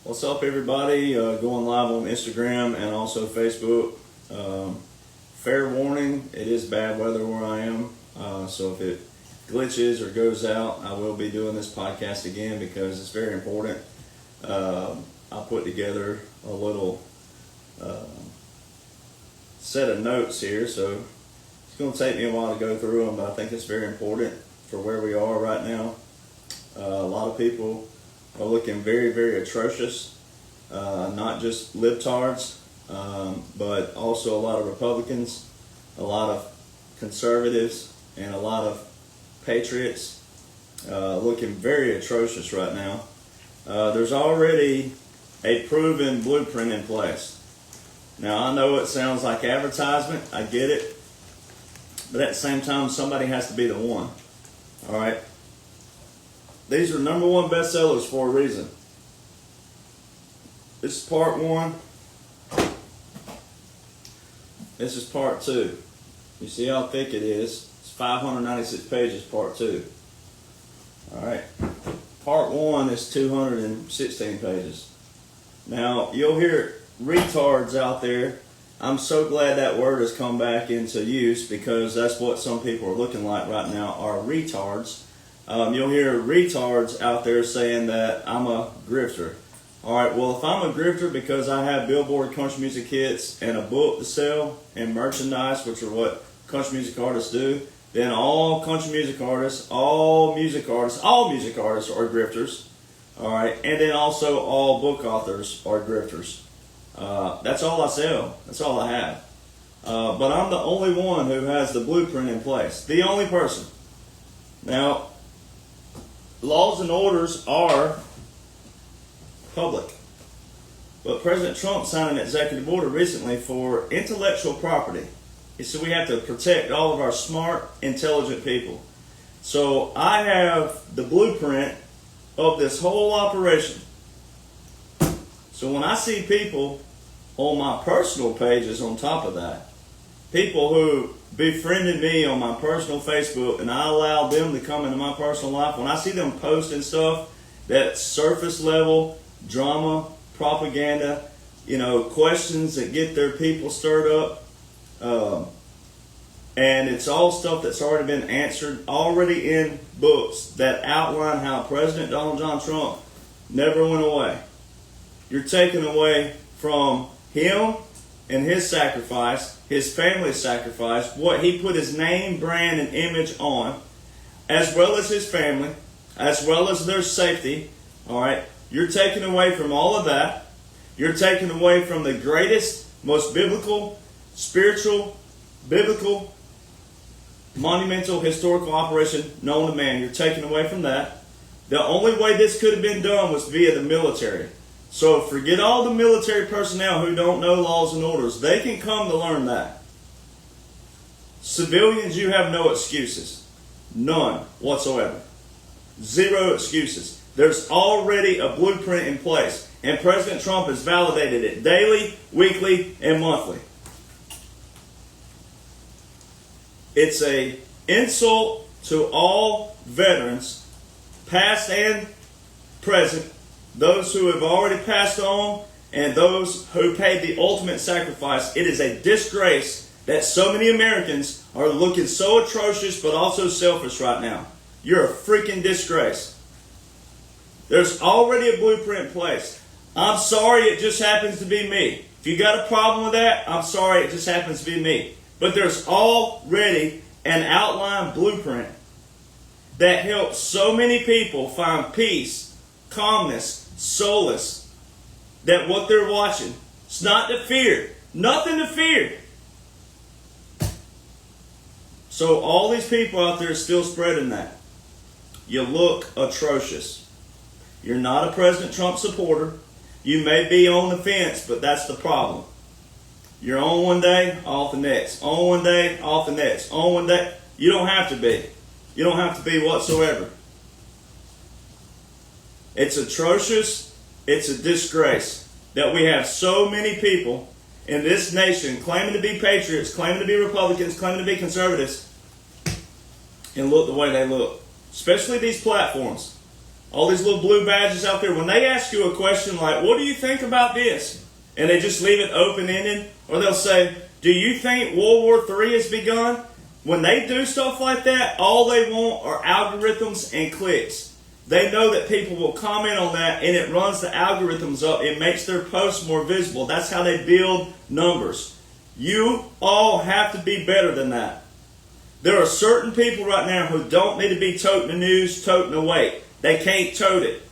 What's up, everybody? Going live on Instagram and also Facebook. Fair warning, it is bad weather where I am, so if it glitches or goes out, I will be doing this podcast again because it's very important. I put together a little set of notes here, so it's going to take me a while to go through them, but I think it's very important for where we are right now. A lot of people are looking very, very atrocious, not just libtards, but also a lot of Republicans, a lot of conservatives, and a lot of patriots looking very atrocious right now. There's already a proven blueprint in place. Now, I know it sounds like advertisement, I get it, but at the same time, somebody has to be the one, all right? These are #1 bestsellers for a reason. This is part 1. This is part 2. You see how thick it is? It's 596 pages, part 2. Alright. Part 1 is 216 pages. Now, you'll hear retards out there. I'm so glad that word has come back into use because that's what some people are looking like right now, are retards. You'll hear retards out there saying that I'm a grifter. Alright, well, if I'm a grifter because I have Billboard country music hits and a book to sell and merchandise, which are what country music artists do, then all country music artists, all music artists are grifters. Alright, and then also all book authors are grifters. That's all I sell. That's all I have. But I'm the only one who has the blueprint in place. The only person. Now, laws and orders are public. But President Trump signed an executive order recently for intellectual property. He said we have to protect all of our smart, intelligent people. So I have the blueprint of this whole operation. So when I see people on my personal pages on top of that, people who befriended me on my personal Facebook and I allowed them to come into my personal life, when I see them posting stuff that's surface level drama, propaganda, questions that get their people stirred up, and it's all stuff that's already been answered, already in books that outline how President Donald John Trump never went away. You're taking away from him and his sacrifice, his family's sacrifice, what he put his name, brand, and image on, as well as his family, as well as their safety. All right, you're taking away from all of that. You're taking away from the greatest, most biblical, spiritual, biblical, monumental, historical operation known to man. You're taking away from that. The only way this could have been done was via the military. So forget all the military personnel who don't know laws and orders. They can come to learn that. Civilians, you have no excuses. None whatsoever. Zero excuses. There's already a blueprint in place. And President Trump has validated it daily, weekly, and monthly. It's an insult to all veterans, past and present, those who have already passed on, and those who paid the ultimate sacrifice. It is a disgrace that so many Americans are looking so atrocious but also selfish right now. You're a freaking disgrace. There's already a blueprint in place. I'm sorry it just happens to be me. If you got a problem with that, I'm sorry it just happens to be me. But there's already an outlined blueprint that helps so many people find peace, calmness, solace, that what they're watching, it's not to fear. Nothing to fear. So all these people out there still spreading that. You look atrocious. You're not a President Trump supporter. You may be on the fence, but that's the problem. You're on one day, off the next. On one day, off the next. On one day. You don't have to be. You don't have to be whatsoever. It's atrocious. It's a disgrace that we have so many people in this nation claiming to be patriots, claiming to be Republicans, claiming to be conservatives, and look the way they look. Especially these platforms. all these little blue badges out there, when they ask you a question like, what do you think about this? And they just leave it open-ended, or they'll say, do you think World War III has begun? When they do stuff like that, all they want are algorithms and clicks. They know that people will comment on that, and it runs the algorithms up. It makes their posts more visible. That's how they build numbers. You all have to be better than that. There are certain people right now who don't need to be toting the news, toting the weight. They can't tote it.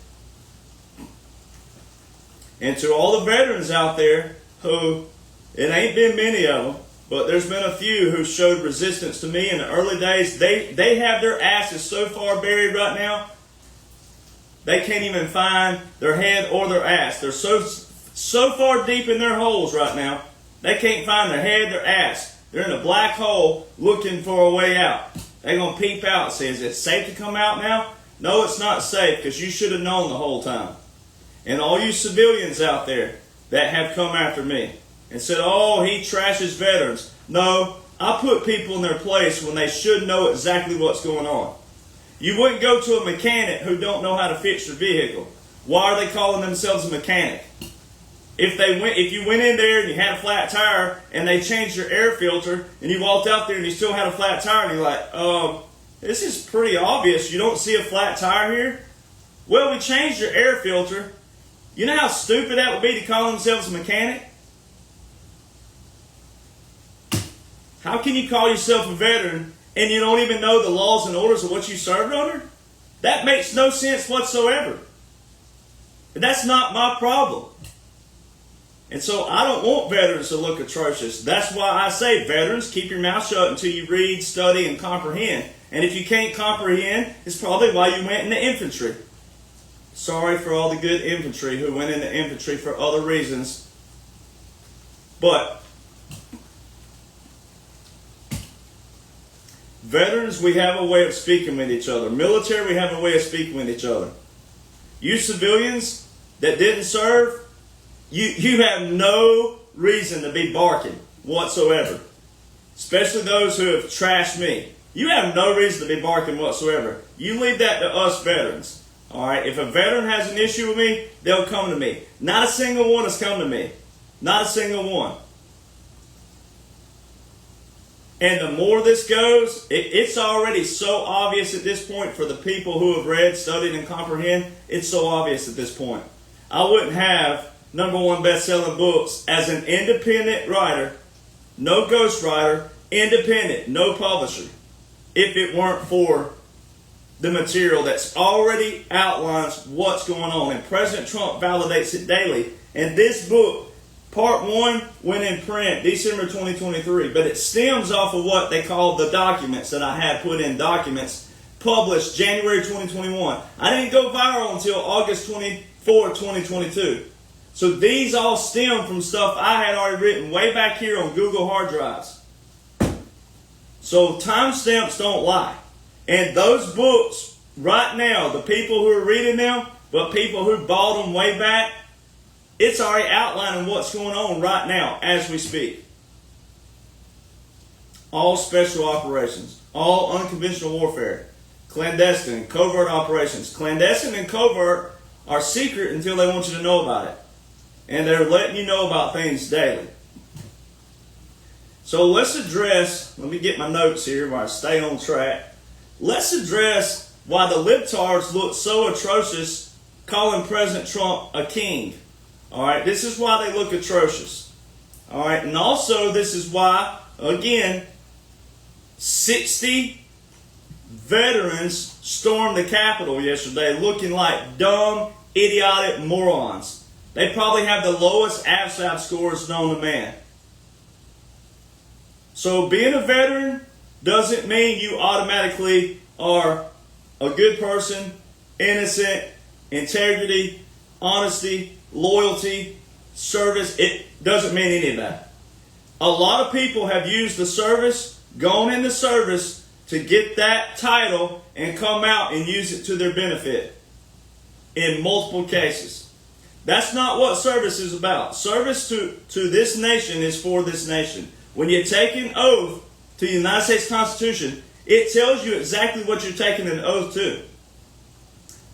And to all the veterans out there who, it ain't been many of them, but there's been a few who showed resistance to me in the early days. They have their asses so far buried right now, they can't even find their head or their ass. They're so far deep in their holes right now, they can't find their head, their ass. They're in a black hole looking for a way out. They're going to peep out and say, is it safe to come out now? No, it's not safe, because you should have known the whole time. And all you civilians out there that have come after me and said, oh, he trashes veterans. No, I put people in their place when they should know exactly what's going on. You wouldn't go to a mechanic who don't know how to fix your vehicle. Why are they calling themselves a mechanic? If you went in there and you had a flat tire and they changed your air filter and you walked out there and you still had a flat tire and you're like, this is pretty obvious. You don't see a flat tire here? Well, we changed your air filter. You know how stupid that would be to call themselves a mechanic? How can you call yourself a veteran and you don't even know the laws and orders of what you served under? That makes no sense whatsoever. But that's not my problem. And so I don't want veterans to look atrocious. That's why I say, veterans, keep your mouth shut until you read, study, and comprehend. And if you can't comprehend, it's probably why you went into infantry. Sorry for all the good infantry who went into infantry for other reasons. But veterans, we have a way of speaking with each other. Military, we have a way of speaking with each other. You civilians that didn't serve, you have no reason to be barking whatsoever. Especially those who have trashed me. You have no reason to be barking whatsoever. You leave that to us veterans. Alright, if a veteran has an issue with me, they'll come to me. Not a single one has come to me. Not a single one. And the more this goes, it's already so obvious at this point for the people who have read, studied, and comprehend. It's so obvious at this point. I wouldn't have #1 best-selling books as an independent writer, no ghostwriter, independent, no publisher, if it weren't for the material that's already outlines what's going on. And President Trump validates it daily. And this book, Part 1, went in print December 2023, but it stems off of what they call the documents that I had put in documents, published January 2021. I didn't go viral until August 24, 2022. So these all stem from stuff I had already written way back here on Google hard drives. So timestamps don't lie. And those books, right now, the people who are reading them, but people who bought them way back, it's already outlining what's going on right now as we speak. All special operations, all unconventional warfare, clandestine, covert operations. Clandestine and covert are secret until they want you to know about it. And they're letting you know about things daily. So let's address, let me get my notes here while I stay on track. Let's address why the libtards look so atrocious calling President Trump a king. Alright, this is why they look atrocious. Alright, and also this is why, again, 60 veterans stormed the Capitol yesterday looking like dumb, idiotic morons. They probably have the lowest ABSAP scores known to man. So being a veteran doesn't mean you automatically are a good person, innocent, integrity, honesty, loyalty, service. It doesn't mean any of that. A lot of people have used the service, gone into service to get that title and come out and use it to their benefit in multiple cases. That's not what service is about. Service to this nation is for this nation. When you take an oath to the United States Constitution, it tells you exactly what you're taking an oath to.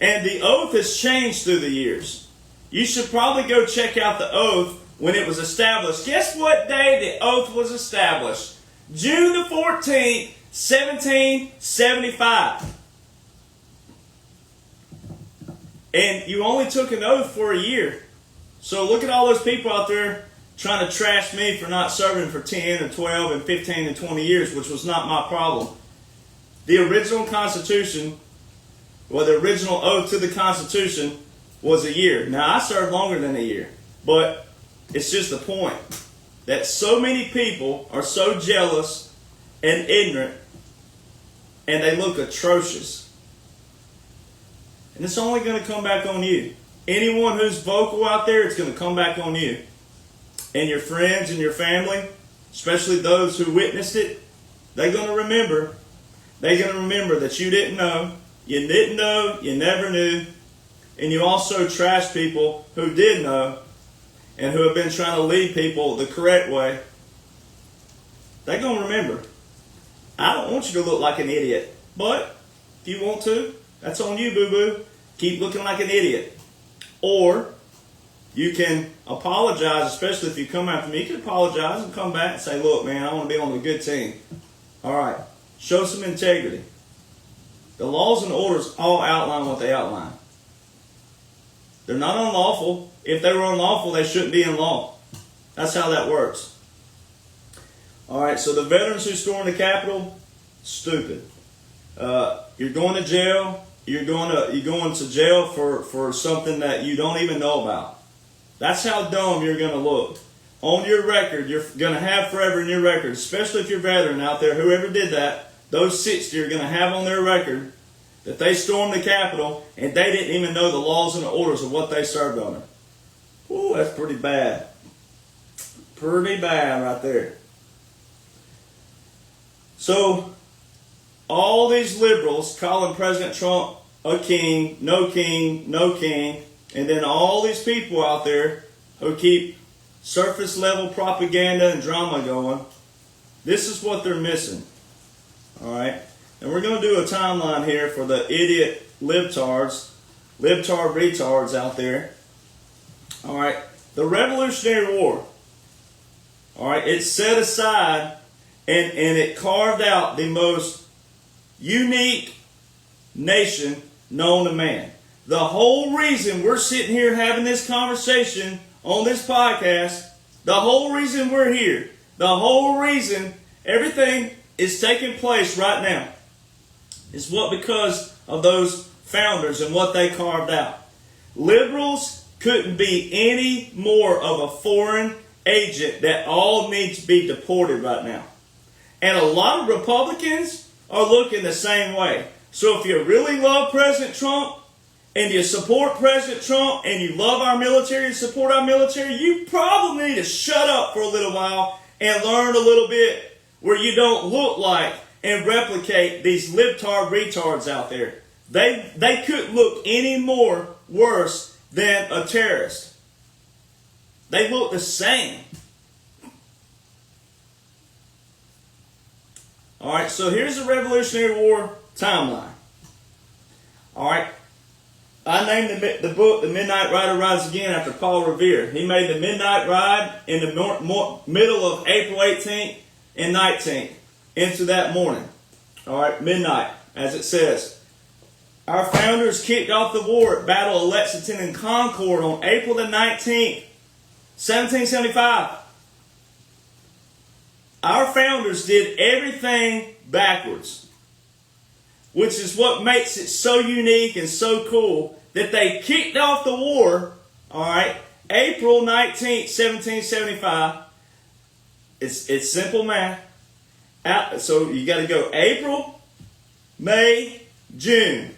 And the oath has changed through the years. You should probably go check out the oath when it was established. Guess what day the oath was established? June the 14th, 1775. And you only took an oath for a year. So look at all those people out there trying to trash me for not serving for 10 or 12 and 15 and 20 years, which was not my problem. The original Constitution, well, the original oath to the Constitution was a year. Now, I served longer than a year, but it's just the point that so many people are so jealous and ignorant, and they look atrocious. And it's only going to come back on you. Anyone who's vocal out there, it's going to come back on you. And your friends and your family, especially those who witnessed it, they're going to remember. They're going to remember that you didn't know, you never knew, and you also trashed people who did know and who have been trying to lead people the correct way. They're going to remember. I don't want you to look like an idiot, but if you want to, that's on you, boo-boo. Keep looking like an idiot. Or you can apologize, especially if you come after me. You can apologize and come back and say, look, man, I want to be on the good team. All right. Show some integrity. The laws and orders all outline what they outline. They're not unlawful. If they were unlawful, they shouldn't be in law. That's how that works. All right, so the veterans who stormed the Capitol, stupid. You're going to jail. You're going to jail for something that you don't even know about. That's how dumb you're going to look. On your record, you're going to have forever in your record, especially if you're a veteran out there, whoever did that, those 60 are going to have on their record that they stormed the Capitol and they didn't even know the laws and the orders of what they served under. Ooh, that's pretty bad. Pretty bad right there. So, all these liberals calling President Trump a king, no king, no king, and then all these people out there who keep surface level propaganda and drama going, this is what they're missing. Alright? And we're going to do a timeline here for the idiot libtard retards out there. Alright? The Revolutionary War. Alright? It's set aside and it carved out the most unique nation known to man. The whole reason we're sitting here having this conversation on this podcast, the whole reason we're here, the whole reason everything is taking place right now is because of those founders and what they carved out. Liberals couldn't be any more of a foreign agent that all need to be deported right now. And a lot of Republicans are looking the same way. So if you really love President Trump and you support President Trump and you love our military and support our military, you probably need to shut up for a little while and learn a little bit where you don't look like and replicate these libtard retards out there. They couldn't look any more worse than a terrorist. They look the same. Alright, so here's the Revolutionary War timeline. Alright, I named the book The Midnight Rider Rides Again after Paul Revere. He made the midnight ride in the middle of April 18th and 19th into that morning. Alright, midnight, as it says. Our founders kicked off the war at Battle of Lexington and Concord on April the 19th, 1775. Our founders did everything backwards, which is what makes it so unique and so cool that they kicked off the war, alright, April 19th, 1775. It's simple math. So you got to go April, May, June.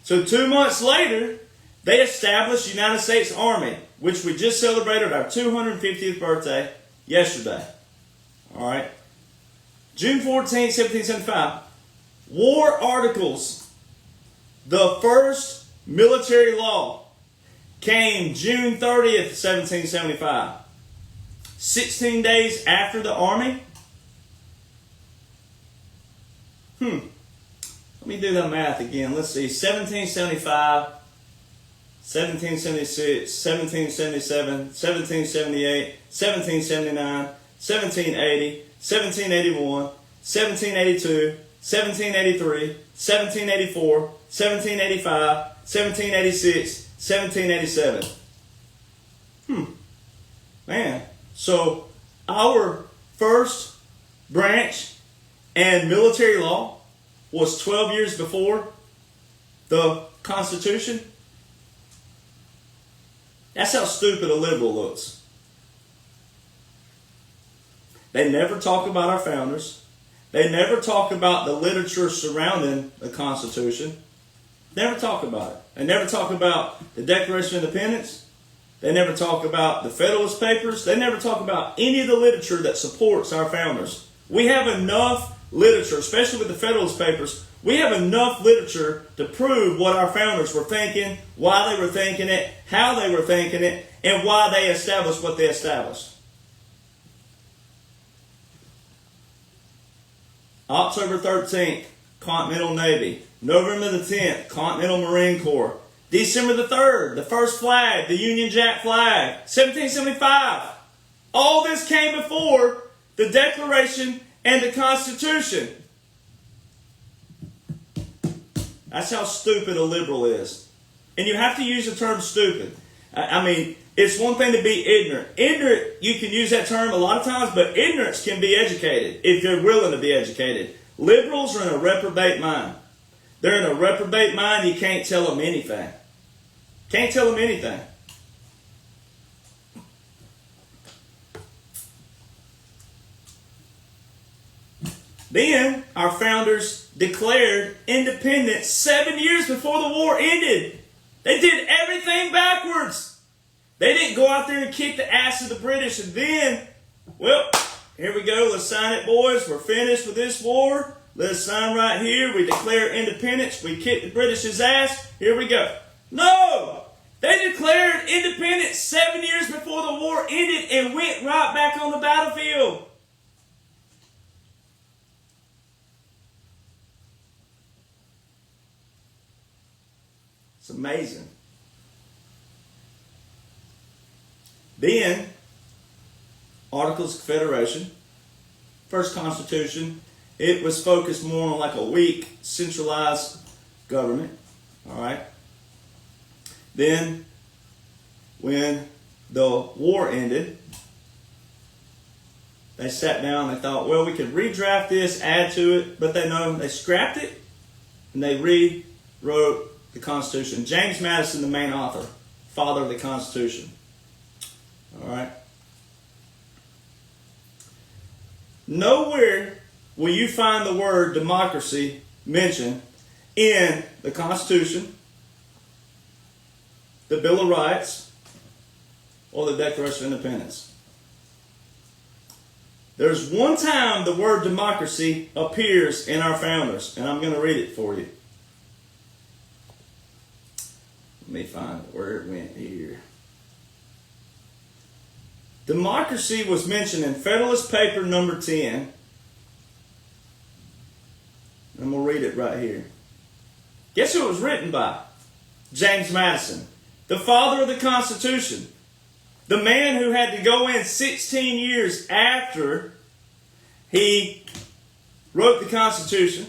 So 2 months later, they established the United States Army, which we just celebrated our 250th birthday yesterday. Alright. June 14th, 1775. War Articles. The first military law came June 30th, 1775. 16 days after the Army. Let me do the math again. Let's see. 1775, 1776, 1777, 1778, 1779, 1780, 1781, 1782, 1783, 1784, 1785, 1786, 1787. Man. So our first branch and military law was 12 years before the Constitution. That's how stupid a liberal looks. They never talk about our founders. They never talk about the literature surrounding the Constitution. Never talk about it. They never talk about the Declaration of Independence. They never talk about the Federalist Papers. They never talk about any of the literature that supports our founders. We have enough literature, especially with the Federalist Papers. We have enough literature to prove what our founders were thinking, why they were thinking it, how they were thinking it, and why they established what they established. October 13th, Continental Navy. November the 10th, Continental Marine Corps. December the 3rd, the first flag, the Union Jack flag. 1775. All this came before the Declaration and the Constitution. That's how stupid a liberal is. And you have to use the term stupid. I mean, it's one thing to be ignorant. Ignorant, you can use that term a lot of times, but ignorance can be educated if you're willing to be educated. Liberals are in a reprobate mind. They're in a reprobate mind. You can't tell them anything. Can't tell them anything. Then our founders declared independence 7 years before the war ended. They did everything backwards. They didn't go out there and kick the ass of the British and then, well, here we go. Let's sign it, boys. We're finished with this war. Let's sign right here. We declare independence. We kick the British's ass. Here we go. No! They declared independence 7 years before the war ended and went right back on the battlefield. It's amazing. Then, Articles of Confederation, first Constitution, it was focused more on like a weak, centralized government. All right. Then, when the war ended, they sat down and they thought, well, we could redraft this, add to it, but they scrapped it and they rewrote the Constitution. James Madison, the main author, father of the Constitution. All right. Nowhere will you find the word democracy mentioned in the Constitution, the Bill of Rights, or the Declaration of Independence. There's one time the word democracy appears in our founders, and I'm going to read it for you. Let me find where it went here. Democracy was mentioned in Federalist Paper number 10. And we'll read it right here. Guess who it was written by? James Madison, the father of the Constitution. The man who had to go in 16 years after he wrote the Constitution.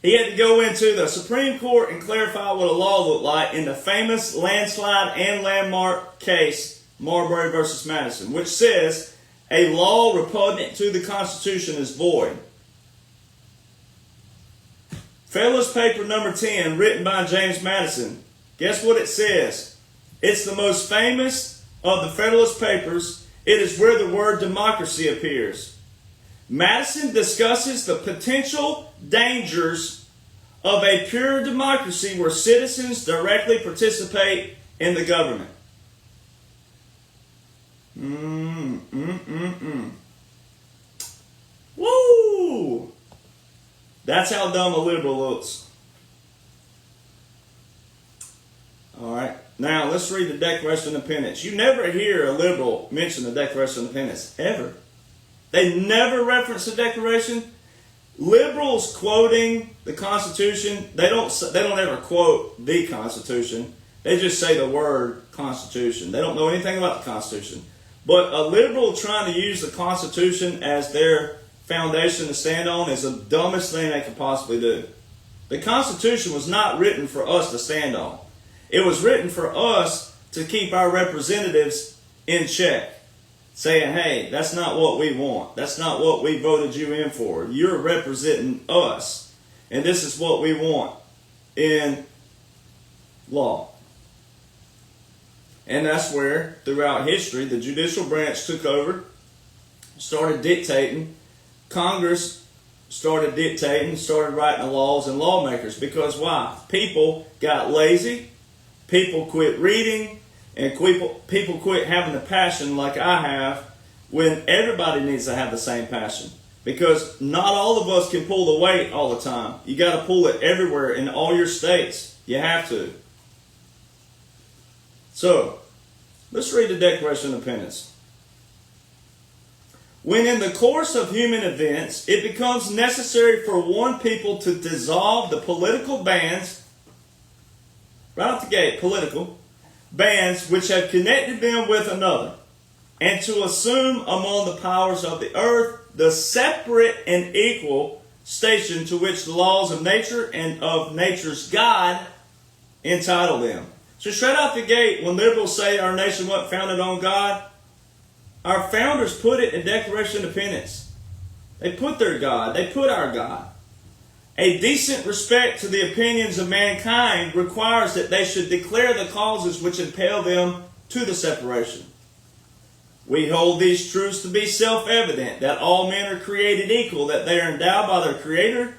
He had to go into the Supreme Court and clarify what a law looked like in the famous landslide and landmark case, Marbury versus Madison, which says a law repugnant to the Constitution is void. Federalist Paper number 10, written by James Madison. Guess what it says? It's the most famous of the Federalist Papers. It is where the word democracy appears. Madison discusses the potential dangers of a pure democracy where citizens directly participate in the government. Woo! That's how dumb a liberal looks. All right. Now, let's read the Declaration of Independence. You never hear a liberal mention the Declaration of Independence, ever. They never reference the Declaration. liberals quoting the Constitution, they don't ever quote the Constitution. They just say the word Constitution. They don't know anything about the Constitution. But a liberal trying to use the Constitution as their foundation to stand on is the dumbest thing they could possibly do. The Constitution was not written for us to stand on. It was written for us to keep our representatives in check, saying, hey, that's not what we want. That's not what we voted you in for. You're representing us, and this is what we want in law. And that's where, throughout history, the judicial branch took over, started dictating. Congress started dictating, started writing the laws, and lawmakers. Because why? People got lazy, people quit reading, and people quit having the passion like I have, when everybody needs to have the same passion. Because not all of us can pull the weight all the time. You got to pull it everywhere in all your states. You have to. So, let's read the Declaration of Independence. When in the course of human events it becomes necessary for one people to dissolve the political bands, right out the gate, political bands which have connected them with another, and to assume among the powers of the earth the separate and equal station to which the laws of nature and of nature's God entitle them. So straight out the gate, when liberals say our nation wasn't founded on God, our founders put it in Declaration of Independence. They put their God. They put our God. A decent respect to the opinions of mankind requires that they should declare the causes which impel them to the separation. We hold these truths to be self-evident, that all men are created equal, that they are endowed by their Creator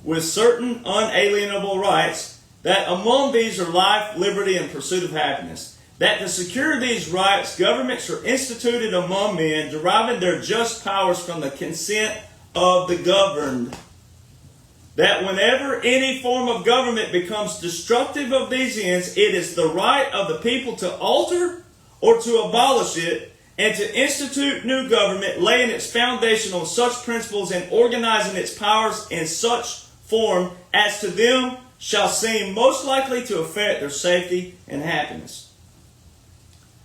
with certain unalienable rights, that among these are life, liberty, and pursuit of happiness. That to secure these rights, governments are instituted among men, deriving their just powers from the consent of the governed. That whenever any form of government becomes destructive of these ends, it is the right of the people to alter or to abolish it, and to institute new government, laying its foundation on such principles and organizing its powers in such form as to them shall seem most likely to affect their safety and happiness.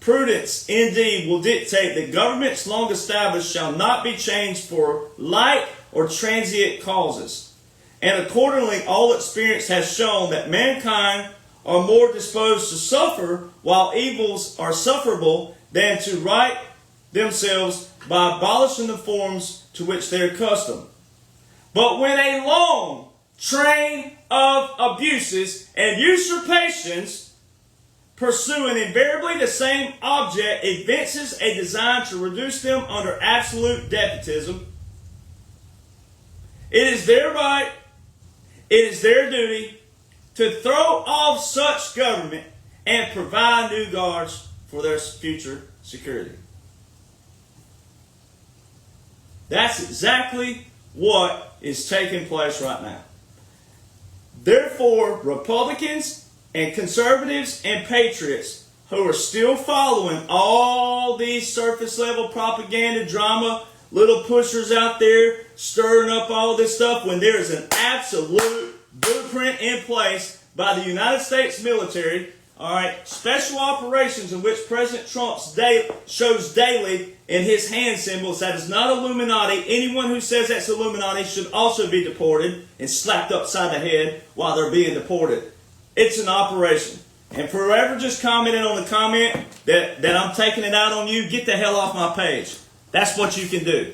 Prudence, indeed, will dictate that governments long established shall not be changed for light or transient causes. And accordingly, all experience has shown that mankind are more disposed to suffer while evils are sufferable than to right themselves by abolishing the forms to which they are accustomed. But when a long train of abuses and usurpations pursuing invariably the same object evinces a design to reduce them under absolute despotism, it is their right, it is their duty to throw off such government and provide new guards for their future security. That's exactly what is taking place right now. Therefore, Republicans and conservatives and patriots who are still following all these surface level propaganda drama, little pushers out there stirring up all this stuff, when there is an absolute blueprint in place by the United States military, all right, special operations in which President Trump shows daily in his hand symbols that is not Illuminati. Anyone who says that's Illuminati should also be deported and slapped upside the head while they're being deported. It's an operation. And forever just commenting on the comment that I'm taking it out on you, get the hell off my page. That's what you can do.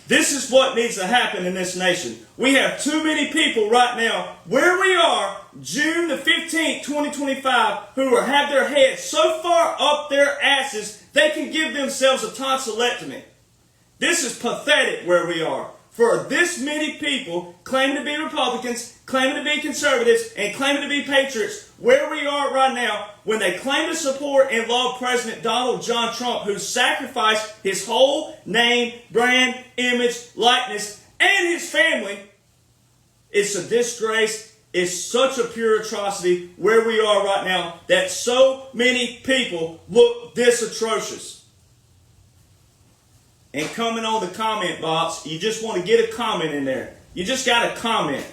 This is what needs to happen in this nation. We have too many people right now, where we are, June the 15th, 2025, who have their heads so far up their asses, they can give themselves a tonsillectomy. This is pathetic where we are. For this many people claiming to be Republicans, claiming to be conservatives, and claiming to be patriots, where we are right now, when they claim to support and love President Donald John Trump, who sacrificed his whole name, brand, image, likeness, and his family, it's a disgrace. It's such a pure atrocity where we are right now that so many people look this atrocious. And coming on the comment box, you just want to get a comment in there. You just got to comment.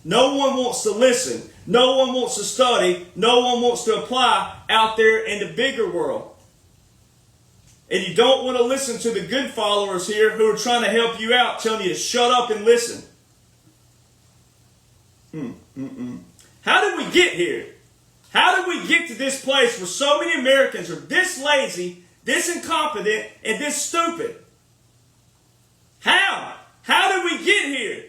No one wants to listen. No one wants to study. No one wants to apply out there in the bigger world. And you don't want to listen to the good followers here who are trying to help you out, telling you to shut up and listen. How did we get here? How did we get to this place where so many Americans are this lazy, this incompetent, and this stupid? How? How did we get here?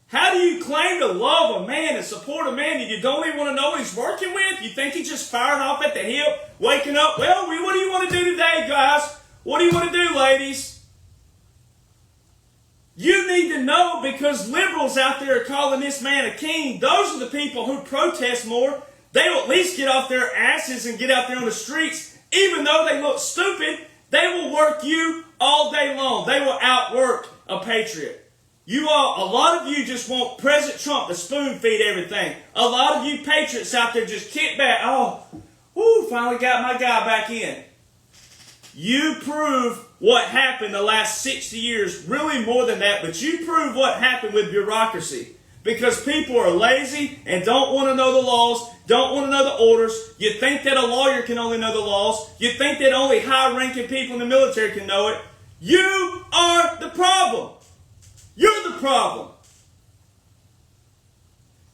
How do you claim to love a man and support a man and you don't even want to know what he's working with? You think he's just firing off at the hip, waking up? Well, what do you want to do today, guys? What do you want to do, ladies? You need to know, because liberals out there are calling this man a king. Those are the people who protest more. They will at least get off their asses and get out there on the streets. Even though they look stupid, they will work you all day long. They will outwork a patriot. You all, a lot of you just want President Trump to spoon feed everything. A lot of you patriots out there just kick back. Oh, finally got my guy back in. You prove what happened the last 60 years, really more than that, but you prove what happened with bureaucracy. Because people are lazy and don't want to know the laws, don't want to know the orders. You think that a lawyer can only know the laws. You think that only high-ranking people in the military can know it. You are the problem. You're the problem.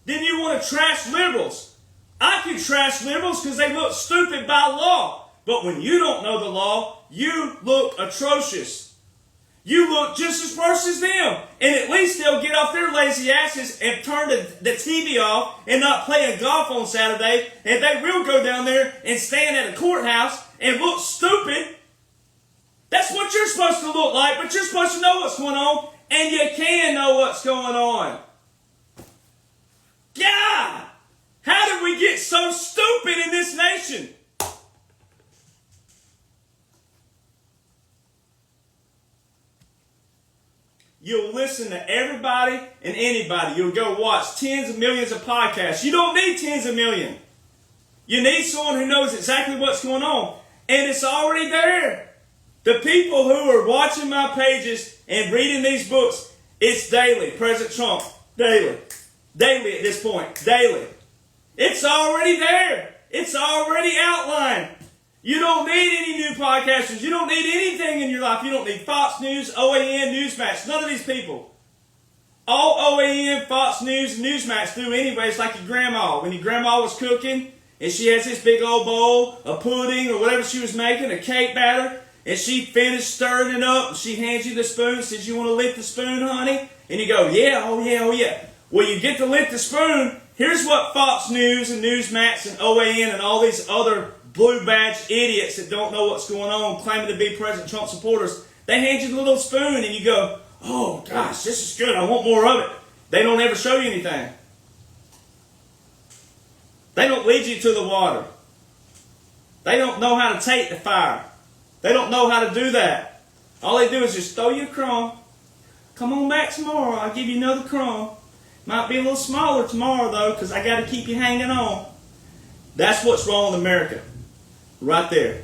Then you want to trash liberals. I can trash liberals because they look stupid by law. But when you don't know the law, you look atrocious. You look just as worse as them. And at least they'll get off their lazy asses and turn the TV off and not play golf on Saturday. And they will go down there and stand at a courthouse and look stupid. That's what you're supposed to look like, but you're supposed to know what's going on. And you can know what's going on. God! How did we get so stupid in this nation? You'll listen to everybody and anybody. You'll go watch tens of millions of podcasts. You don't need tens of millions. You need someone who knows exactly what's going on. And it's already there. The people who are watching my pages and reading these books, it's daily. President Trump, daily. Daily at this point. Daily. It's already there. It's already outlined. You don't need any new podcasters. You don't need anything in your life. You don't need Fox News, OAN, Newsmax. None of these people. All OAN, Fox News, and Newsmax do anyways, like your grandma. When your grandma was cooking, and she has this big old bowl of pudding or whatever she was making, a cake batter, and she finished stirring it up, and she hands you the spoon and says, "You want to lick the spoon, honey?" And you go, "Yeah, oh yeah, oh yeah." Well, you get to lick the spoon. Here's what Fox News and Newsmax and OAN and all these other blue badge idiots that don't know what's going on, claiming to be President Trump supporters, they hand you the little spoon and you go, "Oh gosh, this is good, I want more of it." They don't ever show you anything. They don't lead you to the water. They don't know how to take the fire. They don't know how to do that. All they do is just throw you a crumb. "Come on back tomorrow, I'll give you another crumb. Might be a little smaller tomorrow though, because I got to keep you hanging on." That's what's wrong with America. Right there.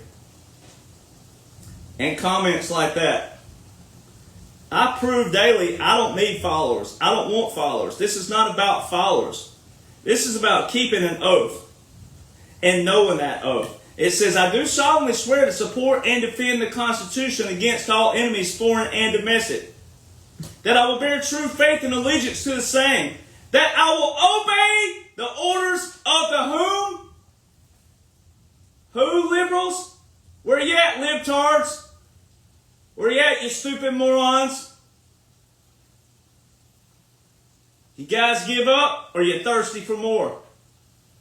And comments like that. I prove daily I don't need followers. I don't want followers. This is not about followers. This is about keeping an oath and knowing that oath. It says, "I do solemnly swear to support and defend the Constitution against all enemies, foreign and domestic. That I will bear true faith and allegiance to the same. That I will obey the orders of the whom? Who, liberals? Where you at, libtards? Where you at, you stupid morons? You guys give up, or you thirsty for more?"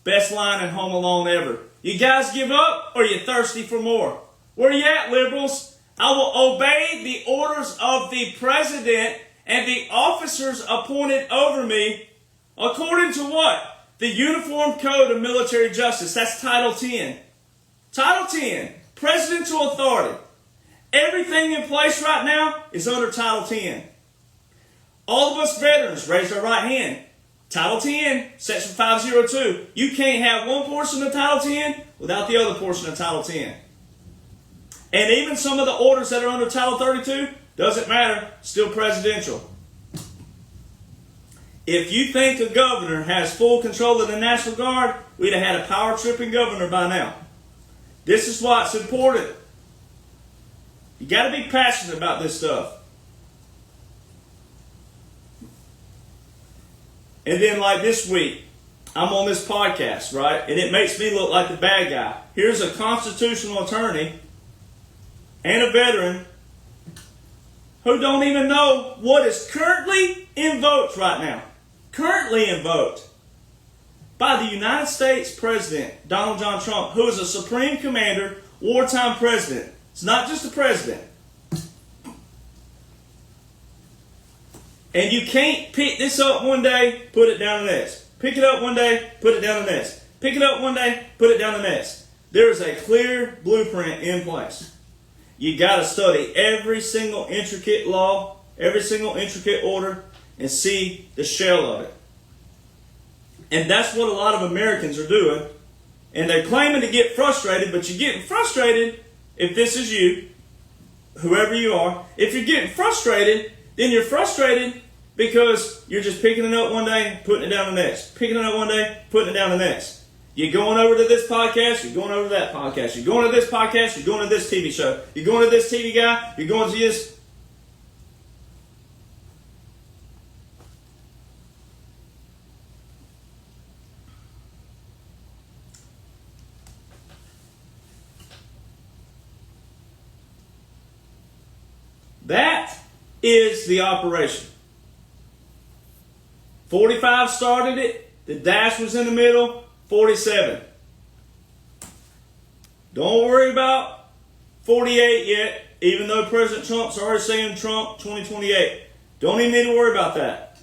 Best line in Home Alone ever. You guys give up, or you thirsty for more? Where you at, liberals? "I will obey the orders of the president and the officers appointed over me according to" what? "The Uniform Code of Military Justice." That's Title 10. Title 10, presidential authority. Everything in place right now is under Title 10. All of us veterans, raise our right hand. Title 10, Section 502. You can't have one portion of Title 10 without the other portion of Title 10. And even some of the orders that are under Title 32, doesn't matter, still presidential. If you think a governor has full control of the National Guard, we'd have had a power-tripping governor by now. This is why it's important. You got to be passionate about this stuff. And then like this week, I'm on this podcast, right? And it makes me look like the bad guy. Here's a constitutional attorney and a veteran who don't even know what is currently invoked right now. Currently invoked by the United States President, Donald John Trump, who is a supreme commander, wartime president. It's not just a president. And you can't pick this up one day, put it down the next. Pick it up one day, put it down the next. Pick it up one day, put it down the next. There is a clear blueprint in place. You got to study every single intricate law, every single intricate order, and see the shell of it. And that's what a lot of Americans are doing. And they're claiming to get frustrated, but you're getting frustrated if this is you, whoever you are. If you're getting frustrated, then you're frustrated because you're just picking it up one day, putting it down the next. Picking it up one day, putting it down the next. You're going over to this podcast, you're going over to that podcast. You're going to this podcast, you're going to this TV show. You're going to this TV guy, you're going to this. That is the operation. 45 started it. The dash was in the middle. 47. Don't worry about 48 yet, even though President Trump's already saying Trump 2028. Don't even need to worry about that.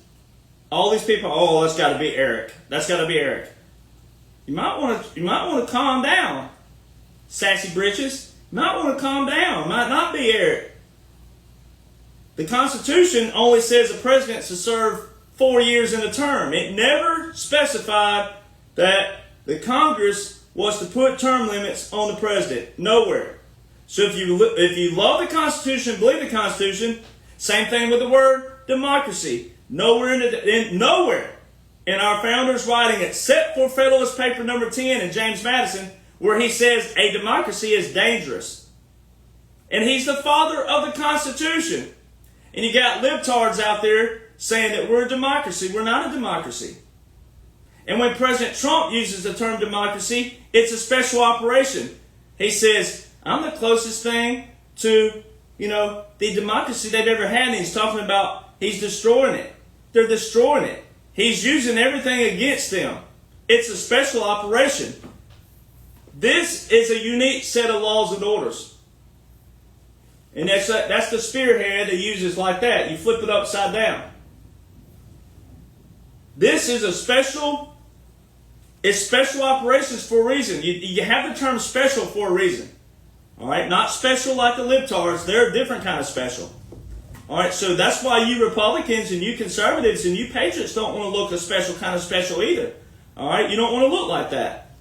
All these people, oh, that's got to be Eric. That's got to be Eric. You might want to calm down, sassy britches. You might want to calm down. It might not be Eric. The Constitution only says a president to serve 4 years in a term. It never specified that the Congress was to put term limits on the president. Nowhere. So if you love the Constitution, believe the Constitution, same thing with the word democracy. Nowhere in our founders' writing, except for Federalist Paper number 10 and James Madison, where he says a democracy is dangerous. And he's the father of the Constitution. And you got libtards out there saying that we're a democracy. We're not a democracy. And when President Trump uses the term democracy, it's a special operation. He says, I'm the closest thing to, the democracy they've ever had. And he's talking about he's destroying it. They're destroying it. He's using everything against them. It's a special operation. This is a unique set of laws and orders. And that's the spearhead that uses like that. You flip it upside down. This is it's special operations for a reason. You have the term special for a reason. All right? Not special like the libtards. They're a different kind of special. All right? So that's why you Republicans and you conservatives and you patriots don't want to look a special kind of special either. All right? You don't want to look like that.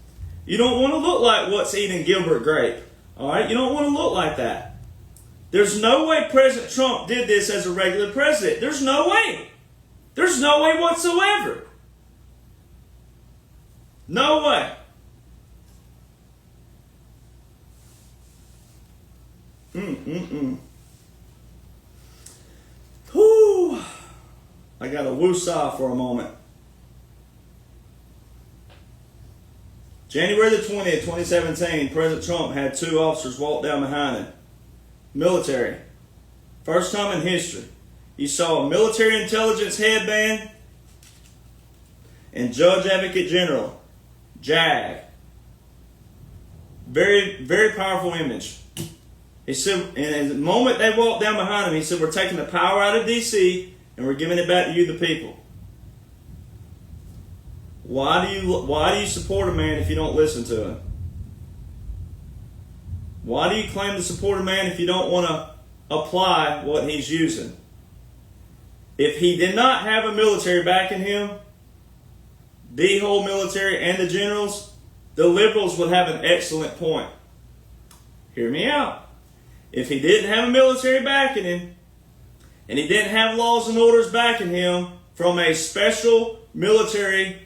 You don't want to look like what's eating Gilbert Grape. All right? You don't want to look like that. There's no way President Trump did this as a regular president. There's no way. There's no way whatsoever. No way. Whew. I got a woo-saw for a moment. January the 20th, 2017, President Trump had 2 officers walk down behind him. Military. First time in history. You saw a military intelligence headband and Judge Advocate General, JAG. Very, very powerful image. He said, and at the moment they walked down behind him, he said, we're taking the power out of D.C. and we're giving it back to you, the people. Why do you support a man if you don't listen to him? Why do you claim to support a man if you don't want to apply what he's using? If he did not have a military backing him, the whole military and the generals, the liberals would have an excellent point. Hear me out. If he didn't have a military backing him, and he didn't have laws and orders backing him, from a special military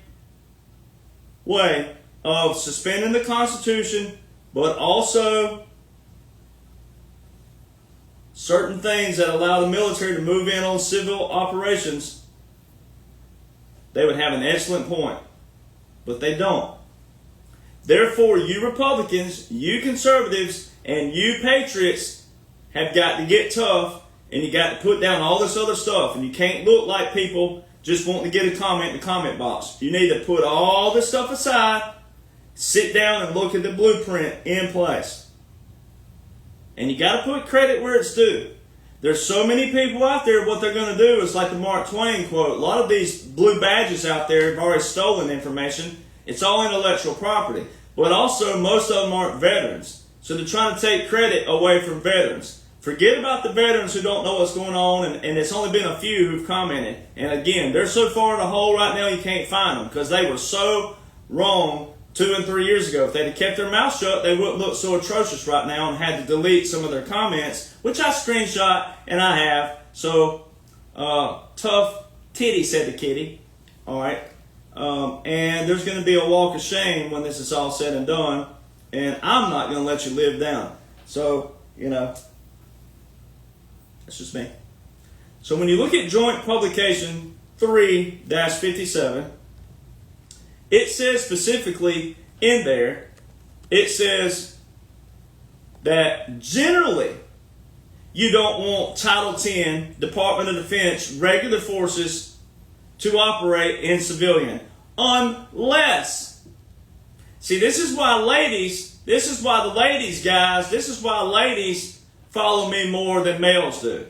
way of suspending the Constitution, but also certain things that allow the military to move in on civil operations, they would have an excellent point. But they don't. Therefore, you Republicans, you conservatives, and you patriots have got to get tough, and you got to put down all this other stuff. And you can't look like people just wanting to get a comment in the comment box. You need to put all this stuff aside, sit down and look at the blueprint in place. And you got to put credit where it's due. There's so many people out there, what they're going to do is like the Mark Twain quote. A lot of these blue badges out there have already stolen information. It's all intellectual property. But also, most of them aren't veterans. So they're trying to take credit away from veterans. Forget about the veterans who don't know what's going on, and it's only been a few who've commented. And again, they're so far in a hole right now you can't find them because they were so wrong 2 and 3 years ago. If they'd have kept their mouth shut, they wouldn't look so atrocious right now and had to delete some of their comments, which I screenshot, and I have. So, tough titty, said the kitty. All right. And there's going to be a walk of shame when this is all said and done, and I'm not going to let you live down. So, that's just me. So when you look at Joint Publication 3-57, it says specifically in there, it says that generally you don't want Title 10, Department of Defense, regular forces to operate in civilian. Unless, see, this is why the ladies follow me more than males do.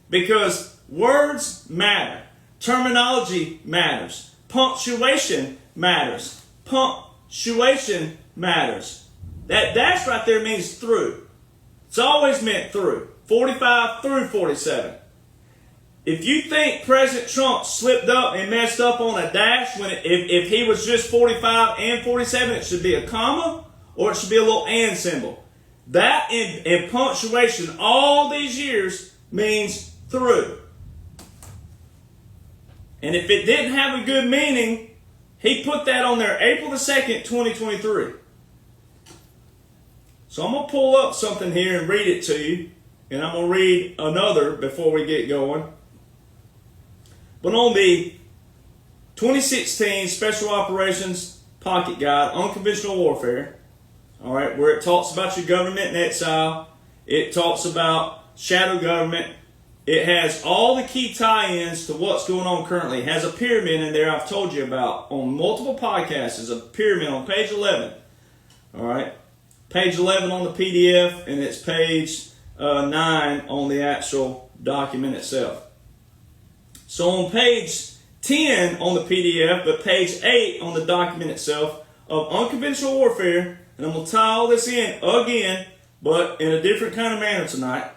Because words matter. Terminology matters. Punctuation matters. Punctuation matters. That dash right there means through. It's always meant through. 45 through 47. If you think President Trump slipped up and messed up on a dash, if he was just 45 and 47, it should be a comma or it should be a little and symbol. That in punctuation all these years means through. And if it didn't have a good meaning, he put that on there April the 2nd, 2023. So I'm going to pull up something here and read it to you. And I'm going to read another before we get going. But on the 2016 Special Operations Pocket Guide, Unconventional Warfare, all right, where it talks about your government in exile, it talks about shadow government, it has all the key tie-ins to what's going on currently. It has a pyramid in there I've told you about on multiple podcasts. There's a pyramid on page 11. All right, page 11 on the PDF, and it's page 9 on the actual document itself. So on page 10 on the PDF, but page 8 on the document itself of Unconventional Warfare, and I'm going to tie all this in again, but in a different kind of manner tonight.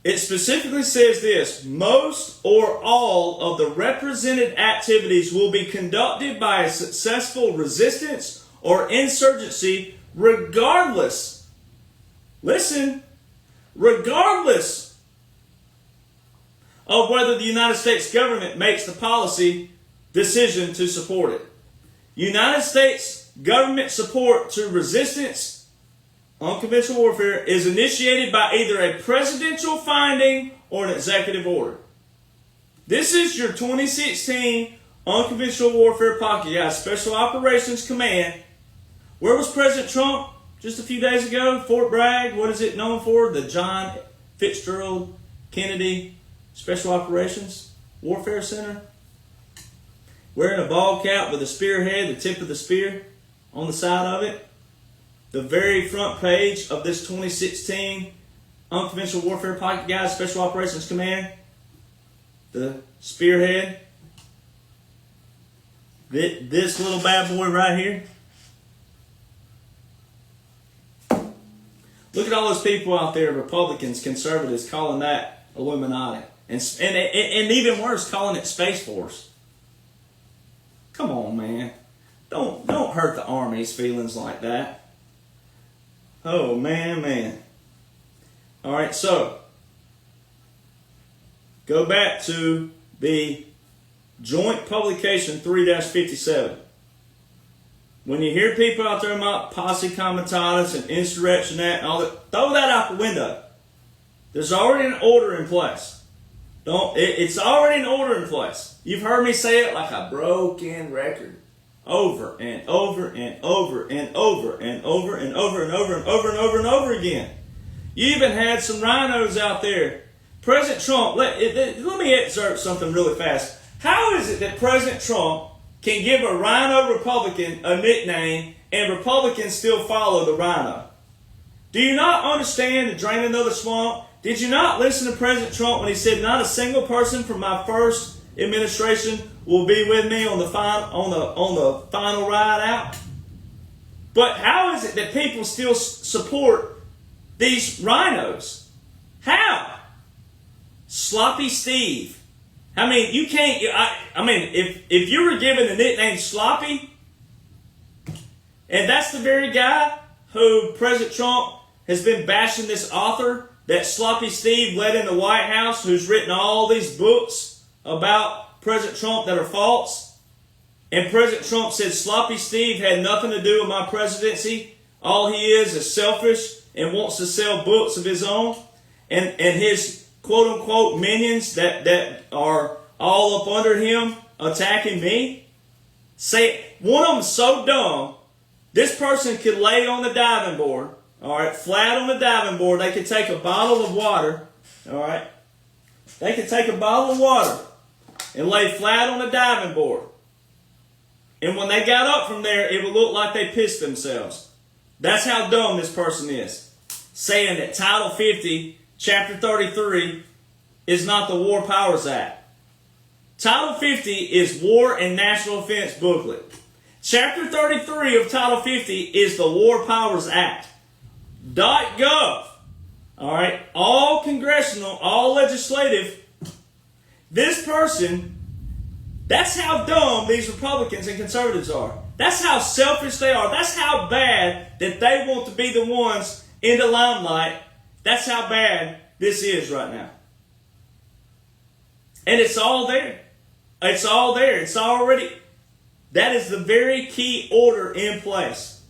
It specifically says this: most or all of the represented activities will be conducted by a successful resistance or insurgency regardless, listen, regardless of whether the United States government makes the policy decision to support it. United States government support to resistance, unconventional warfare, is initiated by either a presidential finding or an executive order. This is your 2016 Unconventional Warfare Pocket Guide, Special Operations Command. Where was President Trump just a few days ago? Fort Bragg. What is it known for? The John Fitzgerald Kennedy Special Operations Warfare Center. Wearing a ball cap with a spearhead, the tip of the spear on the side of it. The very front page of this 2016 Unconventional Warfare Pocket Guide, Special Operations Command. The spearhead. This little bad boy right here. Look at all those people out there, Republicans, conservatives, calling that Illuminati. And even worse, calling it Space Force. Come on, man. Don't hurt the Army's feelings like that. Oh, man. All right, so go back to the Joint Publication 3-57. When you hear people out there about posse comitatus and insurrection act and all that, throw that out the window. There's already an order in place. It's already an order in place. You've heard me say it like a broken record. Over and over and over and over and over and over and over and over and over and over again. You even had some rhinos out there. President Trump, let me excerpt something really fast. How is it that President Trump can give a rhino Republican a nickname and Republicans still follow the rhino? Do you not understand the draining of the swamp? Did you not listen to President Trump when he said not a single person from my first administration will be with me on the final ride out? But how is it that people still support these rhinos? How? Sloppy Steve. I mean, you can't. If you were given the nickname Sloppy, and that's the very guy who President Trump has been bashing, this author that Sloppy Steve led in the White House, who's written all these books about President Trump that are false. And President Trump said Sloppy Steve had nothing to do with my presidency. All he is selfish and wants to sell books of his own. And his quote-unquote minions that are all up under him attacking me. Say, one of them so dumb, this person could lay on the diving board, all right, flat on the diving board. They could take a bottle of water, all right. They could take a bottle of water and lay flat on the diving board. And when they got up from there, it would look like they pissed themselves. That's how dumb this person is. Saying that Title 50, Chapter 33, is not the War Powers Act. Title 50 is War and National Defense Booklet. Chapter 33 of Title 50 is the War Powers Act. .gov. All right, all congressional, all legislative. This person, that's how dumb these Republicans and conservatives are. That's how selfish they are. That's how bad that they want to be the ones in the limelight. That's how bad this is right now. And it's all there. It's all there. It's already, that is the very key order in place.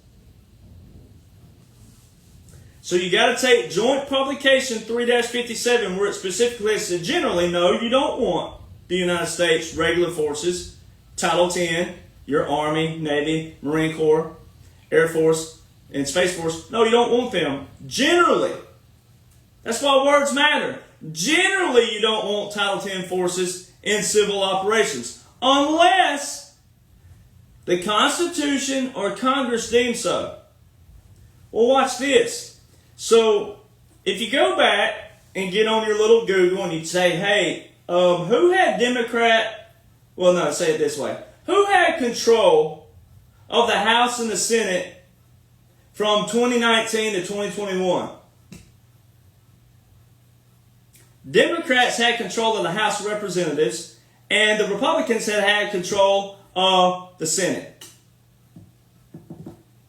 So you got to take Joint Publication 3-57 where it specifically says, generally, no, you don't want the United States regular forces, Title 10, your Army, Navy, Marine Corps, Air Force, and Space Force. No, you don't want them. Generally. That's why words matter. Generally, you don't want Title 10 forces in civil operations. Unless the Constitution or Congress deems so. Well, watch this. So, if you go back and get on your little Google and you say, hey, who had say it this way. Who had control of the House and the Senate from 2019 to 2021? Democrats had control of the House of Representatives, and the Republicans had control of the Senate.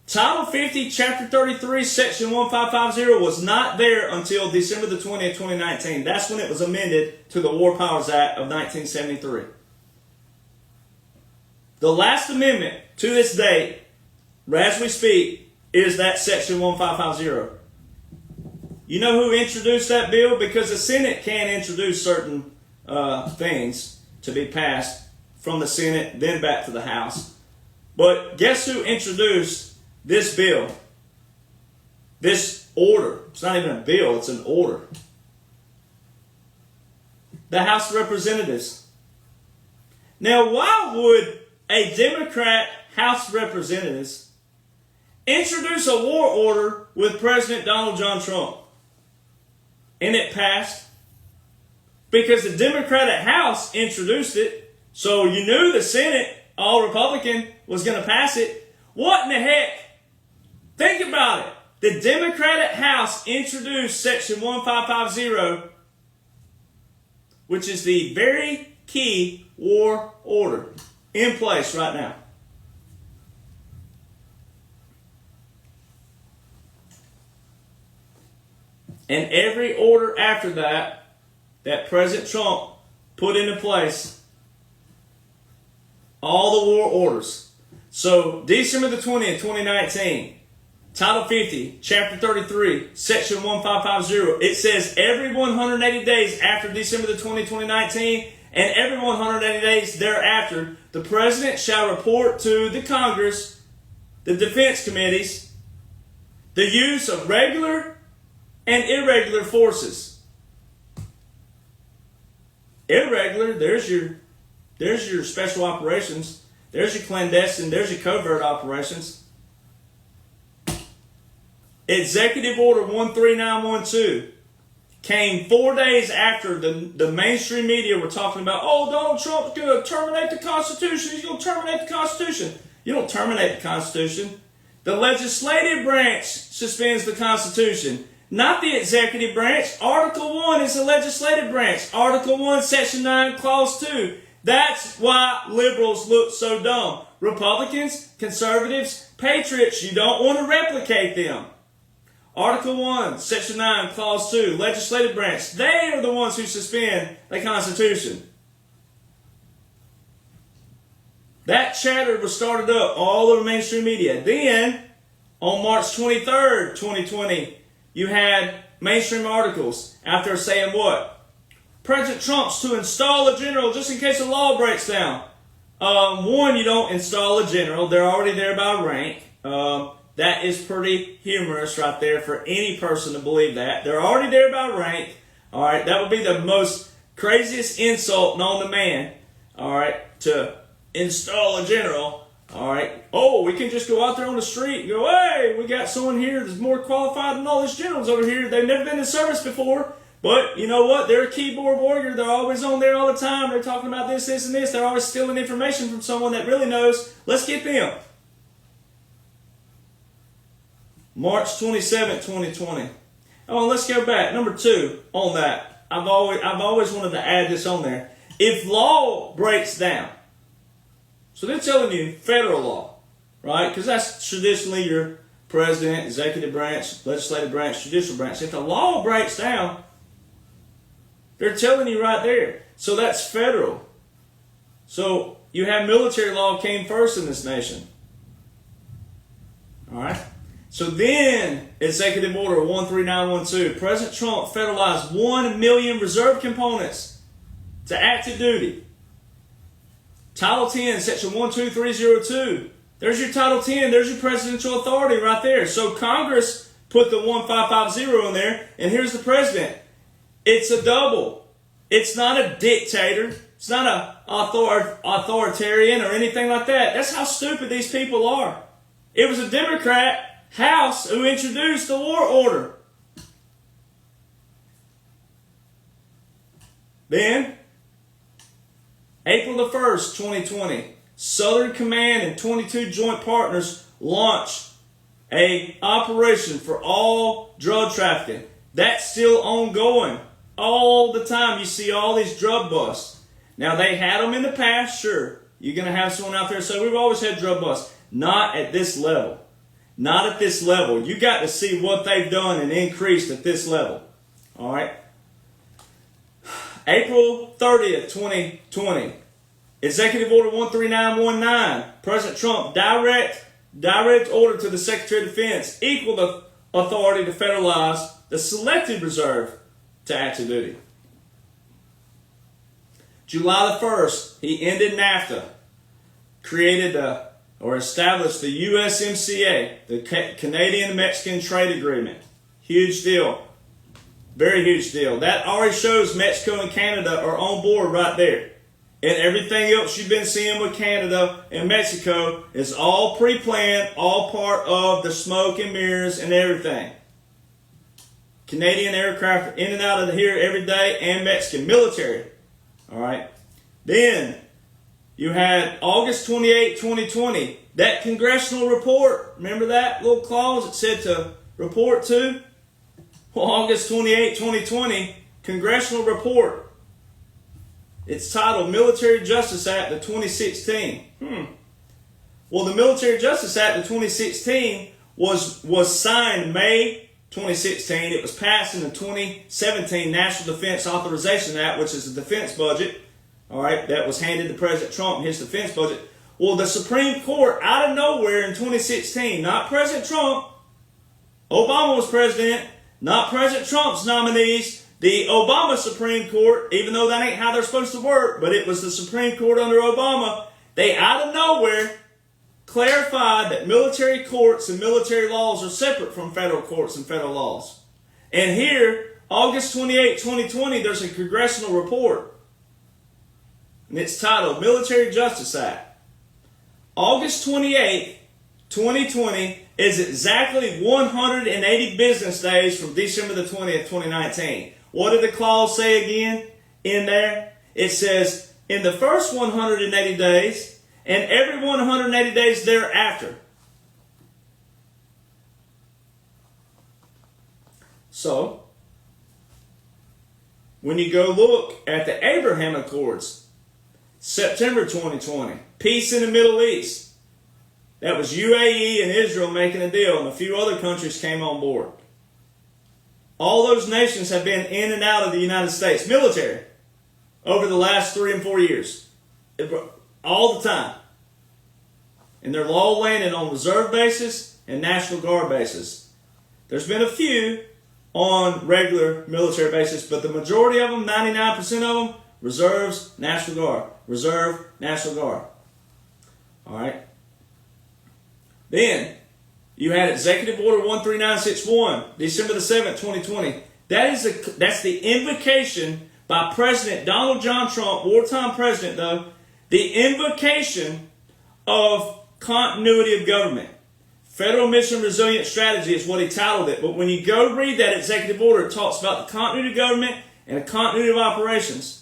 Title 50, Chapter 33, Section 1550 was not there until December the 20th, 2019. That's when it was amended to the War Powers Act of 1973. The last amendment to this date, as we speak, is that Section 1550. You know who introduced that bill? Because the Senate can introduce certain things to be passed from the Senate, then back to the House. But guess who introduced this bill? This order. It's not even a bill, it's an order. The House of Representatives. Now, why would a Democrat House of Representatives introduce a war order with President Donald John Trump? And it passed because the Democratic House introduced it, so you knew the Senate, all Republican, was going to pass it. What in the heck? Think about it. The Democratic House introduced Section 1550, which is the very key war order in place right now. And every order after that, that President Trump put into place, All the war orders. So December the 20th, 2019, Title 50, Chapter 33, Section 1550, it says every 180 days after December the 20th, 2019, and every 180 days thereafter, the President shall report to the Congress, the defense committees, the use of regular and irregular forces. Irregular, there's your special operations, there's your clandestine, there's your covert operations. Executive Order 13912 came 4 days after the mainstream media were talking about, oh, Donald Trump's going to terminate the Constitution. He's going to terminate the Constitution. You don't terminate the Constitution. The legislative branch suspends the Constitution, not the executive branch. Article 1 is the legislative branch. Article 1, Section 9, Clause 2. That's why liberals look so dumb. Republicans, conservatives, patriots, you don't want to replicate them. Article 1, Section 9, Clause 2, legislative branch. They are the ones who suspend the Constitution. That chatter was started up all over mainstream media. Then, on March 23rd, 2020, you had mainstream articles out there saying what? President Trump's to install a general just in case the law breaks down. One, you don't install a general. They're already there by rank. That is pretty humorous right there for any person to believe that. They're already there by rank. All right, that would be the most craziest insult known to man. All right, to install a general. All right, oh, we can just go out there on the street and go, hey, we got someone here that's more qualified than all these generals over here. They've never been in service before. But you know what? They're a keyboard warrior. They're always on there all the time. They're talking about this, this, and this. They're always stealing information from someone that really knows. Let's get them. March 27th, 2020. Oh, let's go back. Number 2 on that. I've always wanted to add this on there. If law breaks down, so they're telling you federal law, right? Because that's traditionally your president, executive branch, legislative branch, judicial branch. If the law breaks down, they're telling you right there. So that's federal. So you have military law came first in this nation. All right. So then, Executive Order 13912, President Trump federalized 1 million reserve components to active duty. Title 10, Section 12302. There's your Title 10. There's your presidential authority right there. So Congress put the 1550 in there, and here's the president. It's a double. It's not a dictator. It's not an authoritarian or anything like that. That's how stupid these people are. It was a Democrat House who introduced the war order. Then, April the 1st, 2020, Southern Command and 22 joint partners launched an operation for all drug trafficking. That's still ongoing. All the time you see all these drug busts. Now, they had them in the past, sure. You're going to have someone out there say, we've always had drug busts. Not at this level. Not at this level. You got to see what they've done and increased at this level. All right. April 30th, 2020. Executive Order 13919. President Trump direct order to the Secretary of Defense. Equal the authority to federalize the selected reserve to active duty. July the 1st, he ended NAFTA. Created or established the USMCA, the Canadian-Mexican Trade Agreement. Huge deal. Very huge deal. That already shows Mexico and Canada are on board right there. And everything else you've been seeing with Canada and Mexico is all pre-planned, all part of the smoke and mirrors and everything. Canadian aircraft in and out of here every day, and Mexican military. All right. Then you had August 28, 2020, that congressional report. Remember that little clause that said to report to? Well, August 28, 2020, congressional report. It's titled Military Justice Act of 2016. Well, the Military Justice Act of 2016 was signed May 2016. It was passed in the 2017 National Defense Authorization Act, which is the defense budget. All right, that was handed to President Trump in his defense budget. Well, the Supreme Court, out of nowhere in 2016, not President Trump, Obama was president, not President Trump's nominees, the Obama Supreme Court, even though that ain't how they're supposed to work, but it was the Supreme Court under Obama, they out of nowhere clarified that military courts and military laws are separate from federal courts and federal laws. And here, August 28, 2020, there's a congressional report. And it's titled Military Justice Act. August 28, 2020 is exactly 180 business days from December the 20th, 2019. What did the clause say again in there? It says, in the first 180 days, and every 180 days thereafter. So, when you go look at the Abraham Accords, September 2020, peace in the Middle East. That was UAE and Israel making a deal, and a few other countries came on board. All those nations have been in and out of the United States military over the last 3 and 4 years. All the time. And they're all landed on reserve basis and National Guard basis. There's been a few on regular military basis, but the majority of them, 99% of them, reserves, National Guard. Reserve, National Guard. Alright. Then, you had Executive Order 13961, December the 7th, 2020. That's the invocation by President Donald John Trump, wartime president though, the invocation of continuity of government. Federal Mission Resilient Strategy is what he titled it. But when you go read that executive order, it talks about the continuity of government and the continuity of operations.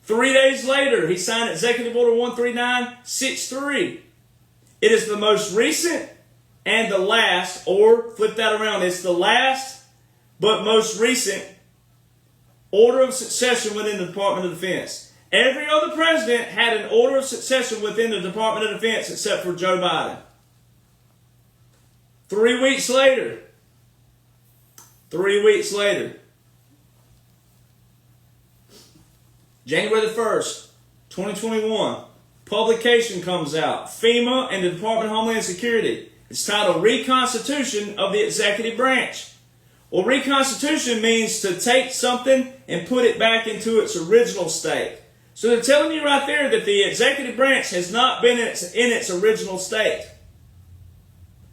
3 days later, he signed Executive Order 13963. It is the most recent and the last, or flip that around, it's the last but most recent order of succession within the Department of Defense. Every other president had an order of succession within the Department of Defense except for Joe Biden. 3 weeks later, January the 1st, 2021, publication comes out, FEMA and the Department of Homeland Security. It's titled Reconstitution of the Executive Branch. Well, reconstitution means to take something and put it back into its original state. So they're telling you right there that the executive branch has not been in its original state.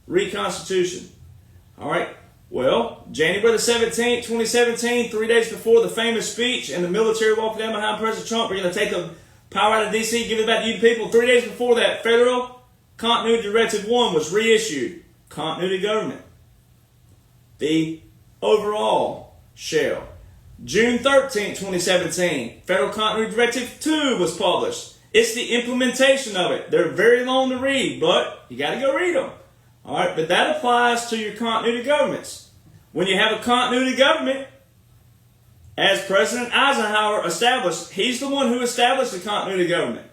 Reconstitution. All right. Well, January the 17th, 2017, 3 days before the famous speech and the military walking down behind President Trump, we're going to take the power out of D.C., give it back to you people. 3 days before that, Federal Continuity Directive 1 was reissued. Continuity government. The overall shell. June 13, 2017, Federal Continuity Directive 2 was published. It's the implementation of it. They're very long to read, but you got to go read them. All right, but that applies to your continuity governments. When you have a continuity government, as President Eisenhower established, he's the one who established the continuity government.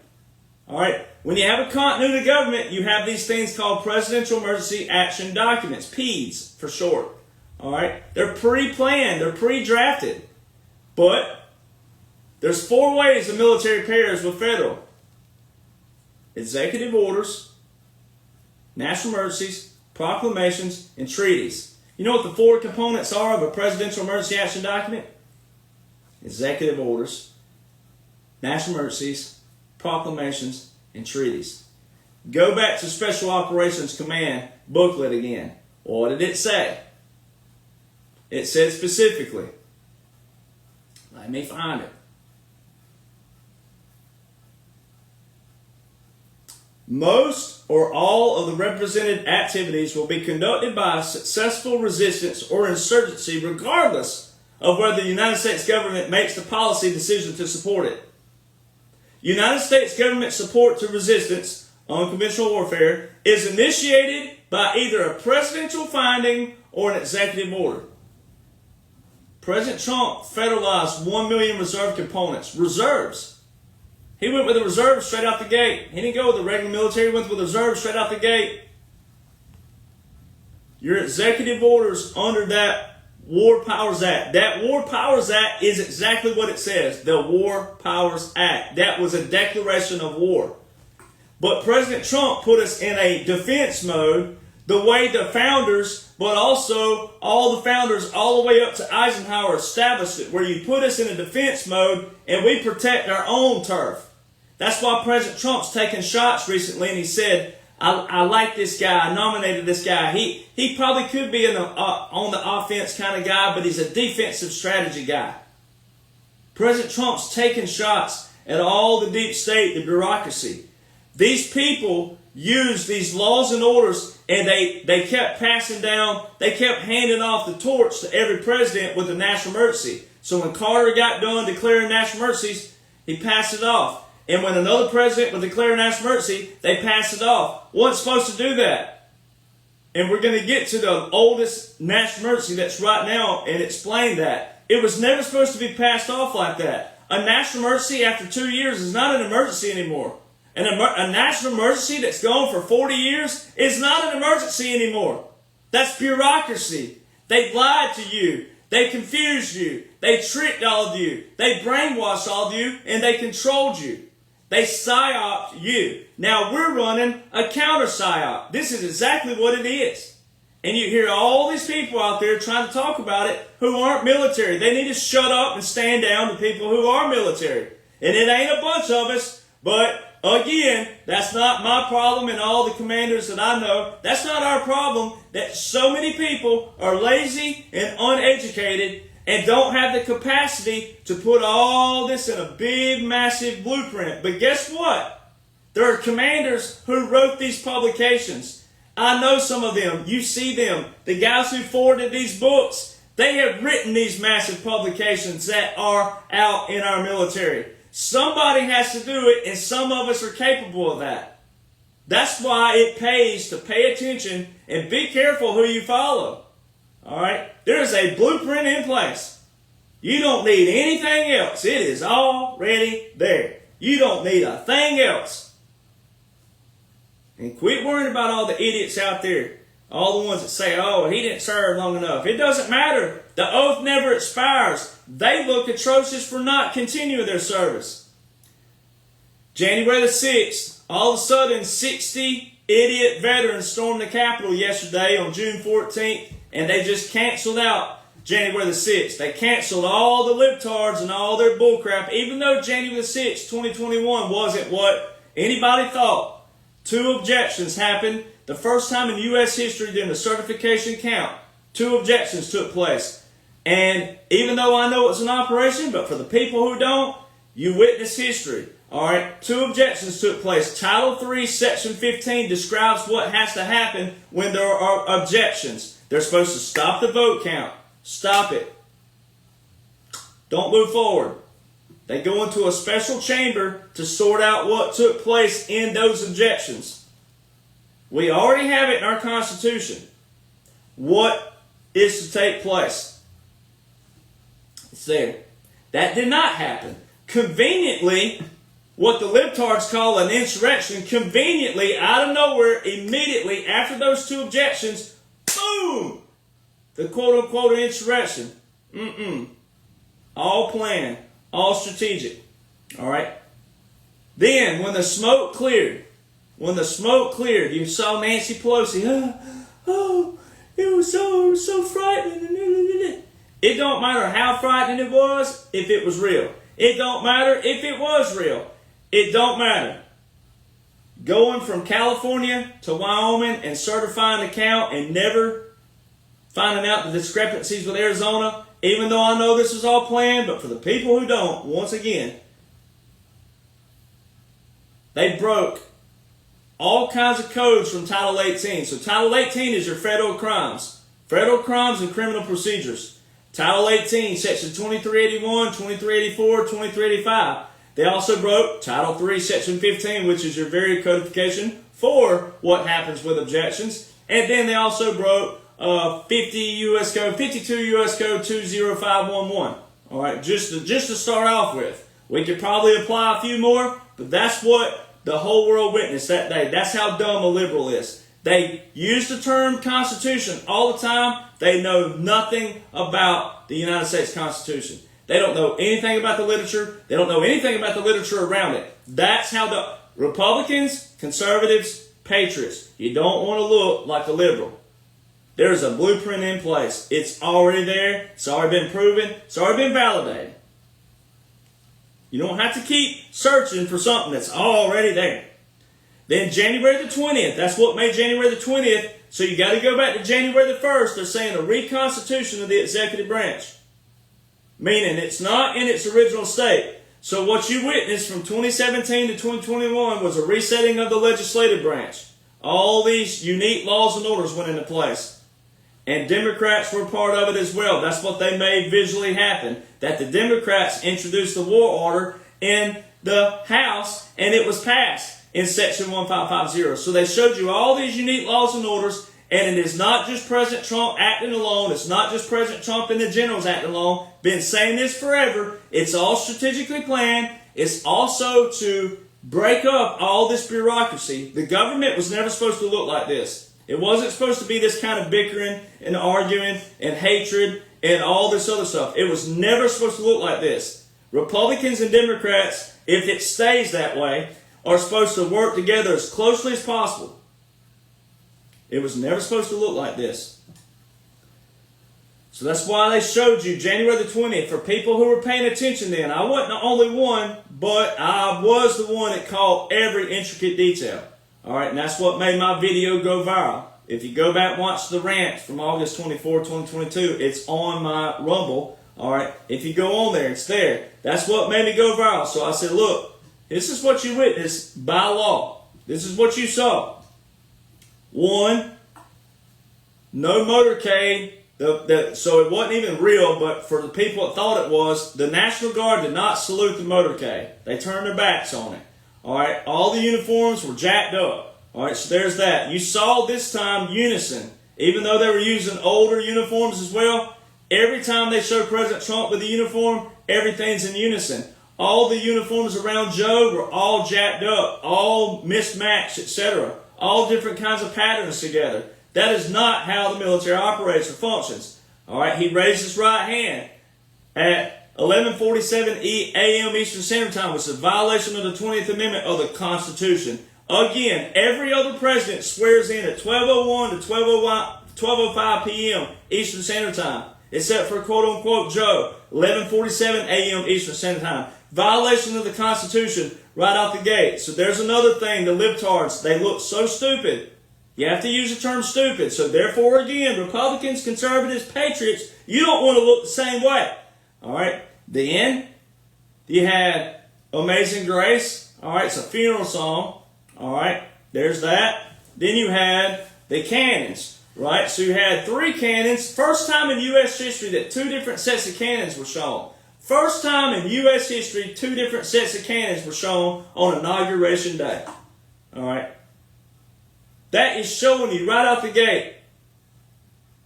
All right, when you have a continuity government, you have these things called Presidential Emergency Action Documents, PEDs for short. All right, they're pre-planned, they're pre-drafted. But there's 4 ways the military pairs with federal. Executive orders, national emergencies, proclamations, and treaties. You know what the 4 components are of a presidential emergency action document? Executive orders, national emergencies, proclamations, and treaties. Go back to Special Operations Command booklet again. What did it say? It said specifically, let me find it. Most or all of the represented activities will be conducted by successful resistance or insurgency regardless of whether the United States government makes the policy decision to support it. United States government support to resistance, unconventional warfare, is initiated by either a presidential finding or an executive order. President Trump federalized 1 million reserve components. Reserves. He went with the reserves straight out the gate. He didn't go with the regular military. He went with the reserves straight out the gate. Your executive orders under that War Powers Act. That War Powers Act is exactly what it says. The War Powers Act. That was a declaration of war. But President Trump put us in a defense mode the way the founders, but also all the founders all the way up to Eisenhower established it, where you put us in a defense mode and we protect our own turf. That's why President Trump's taken shots recently, and he said, I like this guy. I nominated this guy. He probably could be on the offense kind of guy, but he's a defensive strategy guy. President Trump's taking shots at all the deep state, the bureaucracy. These people used these laws and orders, and they kept passing down, they kept handing off the torch to every president with a national emergency. So when Carter got done declaring national emergencies, he passed it off. And when another president would declare a national emergency, they passed it off. Wasn't supposed to do that. And we're going to get to the oldest national emergency that's right now and explain that. It was never supposed to be passed off like that. A national emergency after 2 years is not an emergency anymore. And a national emergency that's gone for 40 years is not an emergency anymore. That's bureaucracy. They lied to you. They confused you. They tricked all of you. They brainwashed all of you, and they controlled you. They psyoped you. Now we're running a counter psyop. This is exactly what it is. And you hear all these people out there trying to talk about it who aren't military. They need to shut up and stand down to people who are military. And it ain't a bunch of us, but again, that's not my problem and all the commanders that I know. That's not our problem that so many people are lazy and uneducated and don't have the capacity to put all this in a big, massive blueprint. But guess what? There are commanders who wrote these publications. I know some of them. You see them. The guys who forwarded these books, they have written these massive publications that are out in our military. Somebody has to do it, and some of us are capable of that. That's why it pays to pay attention and be careful who you follow. All right? There is a blueprint in place. You don't need anything else. It is already there. You don't need a thing else. And quit worrying about all the idiots out there. All the ones that say, oh, he didn't serve long enough. It doesn't matter. The oath never expires. They look atrocious for not continuing their service. January the 6th, all of a sudden 60 idiot veterans stormed the Capitol yesterday on June 14th, and they just canceled out January the 6th. They canceled all the libtards and all their bullcrap, even though January the 6th, 2021 wasn't what anybody thought. 2 objections happened. The first time in U.S. history during the certification count, 2 objections took place. And even though I know it's an operation, but for the people who don't, you witness history. All right, 2 objections took place. Title 3, Section 15 describes what has to happen when there are objections. They're supposed to stop the vote count. Stop it. Don't move forward. They go into a special chamber to sort out what took place in those objections. We already have it in our Constitution. What is to take place? It's there. That did not happen. Conveniently, what the libtards call an insurrection, conveniently, out of nowhere, immediately after those 2 objections, boom! The quote-unquote insurrection. All planned. All strategic. All right? Then, when the smoke cleared, you saw Nancy Pelosi, it was so frightening. It don't matter how frightening it was if it was real. It don't matter if it was real. It don't matter. Going from California to Wyoming and certifying the count and never finding out the discrepancies with Arizona, even though I know this is all planned, but for the people who don't, once again, they broke all kinds of codes from Title 18. So Title 18 is your federal crimes. Federal crimes and criminal procedures. Title 18, Section 2381, 2384, 2385. They also broke Title 3, Section 15, which is your very codification for what happens with objections. And then they also broke 52 U.S. Code 20511. All right, just to start off with. We could probably apply a few more, but that's what the whole world witnessed that day. That's how dumb a liberal is. They use the term Constitution all the time. They know nothing about the United States Constitution. They don't know anything about the literature. They don't know anything about the literature around it. That's how the Republicans, conservatives, patriots. You don't want to look like a liberal. There's a blueprint in place. It's already there. It's already been proven. It's already been validated. You don't have to keep searching for something that's already there. Then January the 20th, that's what made January the 20th. So you got to go back to January the 1st. They're saying a reconstitution of the executive branch. Meaning it's not in its original state. So what you witnessed from 2017 to 2021 was a resetting of the legislative branch. All these unique laws and orders went into place. And Democrats were part of it as well. That's what they made visually happen. That the Democrats introduced the war order in the House and it was passed in Section 1550. So they showed you all these unique laws and orders, and it is not just President Trump acting alone. It's not just President Trump and the generals acting alone. Been saying this forever. It's all strategically planned. It's also to break up all this bureaucracy. The government was never supposed to look like this. It wasn't supposed to be this kind of bickering and arguing and hatred and all this other stuff. It was never supposed to look like this. Republicans and Democrats, if it stays that way, are supposed to work together as closely as possible. It was never supposed to look like this. So that's why they showed you January the 20th. For people who were paying attention then, I wasn't the only one, but I was the one that caught every intricate detail. All right, and that's what made my video go viral. If you go back and watch the rant from August 24, 2022, it's on my Rumble. All right, if you go on there, it's there. That's what made me go viral. So I said, look, this is what you witnessed by law. This is what you saw. One, no motorcade. So it wasn't even real, but for the people that thought it was, the National Guard did not salute the motorcade. They turned their backs on it. All right, all the uniforms were jacked up. All right, so there's that. You saw this time unison. Even though they were using older uniforms as well, every time they showed President Trump with the uniform, everything's in unison. All the uniforms around Joe were all jacked up, all mismatched, etc. All different kinds of patterns together. That is not how the military operates or functions. All right, he raised his right hand at 11:47 a.m. Eastern Standard Time, which is a violation of the 20th Amendment of the Constitution. Again, every other president swears in at 12:01 to 12:05 p.m. Eastern Standard Time, except for quote-unquote Joe, 11:47 a.m. Eastern Standard Time. Violation of the Constitution right out the gate. So there's another thing, the libtards, they look so stupid. You have to use the term stupid. So therefore, again, Republicans, conservatives, patriots, you don't want to look the same way. All right. Then you had Amazing Grace. All right. It's a funeral song. All right. There's that. Then you had the cannons. Right. So you had three cannons. First time in U.S. history that two different sets of cannons were shown. First time in U.S. history, two different sets of cannons were shown on Inauguration Day. All right. That is showing you right out the gate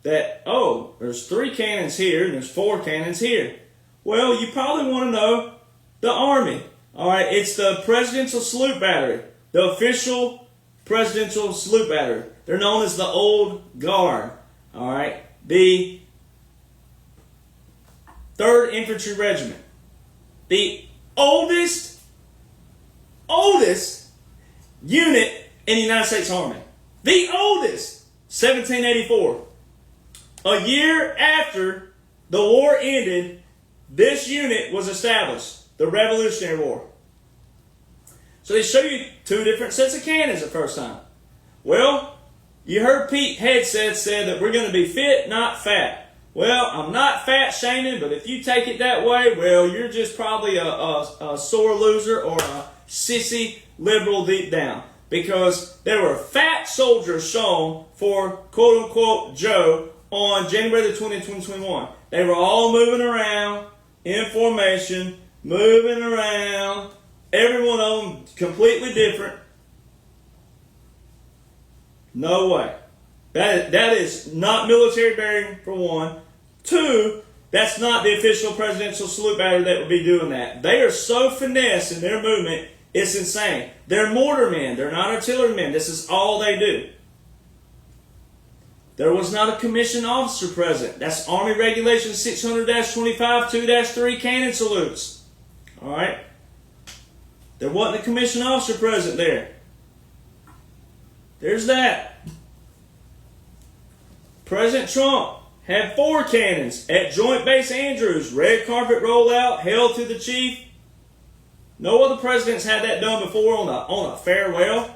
that, oh, there's three cannons here and there's four cannons here. Well, you probably want to know the Army. All right, it's the Presidential Salute Battery, the official Presidential Salute Battery. They're known as the Old Guard. All right, the 3rd Infantry Regiment, the oldest unit in the United States Army. The oldest, 1784. A year after the war ended, this unit was established, the Revolutionary War. So they show you two different sets of cannons the first time. Well, you heard Pete Hegseth said that we're going to be fit, not fat. Well, I'm not fat shaming, but if you take it that way, well, you're just probably a sore loser or a sissy liberal deep down. Because there were fat soldiers shown for quote-unquote Joe on January the 20th, 2021. They were all moving around in formation, moving around, every one of them completely different. No way. That is not military bearing, for one. Two, that's not the official Presidential Salute Battery that would be doing that. They are so finesse in their movement, it's insane. They're mortar men. They're not artillery men. This is all they do. There was not a commissioned officer present. That's Army Regulation 600-25, 2-3 cannon salutes. All right? There wasn't a commissioned officer present there. There's that. President Trump had 4 cannons at Joint Base Andrews. Red carpet rollout, hail to the chief. No other presidents had that done before on a farewell.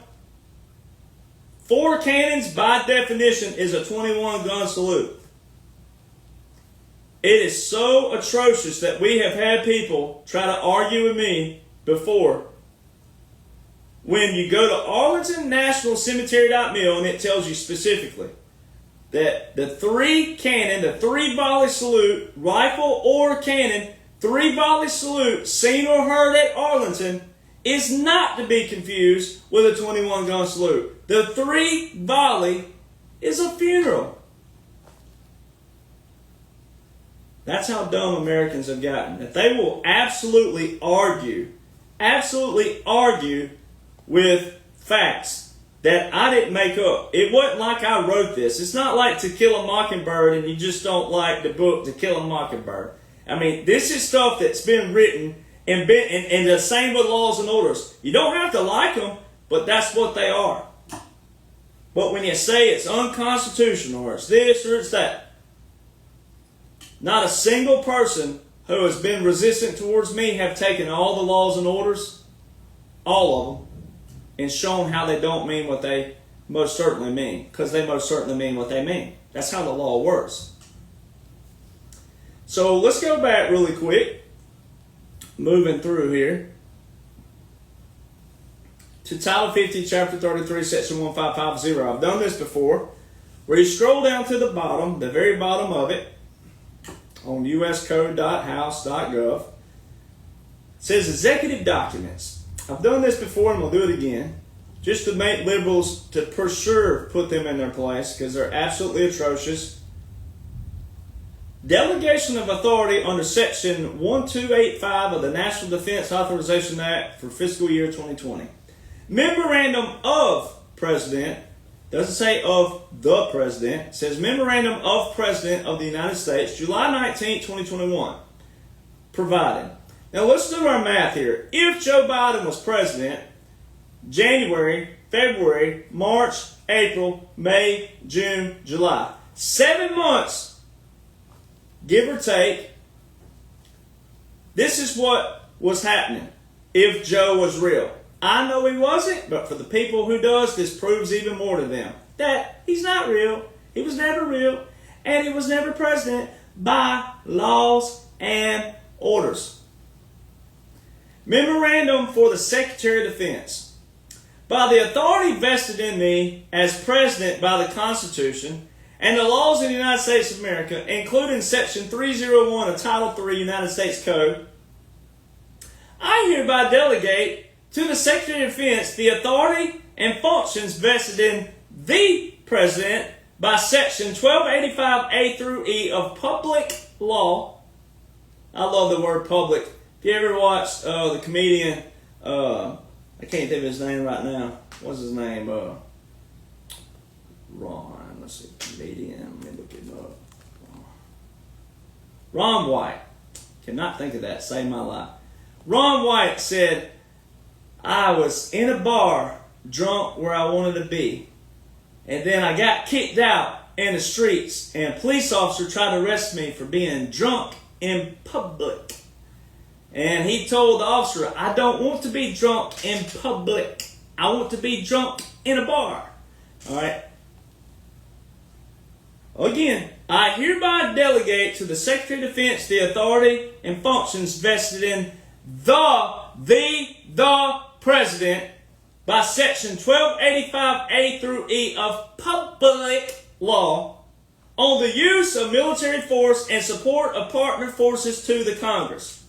4 cannons, by definition, is a 21-gun salute. It is so atrocious that we have had people try to argue with me before. When you go to Arlington National Cemetery.mil, and it tells you specifically that the 3 cannon, the 3 volley salute, rifle or cannon, 3 volley salute seen or heard at Arlington is not to be confused with a 21-gun salute. The 3 volley is a funeral. That's how dumb Americans have gotten. That they will absolutely argue with facts that I didn't make up. It wasn't like I wrote this. It's not like To Kill a Mockingbird and you just don't like the book To Kill a Mockingbird. I mean, this is stuff that's been written and the same with laws and orders. You don't have to like them, but that's what they are. But when you say it's unconstitutional or it's this or it's that, not a single person who has been resistant towards me have taken all the laws and orders, all of them, and shown how they don't mean what they most certainly mean. Because they most certainly mean what they mean. That's how the law works. So let's go back really quick, moving through here, to Title 50, Chapter 33, Section 1550. I've done this before, where you scroll down to the bottom, the very bottom of it, on uscode.house.gov. It says Executive Documents. I've done this before and we'll do it again, just to make liberals, to for sure put them in their place, because they're absolutely atrocious. Delegation of authority under Section 1285 of the National Defense Authorization Act for fiscal year 2020. Memorandum of President, doesn't say of the President, it says Memorandum of President of the United States, July 19, 2021, provided. Now let's do our math here. If Joe Biden was President, January, February, March, April, May, June, July, 7 months, give or take, this is what was happening if Joe was real. I know he wasn't, but for the people who does, this proves even more to them that he's not real. He was never real, and he was never president by laws and orders. Memorandum for the Secretary of Defense. By the authority vested in me as president by the Constitution and the laws of the United States of America, including Section 301 of Title III United States Code, I hereby delegate to the Secretary of Defense the authority and functions vested in the President by Section 1285A through E of public law. I love the word public. If you ever watched the comedian, I can't think of his name right now. What's his name? Ron. Let's see. Comedian. Let me look him up. Ron White. Cannot think of that. Save my life. Ron White said, I was in a bar, drunk where I wanted to be. And then I got kicked out in the streets, and a police officer tried to arrest me for being drunk in public. And he told the officer, I don't want to be drunk in public. I want to be drunk in a bar. All right. Again, I hereby delegate to the Secretary of Defense the authority and functions vested in the President by Section 1285A through E of public law on the use of military force and support of partner forces to the Congress.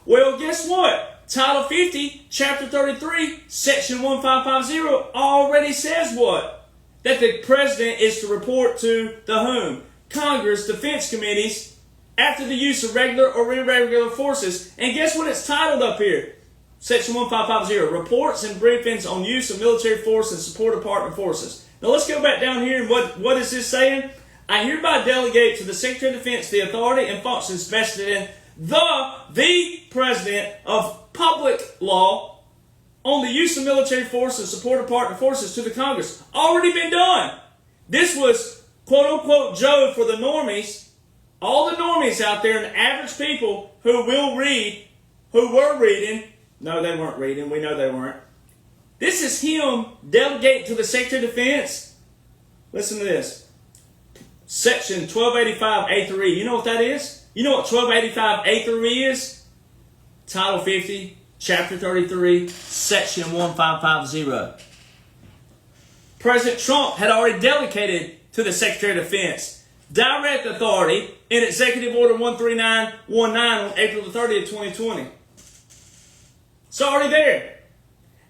Well, guess what? Title 50, Chapter 33, Section 1550 already says what? That the President is to report to the whom? Congress, defense committees, after the use of regular or irregular forces. And guess what it's titled up here? Section 1550, reports and briefings on use of military force and support of partner forces. Now let's go back down here and what is this saying? I hereby delegate to the Secretary of Defense the authority and functions vested in the President of public law on the use of military force and support of partner forces to the Congress. Already been done. This was quote unquote Joe for the normies, all the normies out there and the average people who will read, who were reading. No, they weren't reading. We know they weren't. This is him delegating to the Secretary of Defense. Listen to this. Section 1285A3. You know what that is? You know what 1285A3 is? Title 50, Chapter 33, Section 1550. President Trump had already delegated to the Secretary of Defense direct authority in Executive Order 13919 on April the 30th, 2020. It's already there.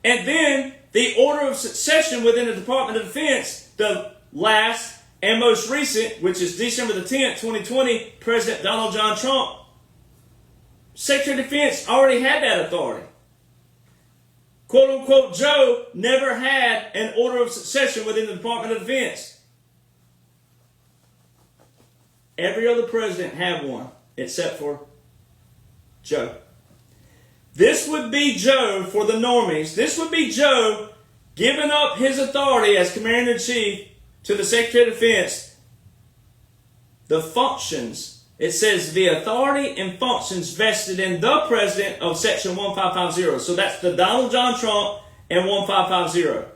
And then the order of succession within the Department of Defense, the last and most recent, which is December the 10th, 2020, President Donald John Trump, Secretary of Defense already had that authority. Quote unquote Joe never had an order of succession within the Department of Defense. Every other president had one, except for Joe. This would be Joe for the normies. This would be Joe giving up his authority as Commander-in-Chief to the Secretary of Defense. The functions. It says the authority and functions vested in the President of Section 1550. So that's the Donald John Trump and 1550.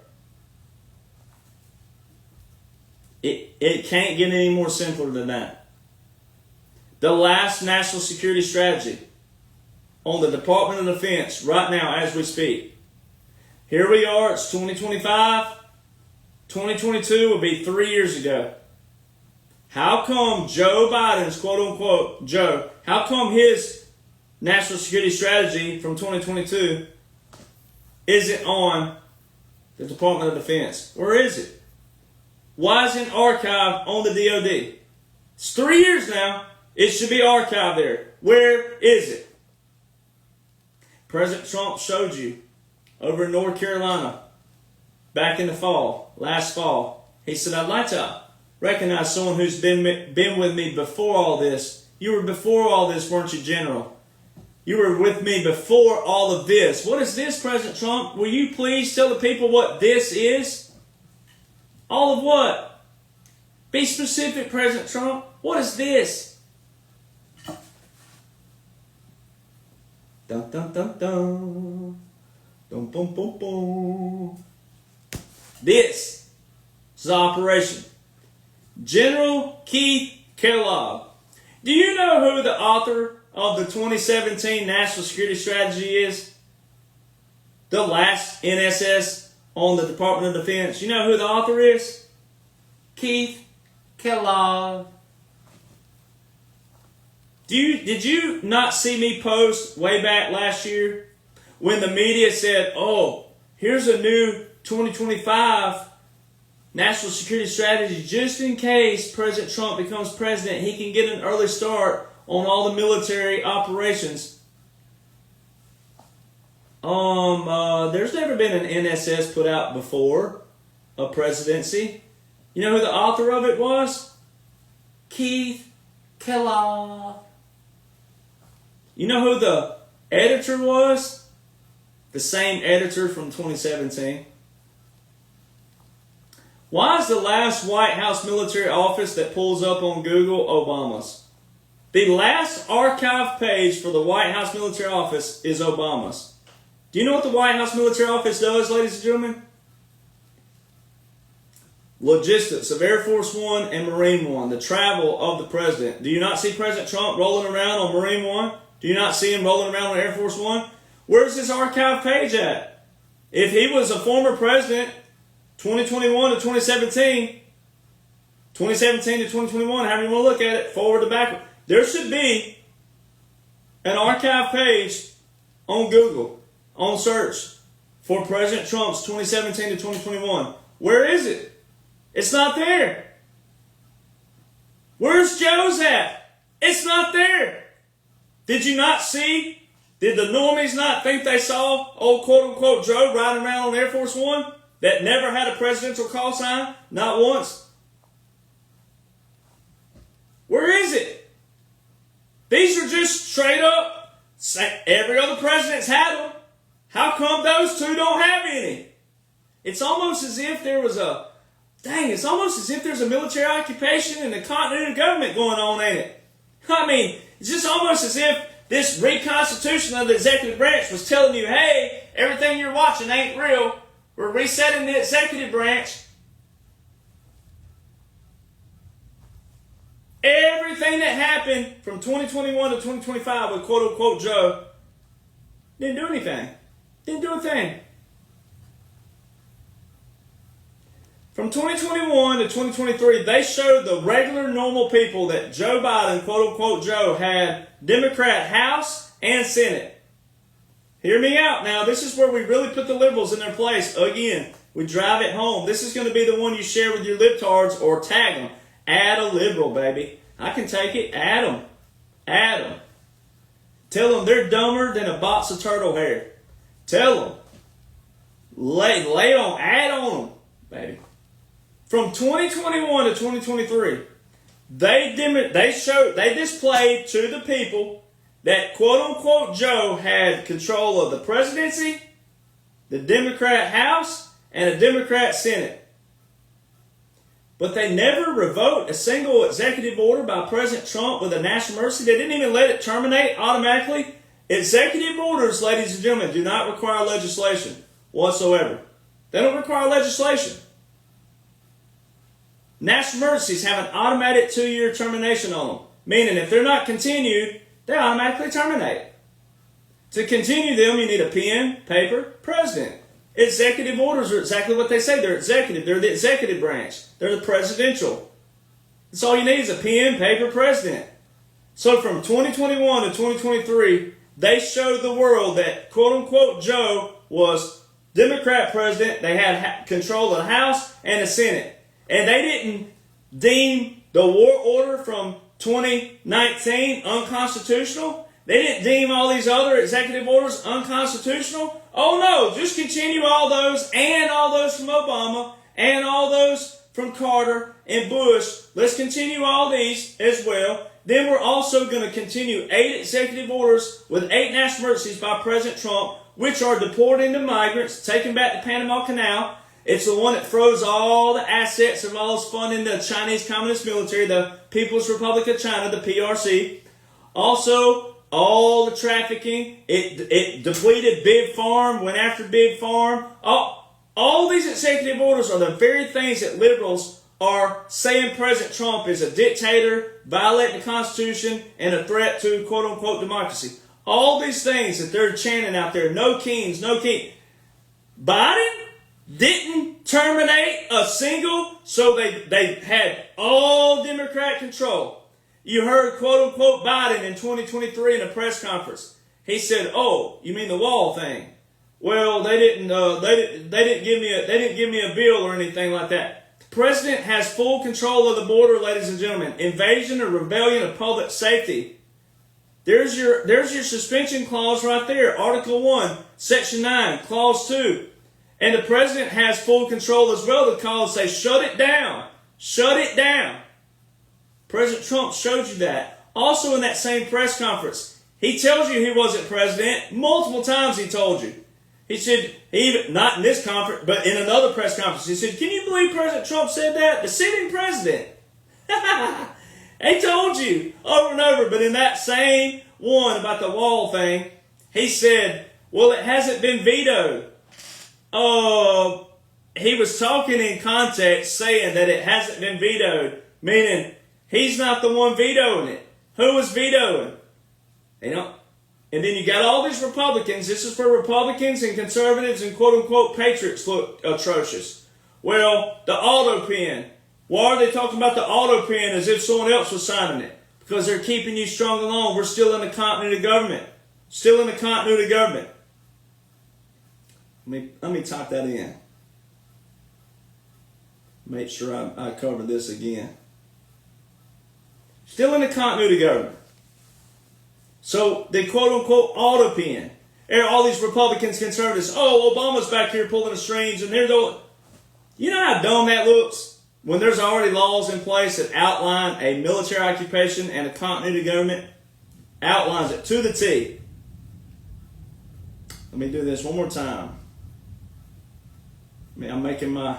It can't get any more simpler than that. The last national security strategy on the Department of Defense right now as we speak. Here we are, it's 2025. 2022 will be 3 years ago. How come Joe Biden's, quote unquote, Joe, how come his national security strategy from 2022 isn't on the Department of Defense? Where is it? Why isn't it archived on the DOD? It's 3 years now. It should be archived there. Where is it? President Trump showed you over in North Carolina back in the fall, last fall. He said, I'd like to recognize someone who's been with me before all this. You were before all this, weren't you, General? You were with me before all of this. What is this, President Trump? Will you please tell the people what this is? All of what? Be specific, President Trump. What is this? Dun dun dun dun. Dun bum bum bum. This is Operation General Keith Kellogg. Do you know who the author of the 2017 National Security Strategy is? The last NSS on the Department of Defense. You know who the author is? Keith Kellogg. Did you not see me post way back last year when the media said, oh, here's a new 2025 national security strategy just in case President Trump becomes president, he can get an early start on all the military operations. There's never been an NSS put out before a presidency. You know who the author of it was? Keith Kellogg. You know who the editor was? The same editor from 2017. Why is the last White House military office that pulls up on Google Obama's? The last archive page for the White House military office is Obama's. Do you know what the White House military office does, ladies and gentlemen? Logistics of Air Force One and Marine One, the travel of the president. Do you not see President Trump rolling around on Marine One? Do you not see him rolling around on Air Force One? Where's this archive page at? If he was a former president, 2021 to 2017, 2017 to 2021, however you want to look at it, forward to backward, there should be an archive page on Google, on search, for President Trump's 2017 to 2021. Where is it? It's not there. Where's Joe's at? It's not there. Did you not see? Did the normies not think they saw old quote-unquote Joe riding around on Air Force One? that never had a presidential call sign? Not once. Where is it? These are just straight up, every other president's had them. How come those two don't have any? It's almost as if there was it's almost as if there's a military occupation and a continuity of government going on, ain't it? I mean, it's just almost as if this reconstitution of the executive branch was telling you, hey, everything you're watching ain't real. We're resetting the executive branch. Everything that happened from 2021 to 2025 with quote-unquote Joe didn't do anything. Didn't do a thing. From 2021 to 2023, they showed the regular, normal people that Joe Biden, quote-unquote Joe, had Democrat House and Senate. Hear me out now. This is where we really put the liberals in their place. Again, we drive it home. This is going to be the one you share with your libtards or tag them. Add a liberal, baby. I can take it. Add them. Add them. Tell them they're dumber than a box of turtle hair. Tell them. Lay on. Add on them, baby. From 2021 to 2023, they displayed to the people that quote-unquote Joe had control of the presidency, the Democrat House, and the Democrat Senate. But they never revoked a single executive order by President Trump with a national emergency. They didn't even let it terminate automatically. Executive orders, ladies and gentlemen, do not require legislation whatsoever. They don't require legislation. National emergencies have an automatic 2-year termination on them, meaning if they're not continued, they automatically terminate. To continue them, you need a pen, paper, president. Executive orders are exactly what they say. They're executive. They're the executive branch. They're the presidential. That's all you need is a pen, paper, president. So from 2021 to 2023, they showed the world that quote-unquote Joe was Democrat president. They had control of the House and the Senate. And they didn't deem the war order from 2019 unconstitutional. They didn't deem all these other executive orders unconstitutional. Oh no, just continue all those and all those from Obama and all those from Carter and Bush. Let's continue all these as well. Then we're also going to continue 8 executive orders with 8 national emergencies by President Trump, which are deporting the migrants, taking back the Panama Canal. It's the one that froze all the assets of all those funding the Chinese Communist military, the People's Republic of China, the PRC. Also, all the trafficking. It depleted Big Farm, went after Big Farm. All these executive orders are the very things that liberals are saying President Trump is a dictator, violating the Constitution, and a threat to quote-unquote democracy. All these things that they're chanting out there, no kings, no king. Biden didn't terminate a single, so they had all Democrat control. You heard quote-unquote Biden in 2023 in a press conference. He said, "Oh, you mean the wall thing? Well, they didn't give me a bill or anything like that." The president has full control of the border, ladies and gentlemen. Invasion or rebellion of public safety. There's your suspension clause right there. Article 1, Section 9, Clause 2. And the president has full control as well to call and say, shut it down. Shut it down. President Trump showed you that. Also in that same press conference, he tells you he wasn't president. Multiple times he told you. He said, not in this conference, but in another press conference, he said, can you believe President Trump said that? The sitting president. He told you over and over, but in that same one about the wall thing, he said, well, it hasn't been vetoed. He was talking in context saying that it hasn't been vetoed, meaning he's not the one vetoing it. Who was vetoing? And then you got all these Republicans. This is where Republicans and conservatives and quote-unquote patriots look atrocious. Well, the auto pen. Why are they talking about the auto pen as if someone else was signing it? Because they're keeping you strung along. We're still in the continuity of government. Still in the continuity of government. Let me type that in. Make sure I cover this again. Still in the continuity of government. So the quote-unquote auto pen. All these Republicans, conservatives, Obama's back here pulling the strings, and You know how dumb that looks when there's already laws in place that outline a military occupation and a continuity government? Outlines it to the T. Let me do this one more time. I'm making my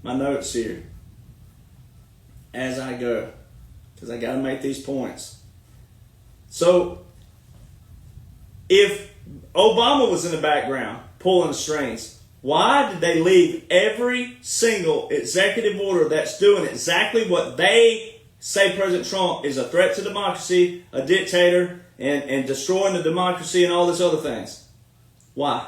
notes here as I go, because I got to make these points. So, if Obama was in the background pulling the strings, why did they leave every single executive order that's doing exactly what they say President Trump is a threat to democracy, a dictator, and destroying the democracy and all these other things? Why?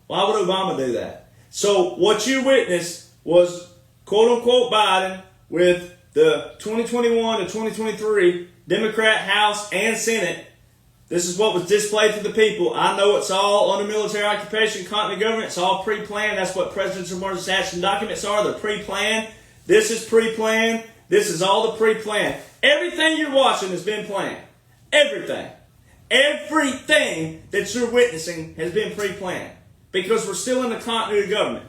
Why would Obama do that? So what you witnessed was, quote-unquote, Biden with the 2021 to 2023 Democrat House and Senate. This is what was displayed to the people. I know it's all under military occupation, continuity government. It's all pre-planned. That's what President's emergency action documents are. They're pre-planned. This is pre-planned. This is all the pre-planned. Everything you're watching has been planned. Everything. Everything that you're witnessing has been pre-planned. Because we're still in the continuity government.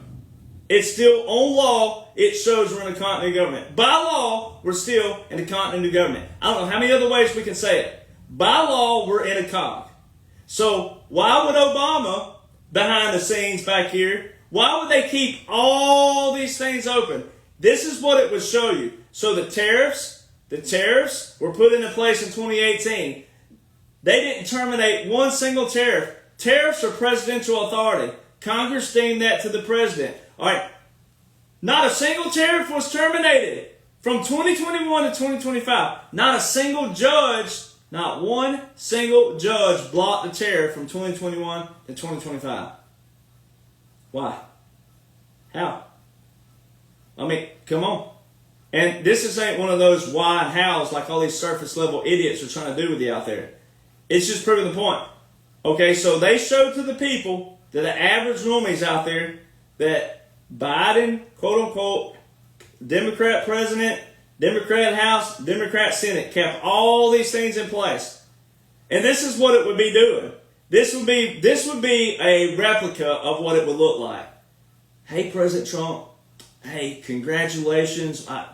It's still on law. It shows we're in the continuity government. By law, we're still in the continuity government. I don't know how many other ways we can say it. By law, we're in a cog. So why would Obama, behind the scenes back here, why would they keep all these things open? This is what it would show you. So the tariffs were put into place in 2018. They didn't terminate one single tariff. Tariffs are presidential authority. Congress deemed that to the president. All right. Not a single tariff was terminated from 2021 to 2025. Not a single judge, not one single judge blocked the tariff from 2021 to 2025. Why? How? I mean, come on. And this ain't one of those why and hows like all these surface level idiots are trying to do with you out there. It's just proving the point. Okay, so they showed to the people, to the average normies out there, that Biden, quote unquote, Democrat president, Democrat House, Democrat Senate, kept all these things in place. And this is what it would be doing. This would be a replica of what it would look like. Hey, President Trump, hey, congratulations. I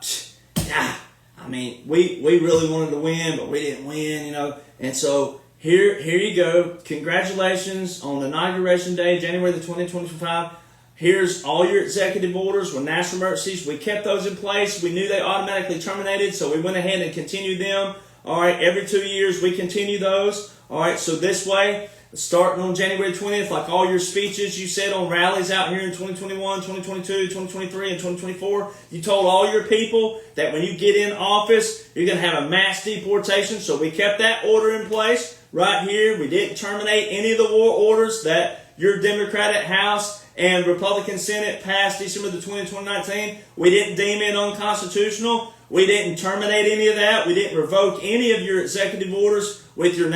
mean, we really wanted to win, but we didn't win, you know. And so here you go. Congratulations on Inauguration Day, January the 2025. Here's all your executive orders with national emergencies. We kept those in place. We knew they automatically terminated, so we went ahead and continued them. All right, every 2 years we continue those. All right, so this way, starting on January 20th, like all your speeches you said on rallies out here in 2021, 2022, 2023, and 2024, you told all your people that when you get in office, you're going to have a mass deportation. So we kept that order in place right here. We didn't terminate any of the war orders that your Democratic House and Republican Senate passed December the 20th, 2019. We didn't deem it unconstitutional. We didn't terminate any of that. We didn't revoke any of your executive orders with your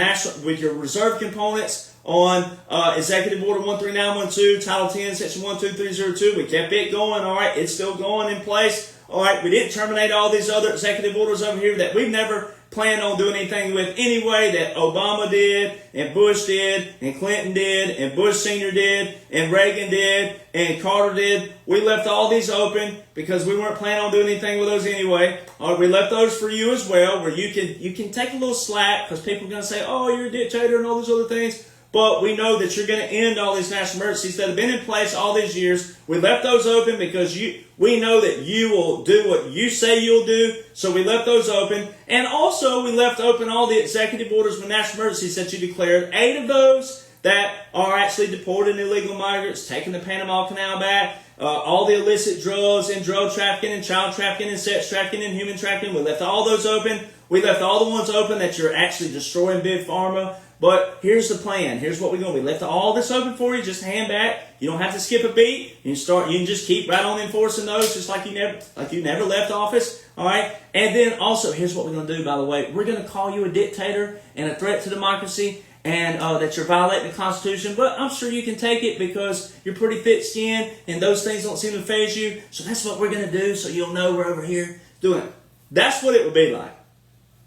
reserve components on Executive Order 13912, Title 10, Section 12302. We kept it going, all right? It's still going in place, all right? We didn't terminate all these other executive orders over here that we've never planned on doing anything with anyway, that Obama did, and Bush did, and Clinton did, and Bush Sr. did, and Reagan did, and Carter did. We left all these open because we weren't planning on doing anything with those anyway. We left those for you as well, where you can take a little slack because people are going to say, oh, you're a dictator and all those other things. But we know that you're going to end all these national emergencies that have been in place all these years. We left those open because we know that you will do what you say you'll do. So we left those open. And also we left open all the executive orders with national emergencies that you declared. 8 of those that are actually deporting illegal migrants, taking the Panama Canal back, all the illicit drugs and drug trafficking and child trafficking and sex trafficking and human trafficking. We left all those open. We left all the ones open that you're actually destroying Big Pharma. But here's the plan. Here's what we're going to do. We left all this open for you. Just hand back. You don't have to skip a beat. You can just keep right on enforcing those, just like you never left office. All right. And then also, here's what we're going to do. By the way, we're going to call you a dictator and a threat to democracy, and that you're violating the Constitution. But I'm sure you can take it because you're pretty thick-skinned, and those things don't seem to faze you. So that's what we're going to do. So you'll know we're over here doing it. That's what it would be like.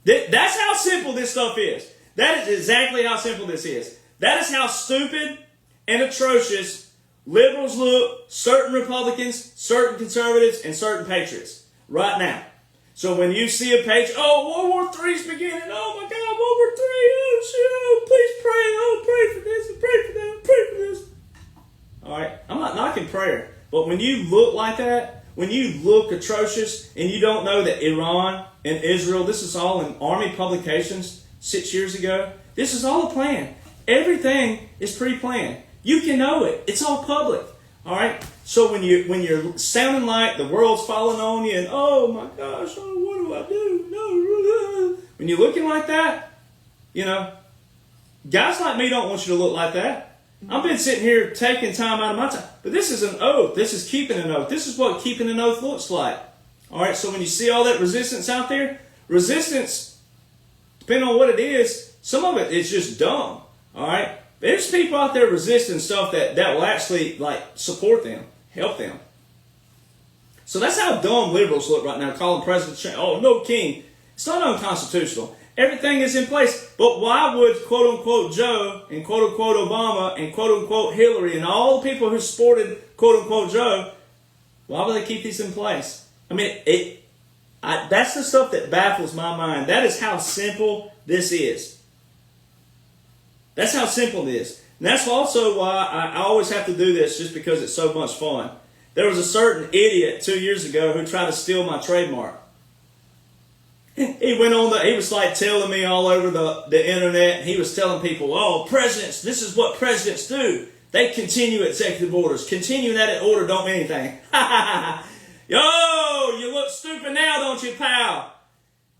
That's how simple this stuff is. That is exactly how simple this is. That is how stupid and atrocious liberals look, certain Republicans, certain conservatives, and certain patriots right now. So when you see a page, oh, World War III's beginning. Oh my God, World War III. Oh shit! Oh, please pray. Oh, pray for this and pray for that. Pray for this. All right, I'm not knocking prayer, but when you look like that, when you look atrocious, and you don't know that Iran and Israel, this is all in Army publications 6 years ago. This is all a plan. Everything is pre-planned. You can know it. It's all public. All right. So when you're sounding like the world's falling on you, and oh my gosh, oh what do I do? No. When you're looking like that, guys like me don't want you to look like that. I've been sitting here taking time out of my time, but this is an oath. This is keeping an oath. This is what keeping an oath looks like. All right. So when you see all that resistance out there, resistance, depending on what it is, some of it is just dumb. All right. There's people out there resisting stuff that will actually support them, help them. So that's how dumb liberals look right now, calling President Trump, oh, no king. It's not unconstitutional. Everything is in place. But why would quote-unquote Joe and quote-unquote Obama and quote-unquote Hillary and all the people who supported quote-unquote Joe, why would they keep these in place? I mean, that's the stuff that baffles my mind. That is how simple this is. That's how simple it is. And that's also why I always have to do this, just because it's so much fun. There was a certain idiot 2 years ago who tried to steal my trademark. He went on he was telling me all over the internet. He was telling people, oh, presidents, this is what presidents do. They continue executive orders. Continuing that order don't mean anything. Yo, you look stupid now, don't you, pal?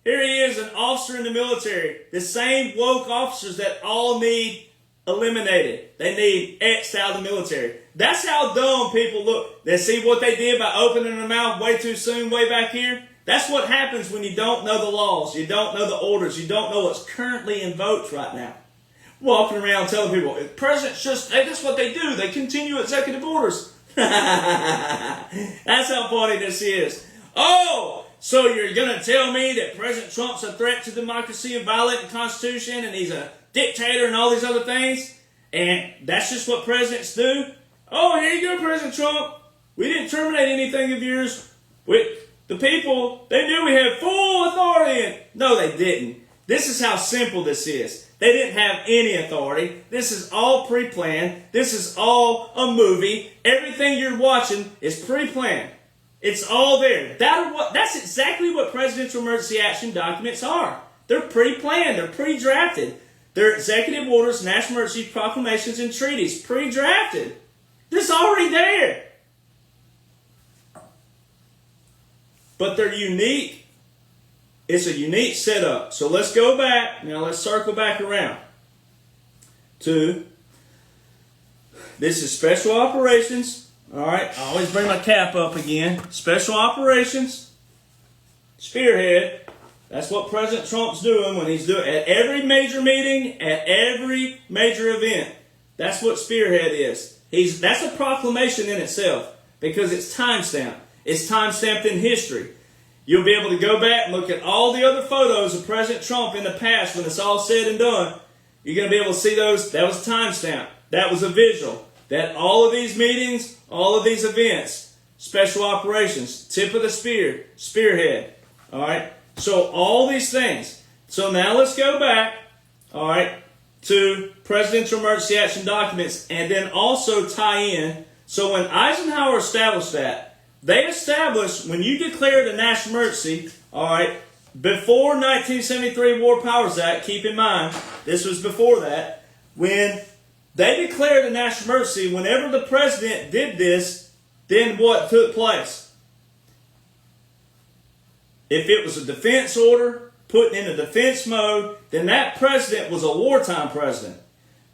Here he is, an officer in the military. The same woke officers that all need eliminated. They need X'd out of the military. That's how dumb people look. They see what they did by opening their mouth way too soon, way back here. That's what happens when you don't know the laws. You don't know the orders. You don't know what's currently in votes right now. Walking around telling people, presidents that's what they do. They continue executive orders. That's how funny this is. Oh! So you're going to tell me that President Trump's a threat to democracy and violating the Constitution and he's a dictator and all these other things? And that's just what presidents do? Oh, here you go, President Trump. We didn't terminate anything of yours. The people, they knew we had full authority. No, they didn't. This is how simple this is. They didn't have any authority. This is all pre-planned. This is all a movie. Everything you're watching is pre-planned. It's all there. That's exactly what presidential emergency action documents are. They're pre-planned. They're pre-drafted. They're executive orders, national emergency proclamations, and treaties. Pre-drafted. This is already there. But they're unique. It's a unique setup. So let's go back. Now let's circle back around to this is special operations. All right, I always bring my cap up again. Special operations, spearhead. That's what President Trump's doing when he's doing at every major meeting, at every major event. That's what spearhead is. That's a proclamation in itself because it's timestamped. It's timestamped in history. You'll be able to go back and look at all the other photos of President Trump in the past when it's all said and done. You're going to be able to see those. That was timestamped. That was a visual. That all of these meetings, all of these events, special operations, tip of the spear, spearhead. All right. So all these things. So now let's go back. All right. To presidential emergency action documents and then also tie in. So when Eisenhower established that, they established when you declared a national emergency, all right, before 1973 War Powers Act, keep in mind, this was before that, when they declared a national emergency, whenever the president did this, then what took place? If it was a defense order, put in a defense mode, then that president was a wartime president.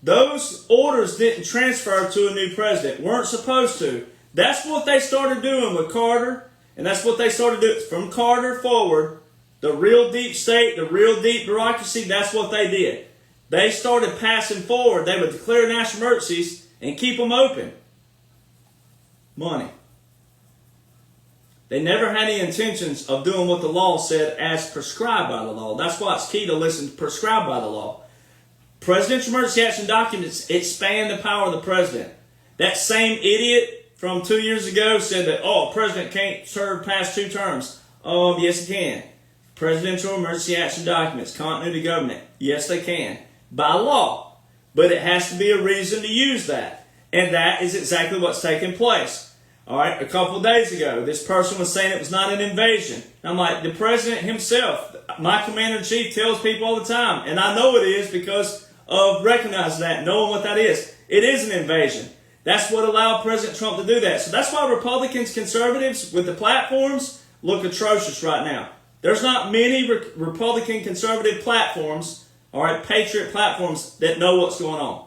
Those orders didn't transfer to a new president, weren't supposed to. That's what they started doing with Carter, and that's what they started doing from Carter forward. The real deep state, the real deep bureaucracy, that's what they did. They started passing forward. They would declare national emergencies and keep them open. Money. They never had any intentions of doing what the law said as prescribed by the law. That's why it's key to listen to prescribed by the law. Presidential emergency action documents expand the power of the president. That same idiot from 2 years ago said that, oh, a president can't serve past 2 terms. Yes, he can. Presidential emergency action documents, continuity government. Yes, they can. By law. But it has to be a reason to use that. And that is exactly what's taking place. All right, a couple of days ago, this person was saying it was not an invasion. I'm like, the president himself, my commander-in-chief, tells people all the time, and I know it is because of recognizing that, knowing what that is. It is an invasion. That's what allowed President Trump to do that. So that's why Republicans, conservatives with the platforms look atrocious right now. There's not many Republican conservative platforms, all right, patriot platforms that know what's going on.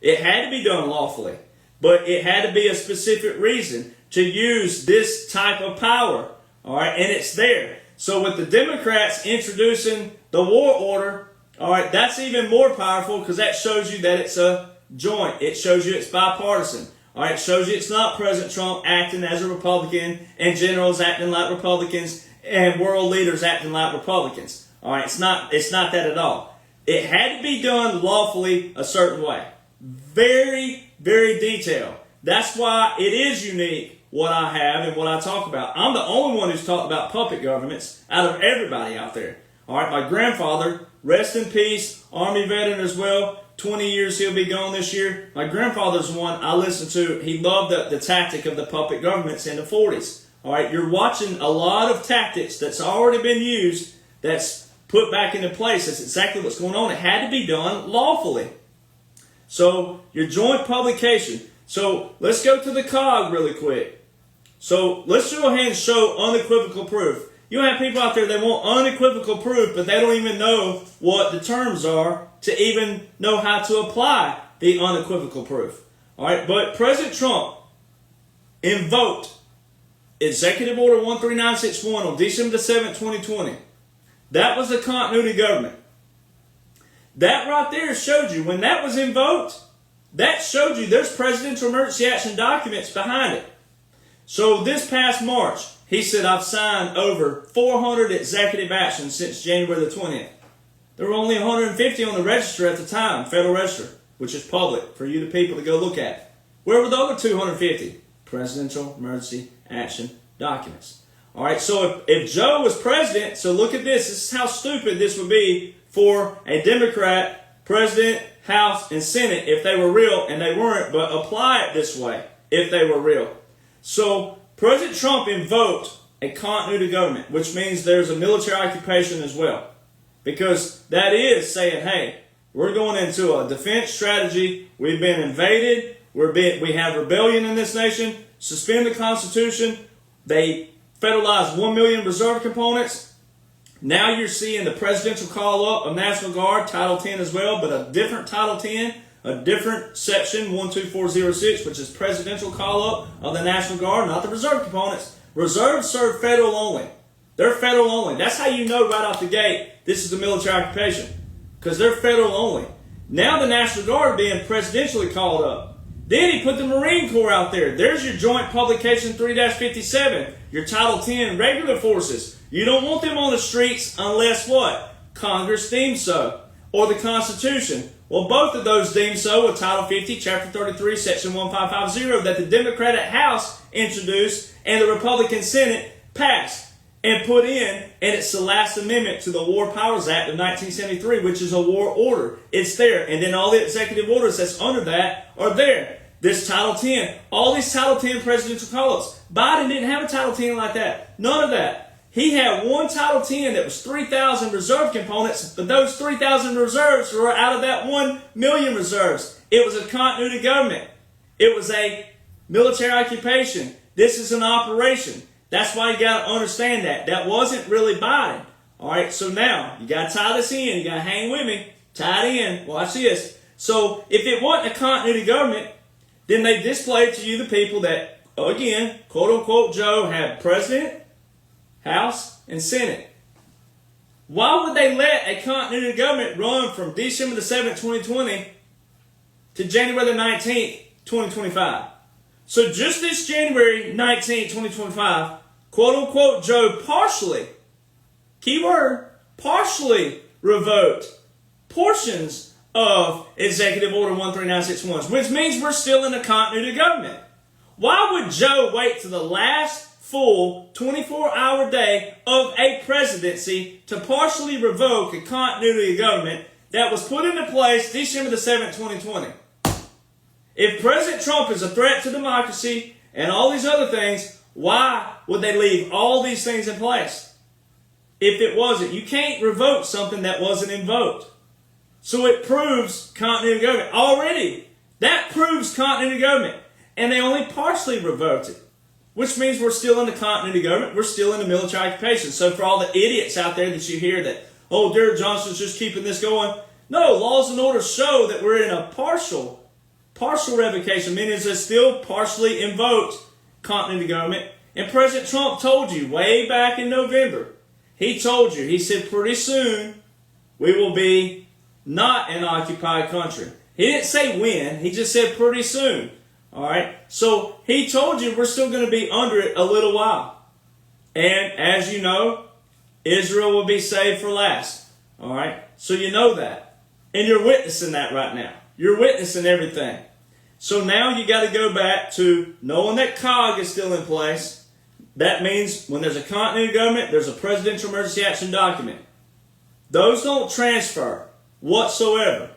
It had to be done lawfully, but it had to be a specific reason to use this type of power, all right, and it's there. So with the Democrats introducing the war order, all right, that's even more powerful because that shows you that it's a joint. It shows you it's bipartisan. All right, it shows you it's not President Trump acting as a Republican and generals acting like Republicans and world leaders acting like Republicans. All right, it's not that at all. It had to be done lawfully a certain way. Very, very detailed. That's why it is unique what I have and what I talk about. I'm the only one who's talked about puppet governments out of everybody out there. All right, my grandfather, rest in peace, Army veteran as well. 20 years he'll be gone this year. My grandfather's one I listened to. He loved the tactic of the puppet governments in the 40s. All right, you're watching a lot of tactics that's already been used that's put back into place. That's exactly what's going on. It had to be done lawfully. So your joint publication. So let's go to the COG really quick. So let's go ahead and show unequivocal proof. You have people out there that want unequivocal proof, but they don't even know what the terms are to even know how to apply the unequivocal proof. All right, but President Trump invoked Executive Order 13961 on December 7, 2020. That was a continuity government. That right there showed you, when that was invoked, that showed you there's presidential emergency action documents behind it. So this past March, he said, I've signed over 400 executive actions since January the 20th. There were only 150 on the register at the time, Federal Register, which is public for you, the people, to go look at. Where were the other 250? Presidential emergency action documents. All right, so if Joe was president, so look at this. This is how stupid this would be for a Democrat, president, House, and Senate if they were real, and they weren't, but apply it this way if they were real. So President Trump invoked a continuity government, which means there's a military occupation as well. Because that is saying, hey, we're going into a defense strategy. We've been invaded. We have rebellion in this nation. Suspend the Constitution. They federalized 1 million reserve components. Now you're seeing the presidential call-up of National Guard, Title 10 as well, but a different Title 10, a different section, 12406, which is presidential call-up of the National Guard, not the reserve components. Reserves serve federal only. They're federal only. That's how you know right off the gate this is a military occupation, because they're federal only. Now the National Guard being presidentially called up. Then he put the Marine Corps out there. There's your Joint Publication 3-57, your Title 10 regular forces. You don't want them on the streets unless what? Congress deems so, or the Constitution. Well, both of those deem so with Title 50, Chapter 33, Section 1550 that the Democratic House introduced and the Republican Senate passed and put in, and it's the last amendment to the War Powers Act of 1973, which is a war order. It's there. And then all the executive orders that's under that are there. This Title 10, all these Title 10 presidential call-ups. Biden didn't have a Title 10 like that. None of that. He had one Title 10 that was 3,000 reserve components, but those 3,000 reserves were out of that 1 million reserves. It was a continuity government. It was a military occupation. This is an operation. That's why you got to understand that. That wasn't really Biden. All right, so now you got to tie this in. You got to hang with me. Tie it in. Watch this. So if it wasn't a continuity government, then they displayed to you the people that, again, quote-unquote Joe, had president, House, and Senate. Why would they let a continuity government run from December the 7th, 2020 to January the 19th, 2025? So just this January 19th, 2025, quote-unquote Joe partially, keyword, partially revoked portions of Executive Order 13961, which means we're still in a continuity of government. Why would Joe wait to the last full 24-hour day of a presidency to partially revoke a continuity of government that was put into place December the 7th, 2020? If President Trump is a threat to democracy and all these other things, why would they leave all these things in place? If it wasn't, you can't revoke something that wasn't invoked. So it proves continuity of government. Already, that proves continuity of government. And they only partially revoked it, which means we're still in the continuity of government. We're still in the military occupation. So for all the idiots out there that you hear that, oh, dear Johnson's just keeping this going. No, laws and orders show that we're in a partial revocation, meaning it's still partially invoked continuity of government. And President Trump told you way back in November, he told you, he said pretty soon we will be not an occupied country. He didn't say when, he just said pretty soon. All right, so he told you we're still going to be under it a little while. And as you know, Israel will be saved for last. All right, so you know that. And you're witnessing that right now. You're witnessing everything. So now you got to go back to knowing that COG is still in place. That means when there's a continuity of government, there's a presidential emergency action document. Those don't transfer whatsoever.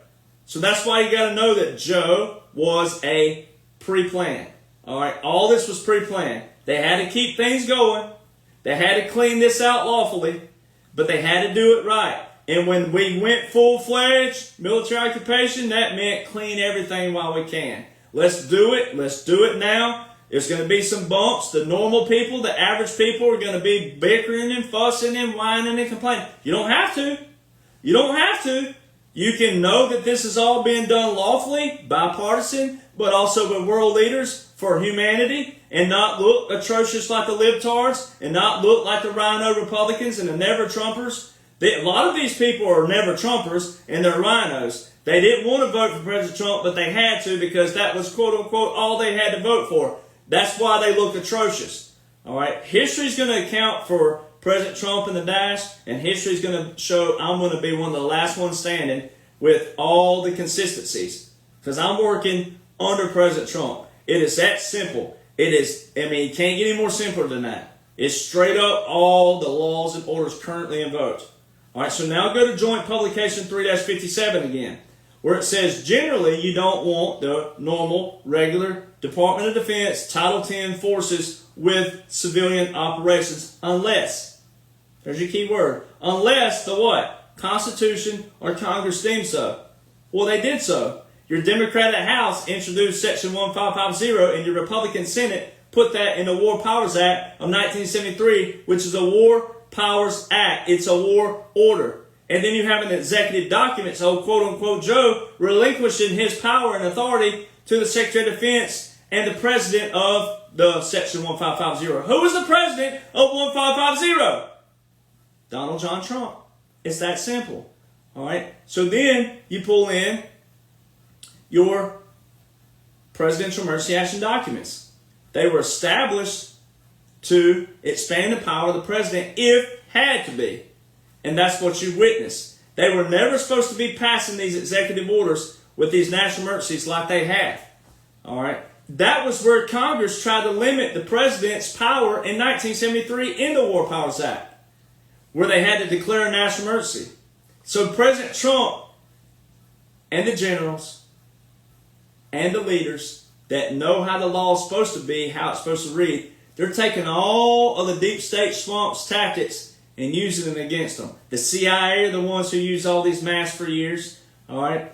So that's why you got to know that Joe was a pre-planned. All right, all this was pre-planned. They had to keep things going. They had to clean this out lawfully, but they had to do it right. And when we went full-fledged military occupation, that meant clean everything while we can. Let's do it. Let's do it now. There's going to be some bumps. The normal people, the average people are going to be bickering and fussing and whining and complaining. You don't have to. You don't have to. You can know that this is all being done lawfully, bipartisan, but also with world leaders for humanity, and not look atrocious like the libtards, and not look like the rhino Republicans and the never-Trumpers. A lot of these people are never-Trumpers, and they're rhinos. They didn't want to vote for President Trump, but they had to because that was, quote-unquote, all they had to vote for. That's why they look atrocious. All right? History's going to account for President Trump in the dash, and history's going to show I'm going to be one of the last ones standing with all the consistencies. Because I'm working under President Trump. It is that simple. It is, I mean, you can't get any more simpler than that. It's straight up all the laws and orders currently invoked. All right, so now go to Joint Publication 3-57 again, where it says, generally, you don't want the normal, regular Department of Defense Title 10 forces with civilian operations unless, there's your key word, unless the what? Constitution or Congress deems so. Well, they did so. Your Democratic House introduced Section 1550, and your Republican Senate put that in the War Powers Act of 1973, which is a War Powers Act. It's a war order. And then you have an executive document, so quote-unquote Joe relinquishing his power and authority to the Secretary of Defense and the President of the Section 1550. Who was the President of 1550? Donald John Trump. It's that simple. All right. So then you pull in your presidential emergency action documents. They were established to expand the power of the president if had to be. And that's what you witness. They were never supposed to be passing these executive orders with these national emergencies like they have. All right. That was where Congress tried to limit the president's power in 1973 in the War Powers Act, where they had to declare a national emergency. So President Trump and the generals and the leaders that know how the law is supposed to be, how it's supposed to read, they're taking all of the deep state swamps tactics and using them against them. The CIA are the ones who use all these masks for years. All right.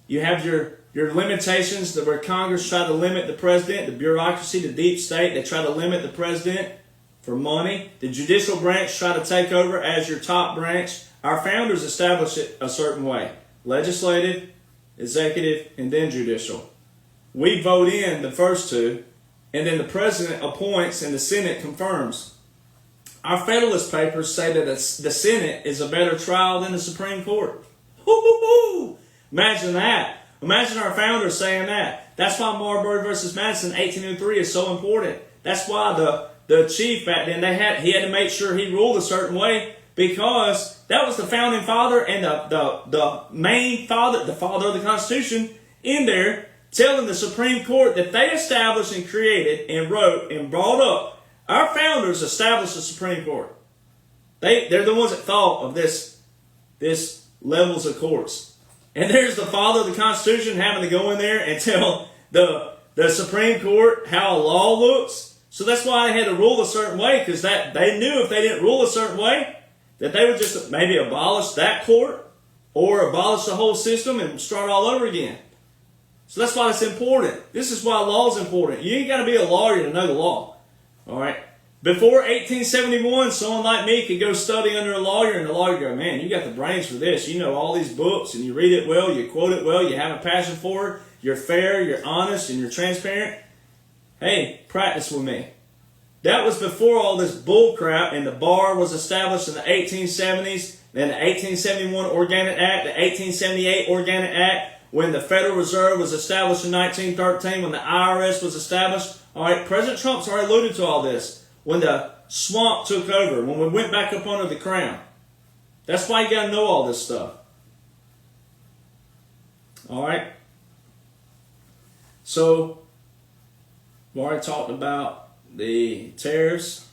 You have your limitations where Congress tried to limit the president, the bureaucracy, the deep state. They try to limit the president for money. The judicial branch try to take over as your top branch. Our founders established it a certain way. Legislative, executive, and then judicial. We vote in the first two, and then the president appoints and the Senate confirms. Our Federalist Papers say that the Senate is a better trial than the Supreme Court. Hoo-hoo-hoo! Imagine that. Imagine our founders saying that. That's why Marbury versus Madison 1803 is so important. That's why the chief back then, he had to make sure he ruled a certain way because that was the founding father and the main father, the father of the Constitution, in there telling the Supreme Court that they established and created and wrote and brought up. Our founders established the Supreme Court. They're the ones that thought of this levels of courts. And there's the father of the Constitution having to go in there and tell the Supreme Court how a law looks. So that's why they had to rule a certain way, because they knew if they didn't rule a certain way, that they would just maybe abolish that court or abolish the whole system and start all over again. So that's why it's important. This is why law is important. You ain't got to be a lawyer to know the law. All right. Before 1871, someone like me could go study under a lawyer, and the lawyer go, man, you got the brains for this. You know all these books, and you read it well, you quote it well, you have a passion for it, you're fair, you're honest, and you're transparent. Hey, practice with me. That was before all this bull crap, and the bar was established in the 1870s, then the 1871 Organic Act, the 1878 Organic Act, when the Federal Reserve was established in 1913, when the IRS was established. All right, President Trump's already alluded to all this. When the swamp took over, when we went back up under the crown. That's why you got to know all this stuff. All right. So, we already talked about the tariffs.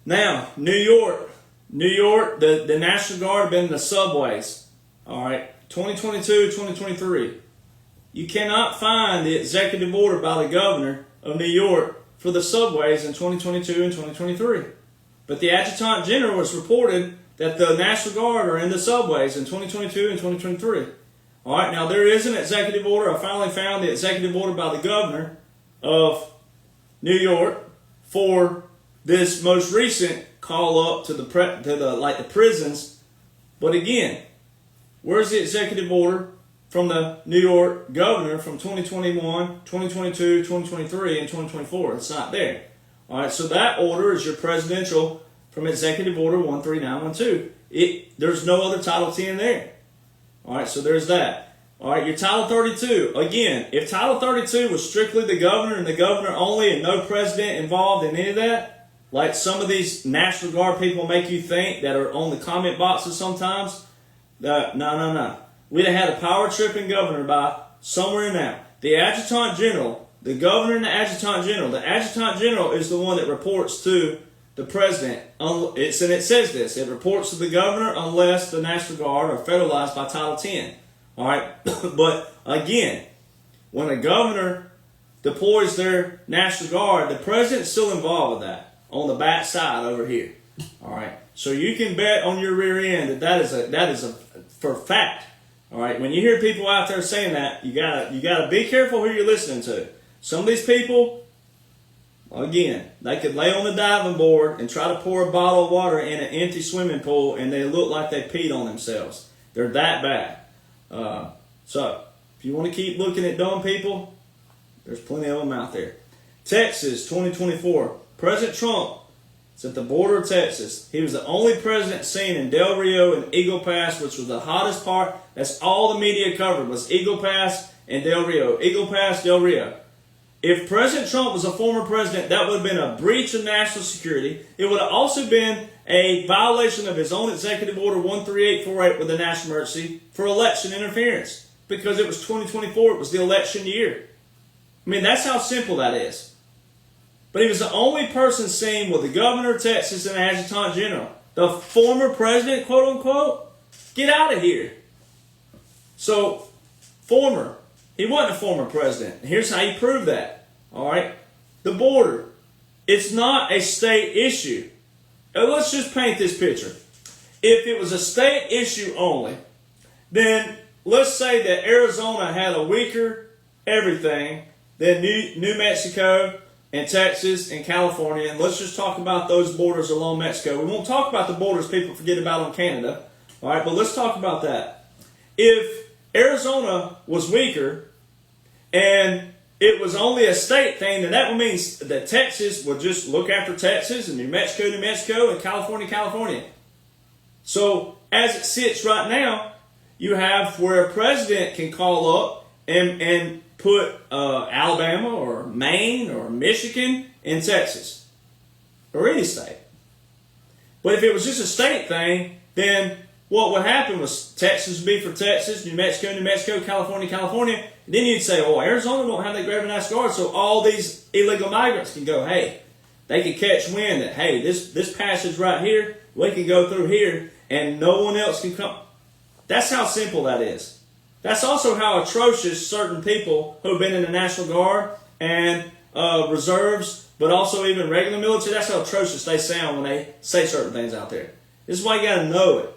Now, New York, the National Guard have been in the subways. All right, 2022, 2023. You cannot find the executive order by the governor of New York for the subways in 2022 and 2023. But the Adjutant General has reported that the National Guard are in the subways in 2022 and 2023. All right, now there is an executive order. I finally found the executive order by the governor of New York for this most recent call up to the prisons. But again, where's the executive order from the New York governor from 2021, 2022, 2023, and 2024? It's not there. All right, so that order is your presidential from Executive Order 13912. There's no other Title 10 there. All right, so there's that. All right, your Title 32. Again, if Title 32 was strictly the governor and the governor only and no president involved in any of that, like some of these National Guard people make you think that are on the comment boxes sometimes, no. We'd have had a power-tripping governor by somewhere in there. The Adjutant General, the governor and the Adjutant General is the one that reports to the president. It says this. It reports to the governor unless the National Guard are federalized by Title 10. All right? But again, when a governor deploys their National Guard, the president's still involved with that on the back side over here. All right? So you can bet on your rear end that is a for fact. All right, when you hear people out there saying that, you gotta be careful who you're listening to. Some of these people, again, they could lay on the diving board and try to pour a bottle of water in an empty swimming pool, and they look like they peed on themselves. They're that bad. So, if you want to keep looking at dumb people, there's plenty of them out there. Texas, 2024. President Trump is at the border of Texas. He was the only president seen in Del Rio and Eagle Pass, which was the hottest part. That's all the media covered, was Eagle Pass and Del Rio. Eagle Pass, Del Rio. If President Trump was a former president, that would have been a breach of national security. It would have also been a violation of his own Executive Order 13848 with the national emergency for election interference, because it was 2024. It was the election year. I mean, that's how simple that is. But he was the only person seen with the governor of Texas and the Adjutant General. The former president, quote unquote, get out of here. So, former. He wasn't a former president. Here's how you prove that. All right? The border. It's not a state issue. Now, let's just paint this picture. If it was a state issue only, then let's say that Arizona had a weaker everything than New Mexico and Texas and California. And let's just talk about those borders along Mexico. We won't talk about the borders people forget about on Canada. All right, but let's talk about that. If Arizona was weaker and it was only a state thing, then that would mean that Texas would just look after Texas and New Mexico, and California. So as it sits right now, you have where a president can call up and put Alabama or Maine or Michigan in Texas or any state. But if it was just a state thing, then what would happen was Texas would be for Texas, New Mexico, California, California. And then you'd say, oh, Arizona don't have that Grave National Guard, so all these illegal migrants can go, hey, they can catch wind that, hey, this passage right here, we can go through here, and no one else can come. That's how simple that is. That's also how atrocious certain people who've been in the National Guard and reserves, but also even regular military, that's how atrocious they sound when they say certain things out there. This is why you got to know it.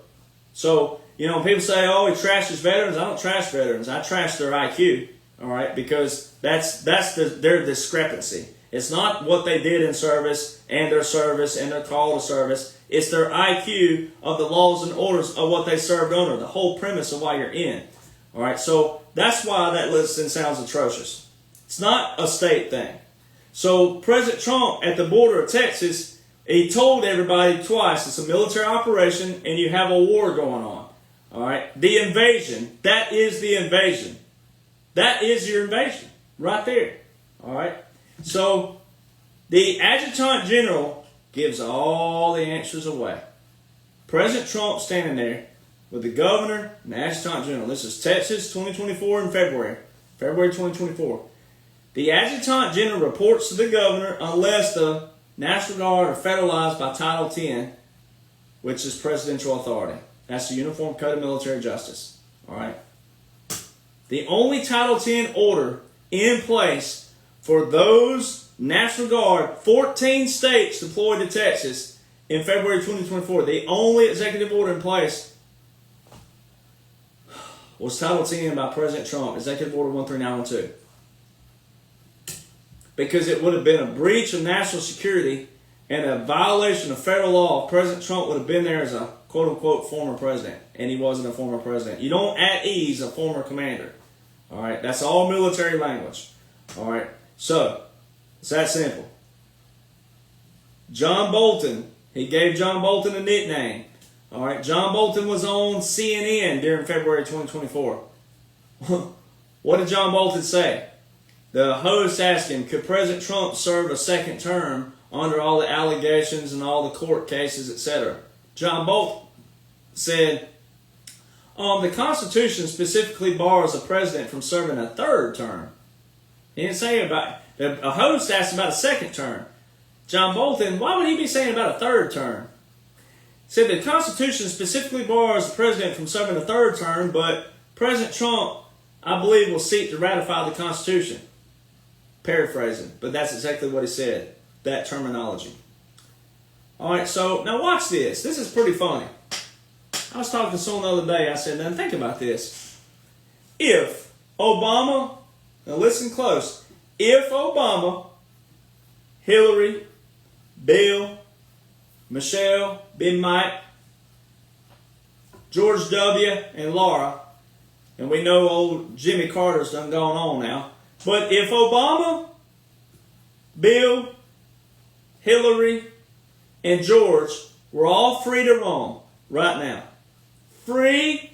So, people say, oh, he trashes veterans. I don't trash veterans. I trash their IQ, all right, because that's their discrepancy. It's not what they did in service and their call to service. It's their IQ of the laws and orders of what they served under, the whole premise of why you're in. All right, so that's why that listing sounds atrocious. It's not a state thing. So President Trump at the border of Texas, he told everybody twice, it's a military operation and you have a war going on. All right, the invasion, that is the invasion. That is your invasion right there. All right, so the Adjutant General gives all the answers away. President Trump standing there with the governor and the Adjutant General. This is Texas 2024 in February 2024. The Adjutant General reports to the governor unless the National Guard are federalized by Title 10, which is presidential authority. That's the Uniform Code of Military Justice. All right. The only Title 10 order in place for those National Guard, 14 states deployed to Texas in February 2024, the only executive order in place was Title 10 by President Trump, Executive Order 13912. Because it would have been a breach of national security and a violation of federal law. President Trump would have been there as a quote-unquote former president, and he wasn't a former president. You don't at ease a former commander. All right, that's all military language. All right, so it's that simple. John Bolton, he gave John Bolton a nickname. All right, John Bolton was on CNN during February 2024. What did John Bolton say? The host asked him, could President Trump serve a second term under all the allegations and all the court cases, etc.? John Bolton said, the Constitution specifically bars a president from serving a third term. He didn't say about it. A host asked about a second term. John Bolton, why would he be saying about a third term? He said the Constitution specifically bars the president from serving a third term, but President Trump, I believe, will seek to ratify the Constitution. Paraphrasing, but that's exactly what he said, that terminology. All right, so now watch this. This is pretty funny. I was talking to someone the other day. I said, now think about this. If Obama, now listen close, if Obama, Hillary, Bill, Michelle, Big Mike, George W., and Laura, and we know old Jimmy Carter's done gone on now, but if Obama, Bill, Hillary, and George were all free to roam right now, free,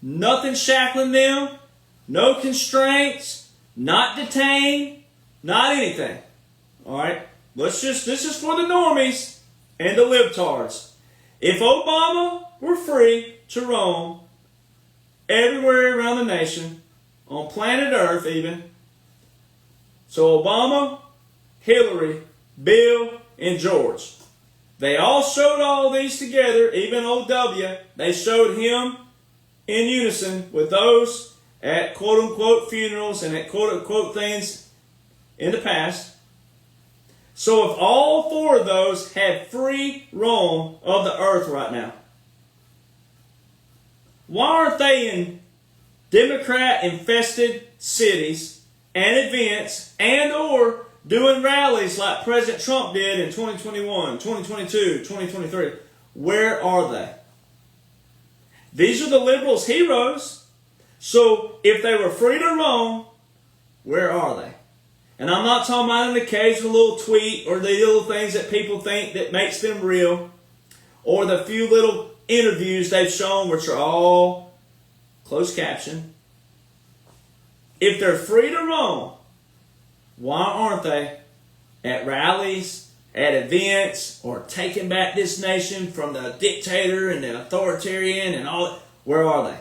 nothing shackling them, no constraints, not detained, not anything. All right, this is for the normies and the libtards. If Obama were free to roam everywhere around the nation, on planet Earth even, so Obama, Hillary, Bill, and George, they all showed all these together, even old W, they showed him in unison with those at quote-unquote funerals and at quote-unquote things in the past. So if all four of those had free roam of the earth right now, why aren't they in Democrat-infested cities and events and or doing rallies like President Trump did in 2021, 2022, 2023? Where are they? These are the liberals' heroes. So if they were free to roam, where are they? And I'm not talking about an occasional little tweet or the little things that people think that makes them real, or the few little interviews they've shown which are all closed caption. If they're free to roam, why aren't they at rallies, at events or taking back this nation from the dictator and the authoritarian and all. Where are they?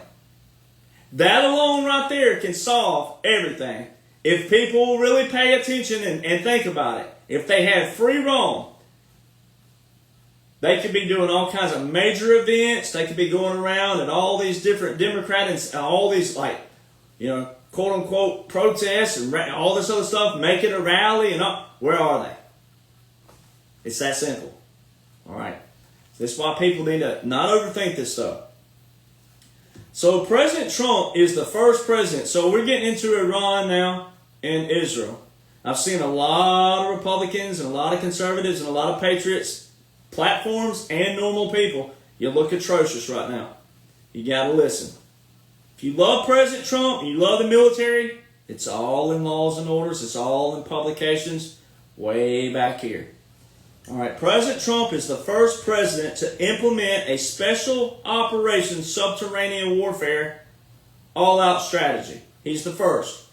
That alone right there can solve everything. If people really pay attention and think about it, if they had free roam, they could be doing all kinds of major events. They could be going around at all these different Democrats and all these, like, you know, quote unquote protests and all this other stuff, making a rally and all. Where are they? It's that simple. All right. This is why people need to not overthink this stuff. So President Trump is the first president. So we're getting into Iran now and Israel. I've seen a lot of Republicans and a lot of conservatives and a lot of patriots, platforms and normal people. You look atrocious right now. You got to listen. If you love President Trump and you love the military, it's all in laws and orders. It's all in publications way back here. All right, President Trump is the first president to implement a special operations subterranean warfare all-out strategy. He's the first.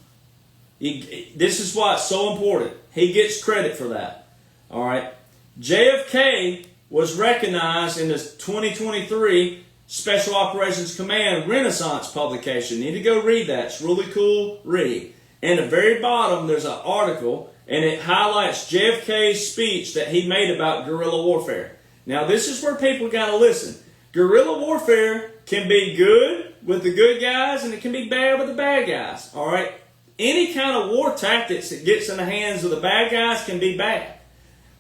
This is why it's so important. He gets credit for that. All right. JFK was recognized in the 2023 Special Operations Command Renaissance publication. You need to go read that. It's really cool read. And at the very bottom, there's an article, and it highlights JFK's speech that he made about guerrilla warfare. Now, this is where people got to listen. Guerrilla warfare can be good with the good guys, and it can be bad with the bad guys. All right? Any kind of war tactics that gets in the hands of the bad guys can be bad.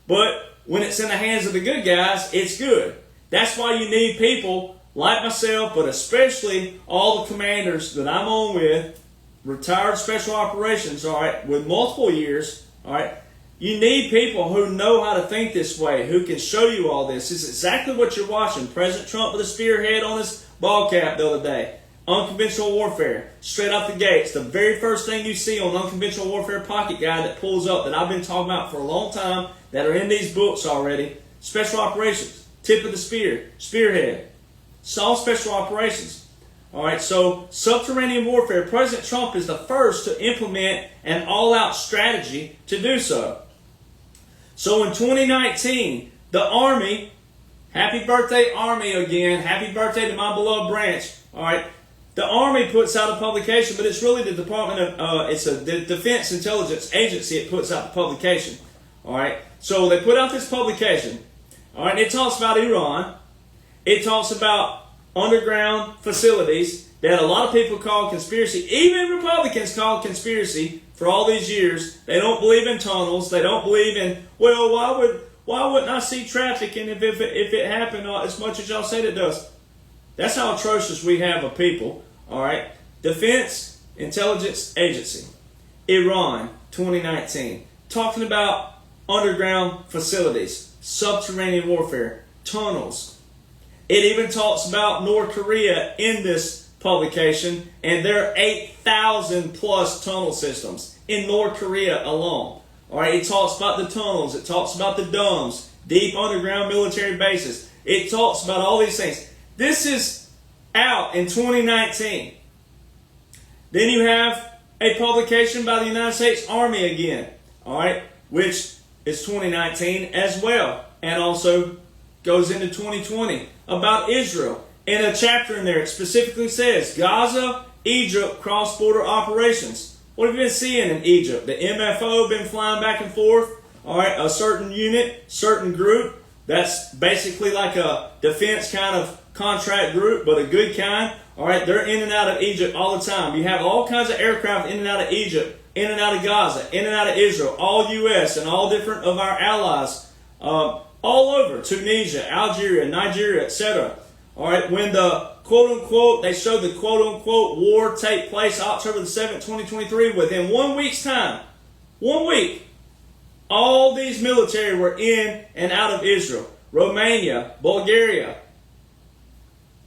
But when it's in the hands of the good guys, it's good. That's why you need people like myself, but especially all the commanders that I'm on with, retired special operations, all right, with multiple years, all right. You need people who know how to think this way, who can show you all this. It's exactly what you're watching. President Trump with a spearhead on his ball cap the other day. Unconventional warfare, straight off the gates. The very first thing you see on Unconventional Warfare Pocket Guide that pulls up that I've been talking about for a long time, that are in these books already. Special operations, tip of the spear, spearhead. It's all special operations. All right, so subterranean warfare. President Trump is the first to implement an all-out strategy to do so. So in 2019, the Army, happy birthday Army again, happy birthday to my beloved branch. All right, the Army puts out a publication, but it's really the Department of, it's a Defense Intelligence Agency that puts out the publication. All right, so they put out this publication. All right, it talks about Iran. It talks about underground facilities that a lot of people call conspiracy. Even Republicans call conspiracy for all these years. They don't believe in tunnels. They don't believe in, well, why wouldn't I see trafficking if it happened as much as y'all said it does? That's how atrocious we have of people. All right, Defense Intelligence Agency, Iran, 2019, talking about underground facilities, subterranean warfare, tunnels. It even talks about North Korea in this publication, and there are 8,000 plus tunnel systems in North Korea alone. All right, it talks about the tunnels. It talks about the domes, deep underground military bases. It talks about all these things. This is out in 2019. Then you have a publication by the United States Army again, all right, which is 2019 as well, and also goes into 2020 about Israel. In a chapter in there, it specifically says Gaza, Egypt, cross-border operations. What have you been seeing in Egypt? The MFO been flying back and forth. All right, a certain unit, certain group. That's basically like a defense kind of contract group, but a good kind. All right, they're in and out of Egypt all the time. You have all kinds of aircraft in and out of Egypt, in and out of Gaza, in and out of Israel, all U.S. and all different of our allies, all over Tunisia, Algeria, Nigeria, etc. All right, when the quote-unquote, they showed the quote-unquote war take place October the 7th, 2023, within 1 week's time, 1 week, all these military were in and out of Israel, Romania, Bulgaria,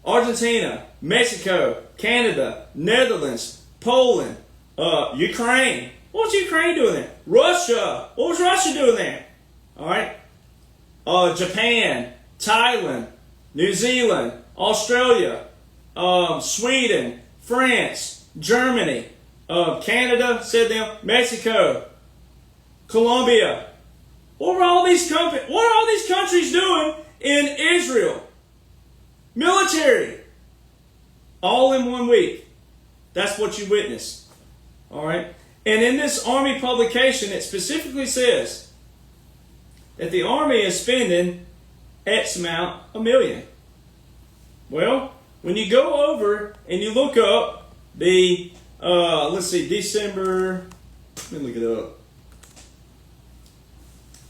Argentina, Mexico, Canada, Netherlands, Poland, Ukraine. What was Ukraine doing there? Russia. What was Russia doing there? All right. Japan, Thailand, New Zealand, Australia, Sweden, France, Germany, Canada, said them, Mexico, Colombia, What are all these countries doing in Israel? Military. All in 1 week. That's what you witness. All right? And in this Army publication, it specifically says that the Army is spending X amount, $1 million. Well, when you go over and you look up the, let's see, December, let me look it up.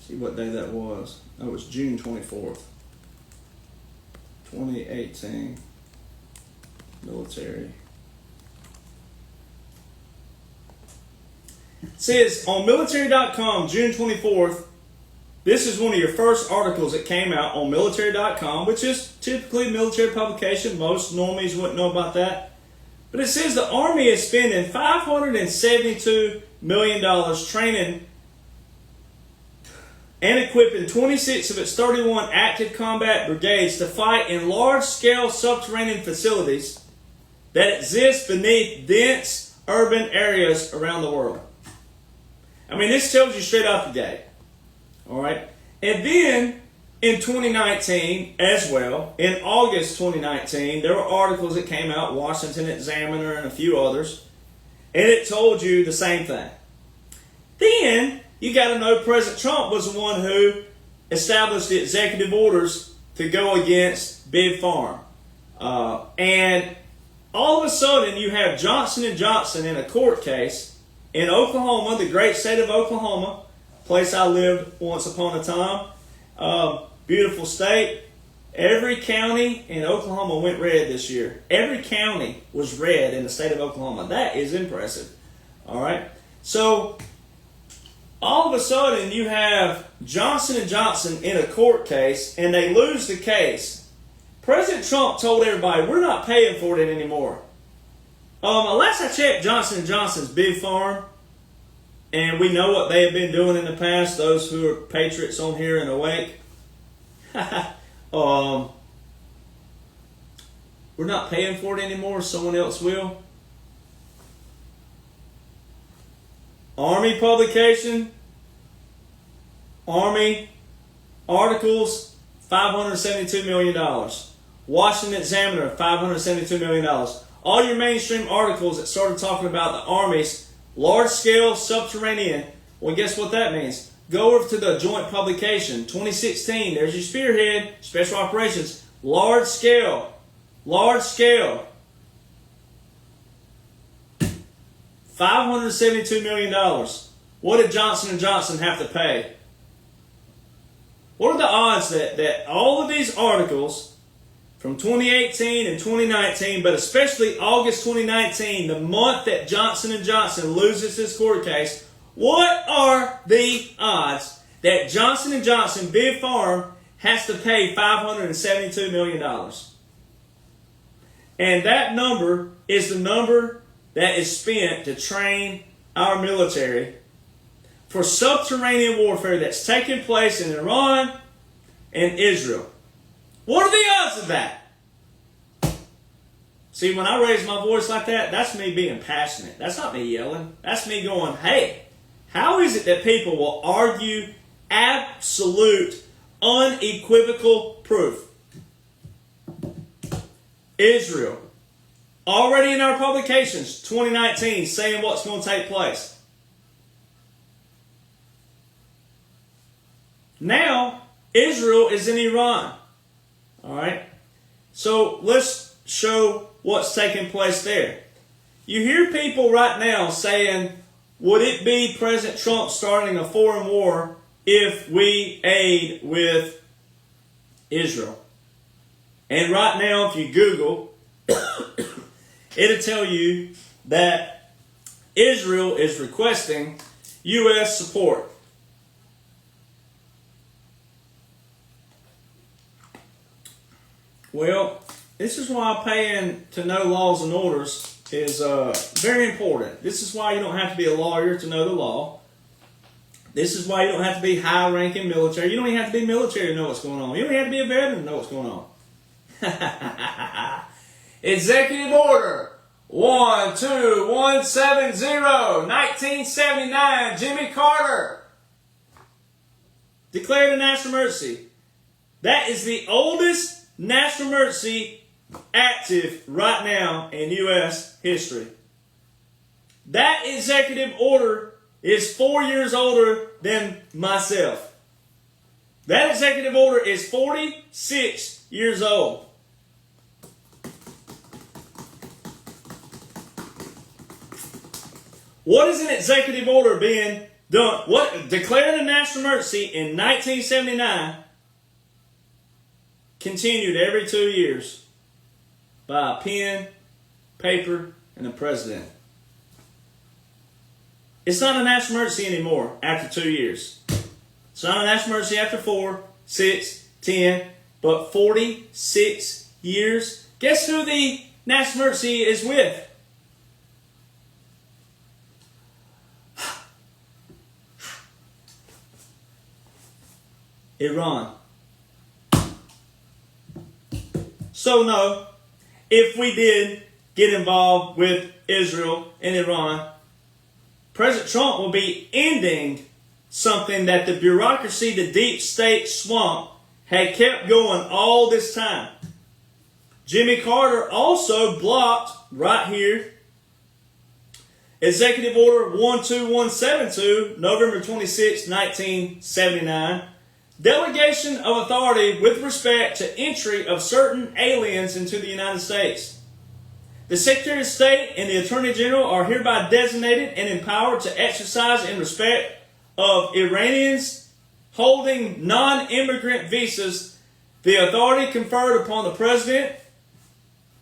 See what day that was. That was June 24th, 2018. Military. It says on military.com, June 24th, this is one of your first articles that came out on military.com, which is typically a military publication. Most normies wouldn't know about that. But it says the Army is spending $572 million training and equipping 26 of its 31 active combat brigades to fight in large-scale subterranean facilities that exist beneath dense urban areas around the world. I mean, this tells you straight out the gate. All right? And then, in 2019 as well, in August 2019, there were articles that came out, Washington Examiner and a few others, and it told you the same thing. Then, you got to know President Trump was the one who established the executive orders to go against Big Farm. And all of a sudden, you have Jonhson & Jonhson in a court case in Oklahoma, the great state of Oklahoma, place I lived once upon a time. Beautiful state. Every county in Oklahoma went red this year. Every county was red in the state of Oklahoma. That is impressive. All right. So, all of a sudden, you have Jonhson & Jonhson in a court case, and they lose the case. President Trump told everybody, we're not paying for it anymore. Unless I check Jonhson & Johnson's Big Farm, and we know what they have been doing in the past, those who are patriots on here and awake. We're not paying for it anymore, someone else will. Army publication, Army articles, $572 million. Washington Examiner, $572 million. All your mainstream articles that started talking about the Army's large-scale subterranean, well, guess what that means? Go over to the joint publication, 2016. There's your spearhead, special operations, large-scale. $572 million. What did Jonhson & Jonhson have to pay? What are the odds that all of these articles from 2018 and 2019, but especially August 2019, the month that Jonhson & Jonhson loses his court case, what are the odds that Jonhson & Jonhson, Big Farm, has to pay $572 million? And that number is the number that is spent to train our military for subterranean warfare that's taking place in Iran and Israel. What are the odds of that? See, when I raise my voice like that, that's me being passionate. That's not me yelling. That's me going, hey, how is it that people will argue absolute, unequivocal proof? Israel, already in our publications, 2019, saying what's going to take place. Now, Israel is in Iran. All right? So, let's show what's taking place there. You hear people right now saying, would it be President Trump starting a foreign war if we aid with Israel? And right now, if you Google, it'll tell you that Israel is requesting U.S. support. Well, this is why paying to know laws and orders is very important. This is why you don't have to be a lawyer to know the law. This is why you don't have to be high-ranking military. You don't even have to be military to know what's going on. You don't even have to be a veteran to know what's going on. Executive Order 12170, 1979, Jimmy Carter. declared a national emergency. That is the oldest national emergency active right now in U.S. history. That executive order is 4 years older than myself. That executive order is 46 years old. What is an executive order being done? What declared a national emergency in 1979 continued every 2 years by a pen, paper, and a president. It's not a national emergency anymore after 2 years. It's not a national emergency after 4, 6, 10, but 46 years. Guess who the national emergency is with? Iran. So no, if we did get involved with Israel and Iran, President Trump will be ending something that the bureaucracy, the deep state swamp, had kept going all this time. Jimmy Carter also blocked, right here, Executive Order 12172, November 26, 1979, delegation of authority with respect to entry of certain aliens into the United States. The Secretary of State and the Attorney General are hereby designated and empowered to exercise in respect of Iranians holding non-immigrant visas the authority conferred upon the President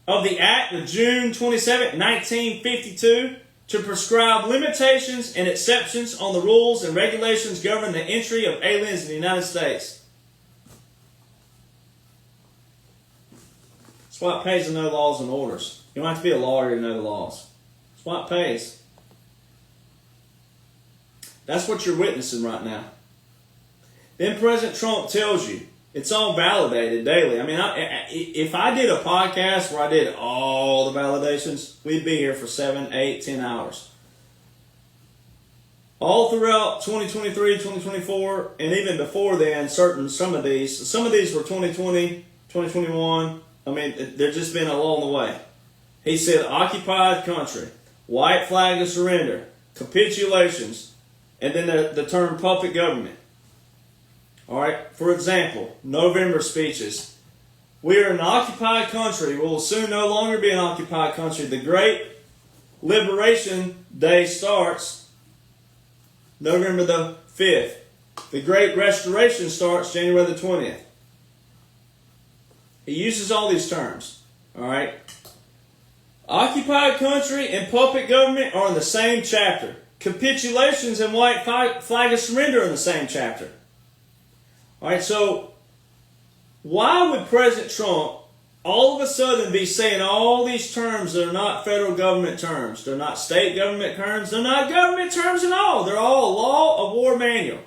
of the Act of June 27, 1952 to prescribe limitations and exceptions on the rules and regulations governing the entry of aliens in the United States. That's why it pays to know laws and orders. You don't have to be a lawyer to know the laws. That's why it pays. That's what you're witnessing right now. Then President Trump tells you, it's all validated daily. I mean, if I did a podcast where I did all the validations, we'd be here for 7, 8, 10 hours. All throughout 2023, 2024, and even before then, some of these were 2020, 2021. I mean, there's just been along the way. He said occupied country, white flag of surrender, capitulations, and then the term puppet government. All right, for example, November speeches. We are an occupied country. We will soon no longer be an occupied country. The Great Liberation Day starts November the 5th. The Great Restoration starts January the 20th. He uses all these terms. All right. Occupied country and puppet government are in the same chapter. Capitulations and white flag of surrender are in the same chapter. All right, so why would President Trump all of a sudden be saying all these terms that are not federal government terms? They're not state government terms. They're not government terms at all. They're all law of war manual.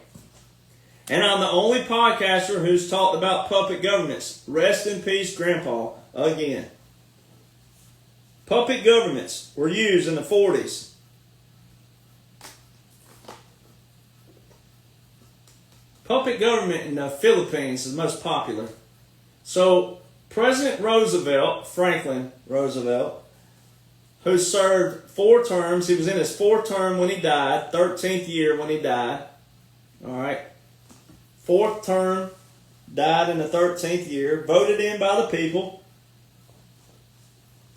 And I'm the only podcaster who's talked about puppet governments. Rest in peace, Grandpa, again. Puppet governments were used in the 40s. Puppet government in the Philippines is most popular. So President Roosevelt, Franklin Roosevelt, who served 4 terms, he was in his 4th term when he died, 13th year when he died. All right. 4th term, died in the 13th year, voted in by the people.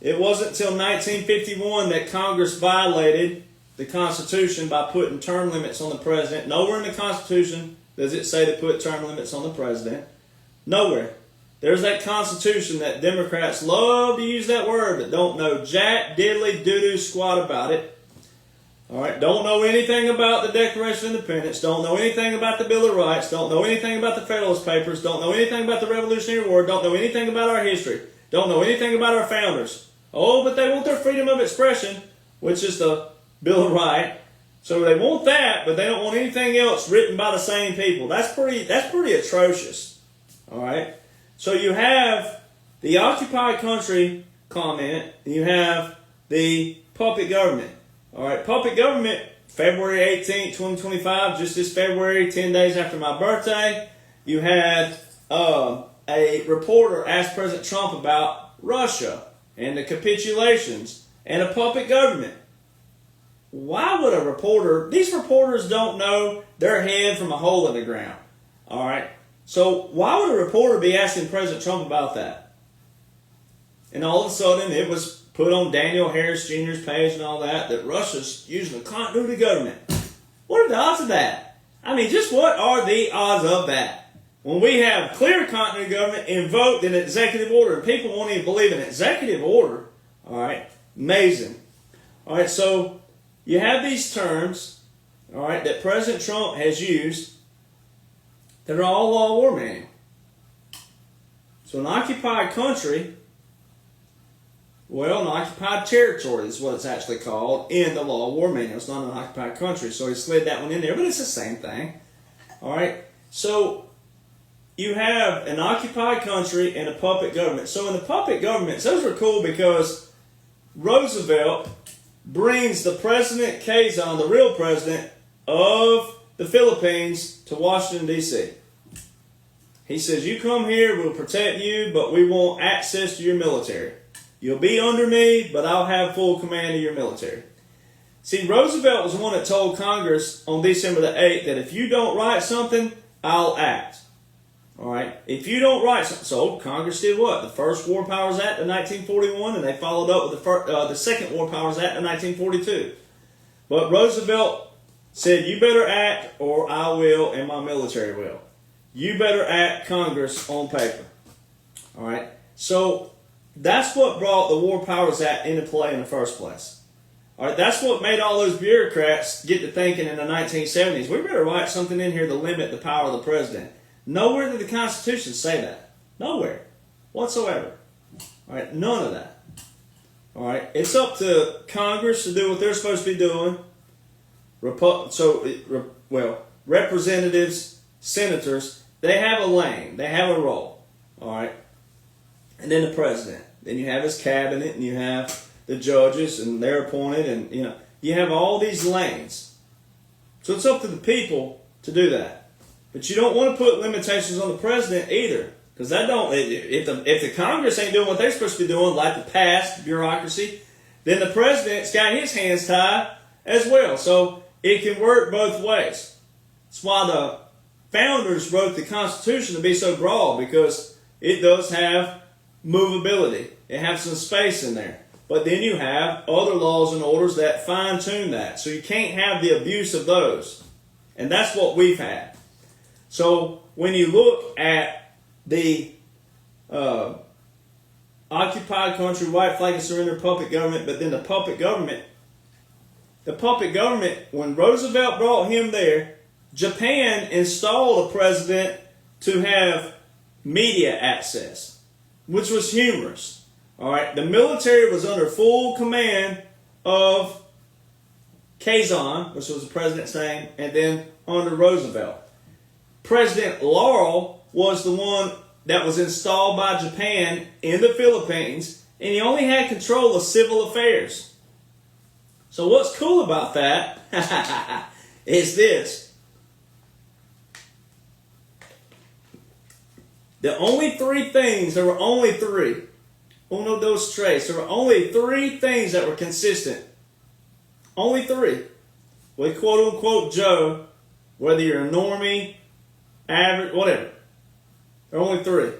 It wasn't until 1951 that Congress violated the Constitution by putting term limits on the president. Nowhere in the Constitution does it say to put term limits on the president. Nowhere. There's that Constitution that Democrats love to use that word, but don't know jack, diddly, doo-doo, squat about it. All right, don't know anything about the Declaration of Independence, don't know anything about the Bill of Rights, don't know anything about the Federalist Papers, don't know anything about the Revolutionary War, don't know anything about our history, don't know anything about our founders. Oh, but they want their freedom of expression, which is the Bill of Rights. So they want that, but they don't want anything else written by the same people. That's pretty atrocious. All right. So you have the occupied country comment, and you have the puppet government. All right. Puppet government February 18th, 2025, just this February, 10 days after my birthday, you had a reporter asked President Trump about Russia and the capitulations and a puppet government. Why would a reporter, these reporters don't know their head from a hole in the ground. All right? So why would a reporter be asking President Trump about that? And all of a sudden it was put on Daniel Harris Jr.'s page and all that Russia's using a continuity government. What are the odds of that? I mean, just what are the odds of that? When we have clear continuity government invoked in executive order, and people won't even believe in executive order, all right, amazing. All right, so you have these terms, all right, that President Trump has used that are all law war manual. So an occupied country, well, an occupied territory is what it's actually called in the law war manual. It's not an occupied country, so he slid that one in there, but it's the same thing. All right, so you have an occupied country and a puppet government. So in the puppet governments, those are cool because Roosevelt brings the President Quezon, the real president of the Philippines, to Washington, D.C. He says, you come here, we'll protect you, but we want access to your military. You'll be under me, but I'll have full command of your military. See, Roosevelt was the one that told Congress on December the 8th that if you don't write something, I'll act. All right? If you don't write something. So Congress did what? The first War Powers Act of 1941, and they followed up with the second War Powers Act of 1942. But Roosevelt said, you better act or I will and my military will. You better act, Congress, on paper. All right? So that's what brought the War Powers Act into play in the first place. All right, that's what made all those bureaucrats get to thinking in the 1970s, we better write something in here to limit the power of the president. Nowhere did the Constitution say that. Nowhere. Whatsoever. All right, none of that. All right, it's up to Congress to do what they're supposed to be doing. Representatives, senators, they have a lane. They have a role. All right. And then the president. Then you have his cabinet, and you have the judges, and they're appointed, and you have all these lanes. So it's up to the people to do that. But you don't want to put limitations on the president either, because if the Congress ain't doing what they're supposed to be doing, like the past bureaucracy, then the president's got his hands tied as well. So it can work both ways. That's why the founders wrote the Constitution to be so broad, because it does have movability. It has some space in there. But then you have other laws and orders that fine-tune that. So you can't have the abuse of those. And that's what we've had. So when you look at the occupied country, white flag and surrender, puppet government, but then the puppet government, when Roosevelt brought him there, Japan installed a president to have media access, which was humorous. All right, the military was under full command of Quezon, which was the president's name, and then under Roosevelt. President Laurel was the one that was installed by Japan in the Philippines, and he only had control of civil affairs. So what's cool about that is this. The only three things, there were only three. Uno, dos, tres. There were only three things that were consistent. Only three. With quote unquote Joe, whether you're a normie, average, whatever. There are only three.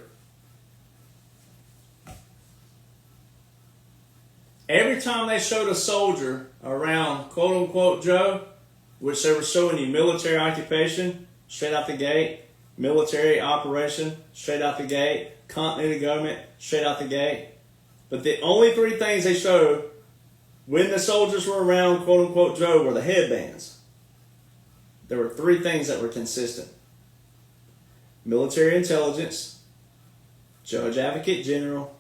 Every time they showed a soldier around quote unquote Joe, which they were showing you military occupation, straight out the gate, military operation, straight out the gate, continuity government, straight out the gate. But the only three things they showed when the soldiers were around quote unquote Joe were the headbands. There were three things that were consistent. Military intelligence, judge advocate general,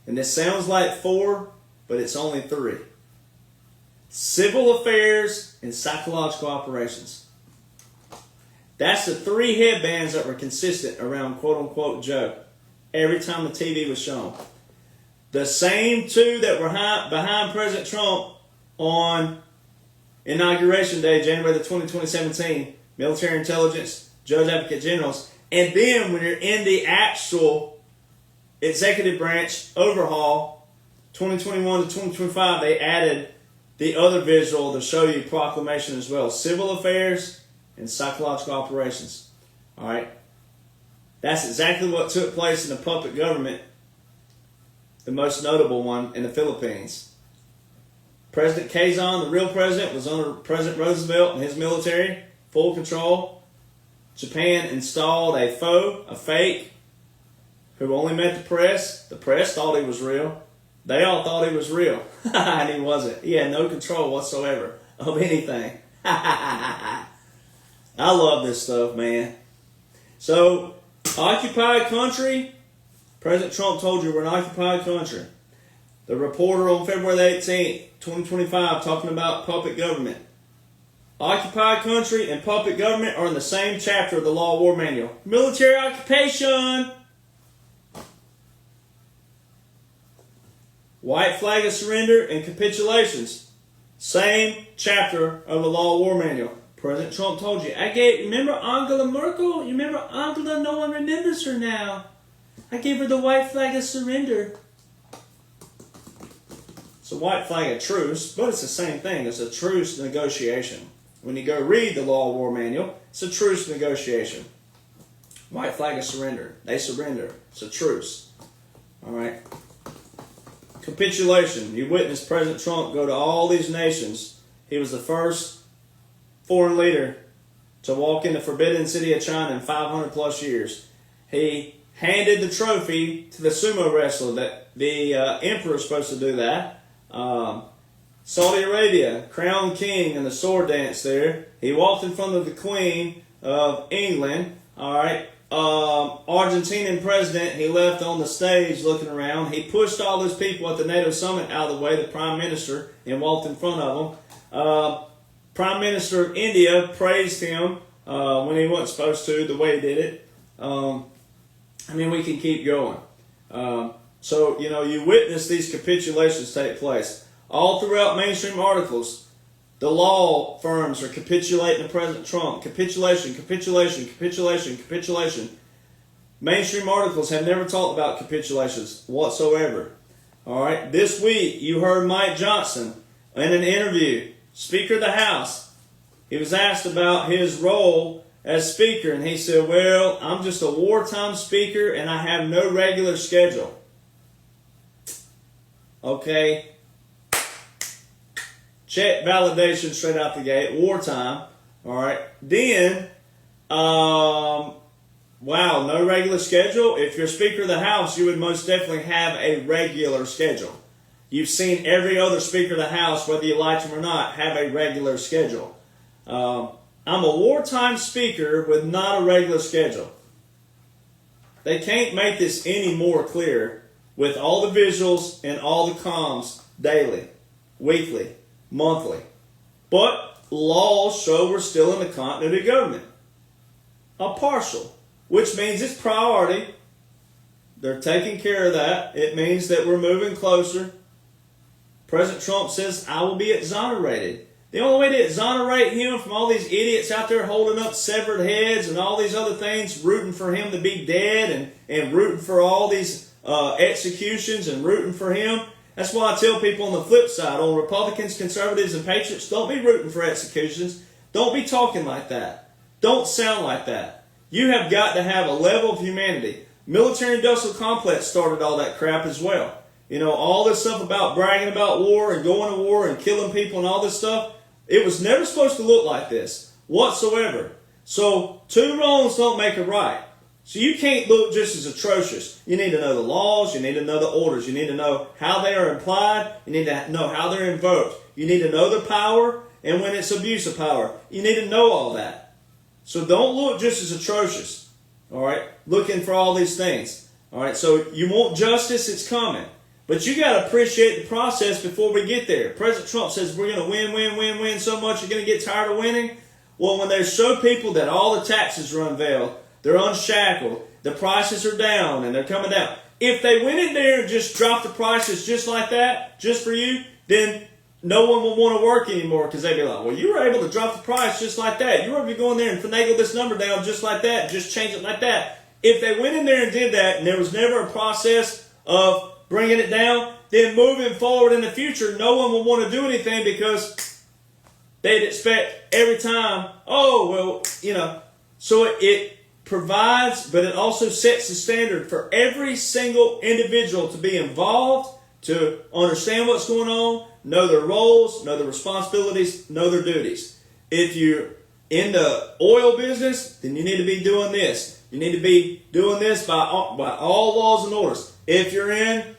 and this sounds like four, but it's only three. Civil affairs and psychological operations. That's the three headbands that were consistent around quote unquote Joe every time the TV was shown. The same two that were behind President Trump on Inauguration Day, January the 20th, 2017, military intelligence, judge advocate generals. And then when you're in the actual executive branch overhaul, 2021 to 2025, they added the other visual to show you proclamation as well. Civil affairs and psychological operations. All right. That's exactly what took place in the puppet government, the most notable one in the Philippines. President Quezon, the real president, was under President Roosevelt and his military, full control. Japan installed a faux, a fake, who only met the press. The press thought he was real. They all thought he was real, and he wasn't. He had no control whatsoever of anything. I love this stuff, man. So, occupied country. President Trump told you we're an occupied country. The reporter on February the 18th, 2025, talking about puppet government. Occupied country and puppet government are in the same chapter of the Law of War Manual. Military occupation. White flag of surrender and capitulations. Same chapter of the Law of War Manual. President Trump told you. Remember Angela Merkel? You remember Angela? No one remembers her now. I gave her the white flag of surrender. It's a white flag of truce, but it's the same thing. It's a truce negotiation. When you go read the Law of War Manual, it's a truce negotiation. White flag of surrender. They surrender. It's a truce. All right. Capitulation. You witnessed President Trump go to all these nations. He was the first foreign leader to walk in the forbidden city of China in 500 plus years. He handed the trophy to the sumo wrestler. That the emperor is supposed to do that. Saudi Arabia, crowned king in the sword dance there. He walked in front of the Queen of England. All right. Argentinian president, he left on the stage looking around. He pushed all those people at the NATO summit out of the way, the prime minister, and walked in front of them. Prime Minister of India praised him when he wasn't supposed to, the way he did it. We can keep going. So, you witness these capitulations take place. All throughout mainstream articles, the law firms are capitulating to President Trump. Capitulation, capitulation, capitulation, capitulation. Mainstream articles have never talked about capitulations whatsoever. All right. This week, you heard Mike Jonhson in an interview, Speaker of the House. He was asked about his role as Speaker, and he said, well, I'm just a wartime Speaker, and I have no regular schedule. Okay. Check validation straight out the gate. Wartime. All right. Then, wow, no regular schedule. If you're Speaker of the House, you would most definitely have a regular schedule. You've seen every other Speaker of the House, whether you like them or not, have a regular schedule. I'm a wartime Speaker with not a regular schedule. They can't make this any more clear with all the visuals and all the comms daily, weekly, monthly. But laws show we're still in the continuity of government. A partial, which means it's priority. They're taking care of that. It means that we're moving closer. President Trump says, I will be exonerated. The only way to exonerate him from all these idiots out there holding up severed heads and all these other things, rooting for him to be dead and rooting for all these executions and rooting for him. That's why I tell people on the flip side, on Republicans, conservatives, and patriots, don't be rooting for executions. Don't be talking like that. Don't sound like that. You have got to have a level of humanity. Military-industrial complex started all that crap as well. All this stuff about bragging about war and going to war and killing people and all this stuff, it was never supposed to look like this whatsoever. So, two wrongs don't make a right. So you can't look just as atrocious. You need to know the laws. You need to know the orders. You need to know how they are implied. You need to know how they're invoked. You need to know the power and when it's abuse of power. You need to know all that. So don't look just as atrocious. All right? Looking for all these things. All right? So you want justice, it's coming. But you got to appreciate the process before we get there. President Trump says we're going to win so much you're going to get tired of winning. Well, when they show people that all the taxes are unveiled, they're unshackled, the prices are down, and they're coming down. If they went in there and just dropped the prices just like that, just for you, then no one will want to work anymore because they'd be like, well, you were able to drop the price just like that. You were able to go in there and finagle this number down just like that, just change it like that. If they went in there and did that and there was never a process of bringing it down, then moving forward in the future, no one will want to do anything because they'd expect every time, oh, well, you know. So it provides, but it also sets the standard for every single individual to be involved, to understand what's going on, know their roles, know their responsibilities, know their duties. If you're in the oil business, then you need to be doing this. You need to be doing this by all laws and orders. If you're in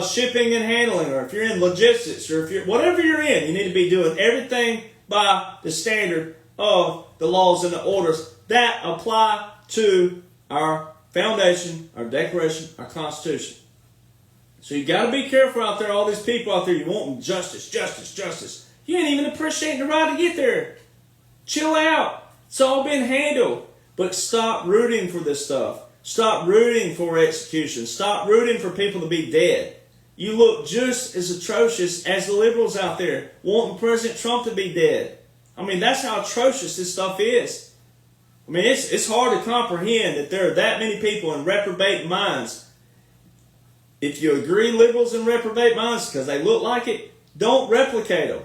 shipping and handling, or if you're in logistics, or if you're whatever you're in, you need to be doing everything by the standard of the laws and the orders that apply to our foundation, our declaration, our Constitution. So you got to be careful out there, all these people out there, you want justice, justice, justice. You ain't even appreciating the right to get there. Chill out. It's all been handled. But stop rooting for this stuff. Stop rooting for execution. Stop rooting for people to be dead. You look just as atrocious as the liberals out there wanting President Trump to be dead. I mean, that's how atrocious this stuff is. I mean, it's hard to comprehend that there are that many people in reprobate minds. If you agree liberals in reprobate minds because they look like it, don't replicate them.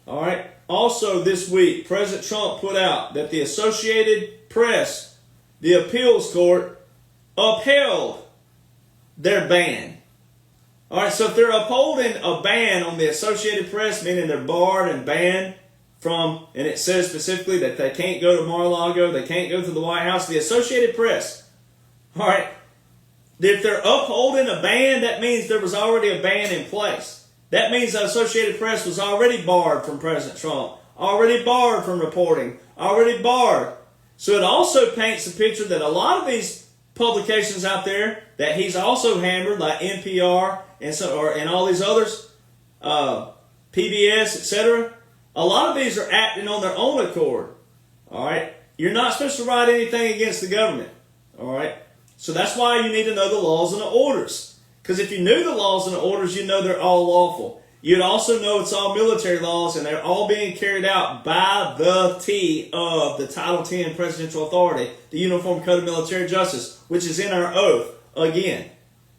All right. Also this week, President Trump put out that the Associated Press, the appeals court, upheld their ban. All right, so if they're upholding a ban on the Associated Press, meaning they're barred and banned from, and it says specifically that they can't go to Mar-a-Lago, they can't go to the White House, the Associated Press. All right, if they're upholding a ban, that means there was already a ban in place. That means the Associated Press was already barred from President Trump, already barred from reporting, already barred. So it also paints a picture that a lot of these publications out there that he's also hammered, like NPR and all these others, PBS, etc., a lot of these are acting on their own accord. All right, you're not supposed to write anything against the government. All right, so that's why you need to know the laws and the orders. Because if you knew the laws and the orders, you'd know they're all lawful. You'd also know it's all military laws and they're all being carried out by the T of the Title 10 Presidential Authority, the Uniform Code of Military Justice, which is in our oath again.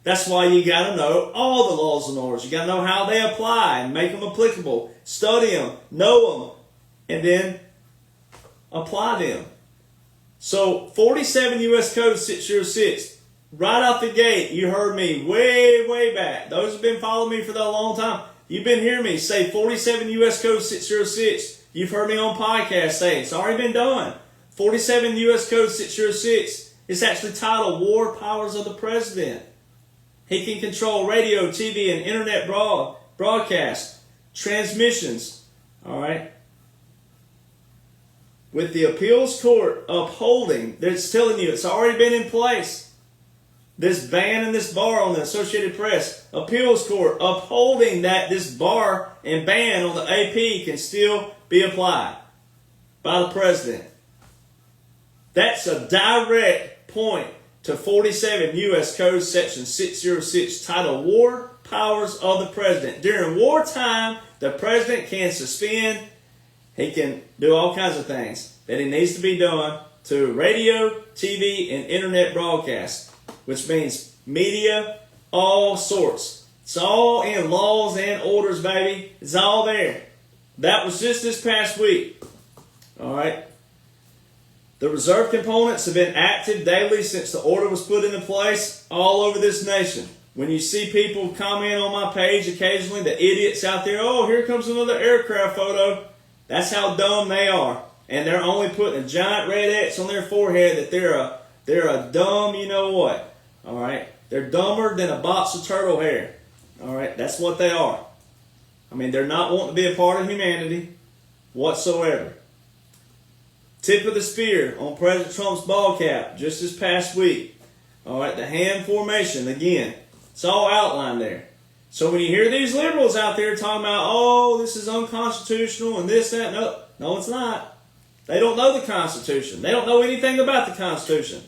That's why you got to know all the laws and orders. You got to know how they apply and make them applicable. Study them, know them, and then apply them. So 47 U.S. Code 606. Right off the gate, you heard me way, way back. Those who have been following me for that long time, you've been hearing me say 47 U.S. Code 606. You've heard me on podcasts say it's already been done. 47 U.S. Code 606. It's actually titled War Powers of the President. He can control radio, TV, and internet broadcast, transmissions. All right. With the appeals court upholding, it's telling you it's already been in place. This ban and this bar on the Associated Press, appeals court upholding that this bar and ban on the AP can still be applied by the president. That's a direct point to 47 U.S. Code Section 606 titled War Powers of the President. During wartime, the president can suspend, he can do all kinds of things that he needs to be done to radio, TV, and internet broadcasts, which means media, all sorts. It's all in laws and orders, baby. It's all there. That was just this past week. All right. The reserve components have been active daily since the order was put into place all over this nation. When you see people comment on my page occasionally, the idiots out there, oh, here comes another aircraft photo. That's how dumb they are. And they're only putting a giant red X on their forehead that they're a dumb you know what. All right. They're dumber than a box of turtle hair. All right. That's what they are. I mean, they're not wanting to be a part of humanity whatsoever. Tip of the spear on President Trump's ball cap just this past week. All right. The hand formation again. It's all outlined there. So when you hear these liberals out there talking about, oh, this is unconstitutional and this, that, no, it's not. They don't know the Constitution. They don't know anything about the Constitution.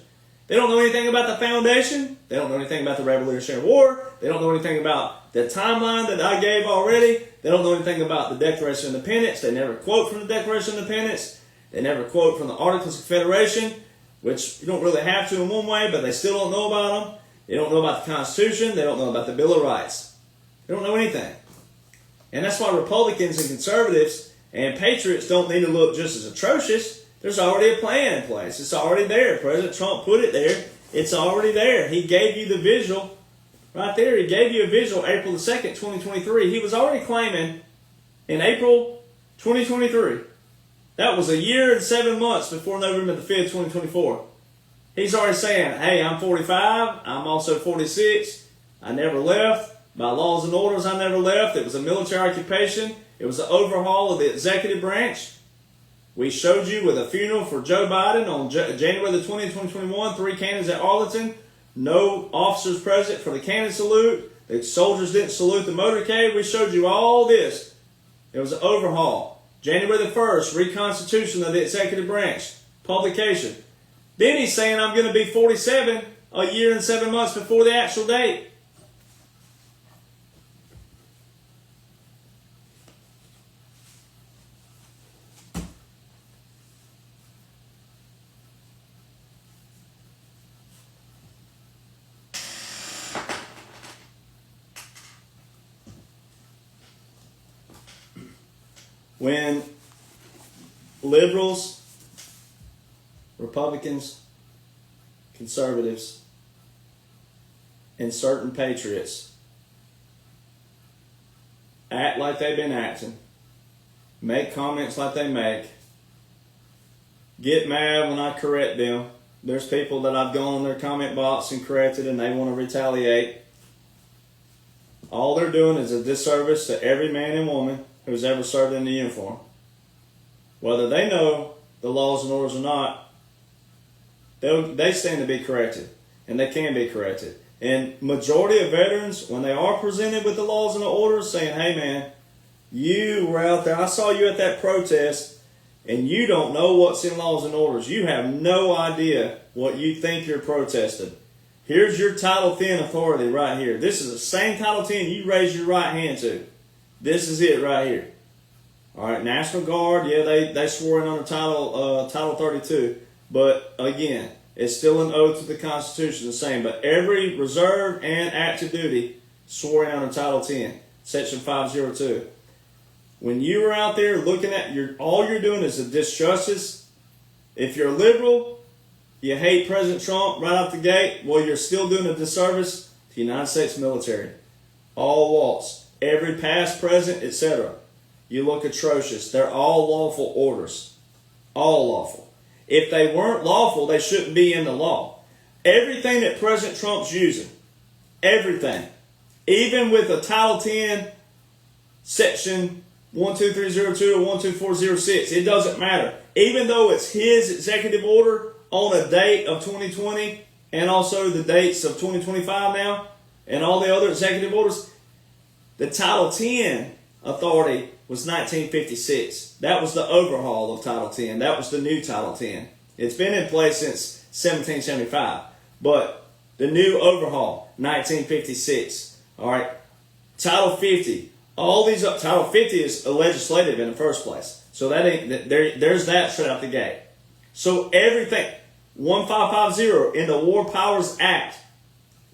They don't know anything about the foundation. They don't know anything about the Revolutionary War. They don't know anything about the timeline that I gave already. They don't know anything about the Declaration of Independence. They never quote from the Declaration of Independence. They never quote from the Articles of Confederation, which you don't really have to in one way, but they still don't know about them. They don't know about the Constitution. They don't know about the Bill of Rights. They don't know anything. And that's why Republicans and conservatives and patriots don't need to look just as atrocious. There's already a plan in place. It's already there. President Trump put it there. It's already there. He gave you the visual right there. He gave you a visual April the 2nd, 2023. He was already claiming in April 2023. That was a year and 7 months before November the 5th, 2024. He's already saying, hey, I'm 45. I'm also 46. I never left. By laws and orders, I never left. It was a military occupation. It was an overhaul of the executive branch. We showed you with a funeral for Joe Biden on January the 20th, 2021, 3 cannons at Arlington. No officers present for the cannon salute. The soldiers didn't salute the motorcade. We showed you all this. It was an overhaul. January the 1st, reconstitution of the executive branch. Publication. Then he's saying I'm going to be 47 a year and 7 months before the actual date. When liberals, Republicans, conservatives, and certain patriots act like they've been acting, make comments like they make, get mad when I correct them. There's people that I've gone in their comment box and corrected and they want to retaliate. All they're doing is a disservice to every man and woman who's ever served in the uniform. Whether they know the laws and orders or not, they stand to be corrected, and they can be corrected. And majority of veterans, when they are presented with the laws and the orders, saying, hey man, you were out there, I saw you at that protest, and you don't know what's in laws and orders. You have no idea what you think you're protesting. Here's your Title 10 authority right here. This is the same Title 10 you raise your right hand to. This is it right here. All right, National Guard, yeah, they swore in under Title 32. But again, it's still an oath to the Constitution, the same. But every reserve and active duty swore in under Title 10, Section 502. When you are out there looking at all you're doing is a disjustice. If you're a liberal, you hate President Trump right out the gate, well, you're still doing a disservice to the United States military. All walls. Every past, present, etc. You look atrocious. They're all lawful orders. All lawful. If they weren't lawful, they shouldn't be in the law. Everything that President Trump's using, everything, even with a Title 10, Section 12302 or 12406, it doesn't matter. Even though it's his executive order on a date of 2020 and also the dates of 2025 now and all the other executive orders, the Title 10 authority was 1956. That was the overhaul of Title 10. That was the new Title 10. It's been in place since 1775. But the new overhaul, 1956. All right. Title 50. All these, Title 50 is legislative in the first place. So that ain't, there's that straight out the gate. So everything, 1550 in the War Powers Act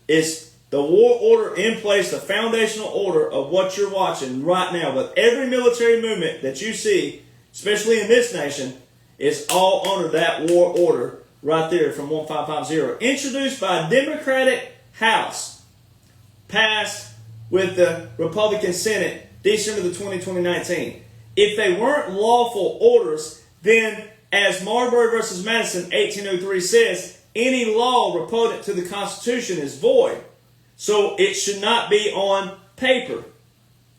is the war order in place, the foundational order of what you're watching right now. But every military movement that you see, especially in this nation, is all under that war order right there from 1550. Introduced by a Democratic House, passed with the Republican Senate December the 20th, 2019. If they weren't lawful orders, then as Marbury versus Madison 1803 says, any law repugnant to the Constitution is void. So it should not be on paper.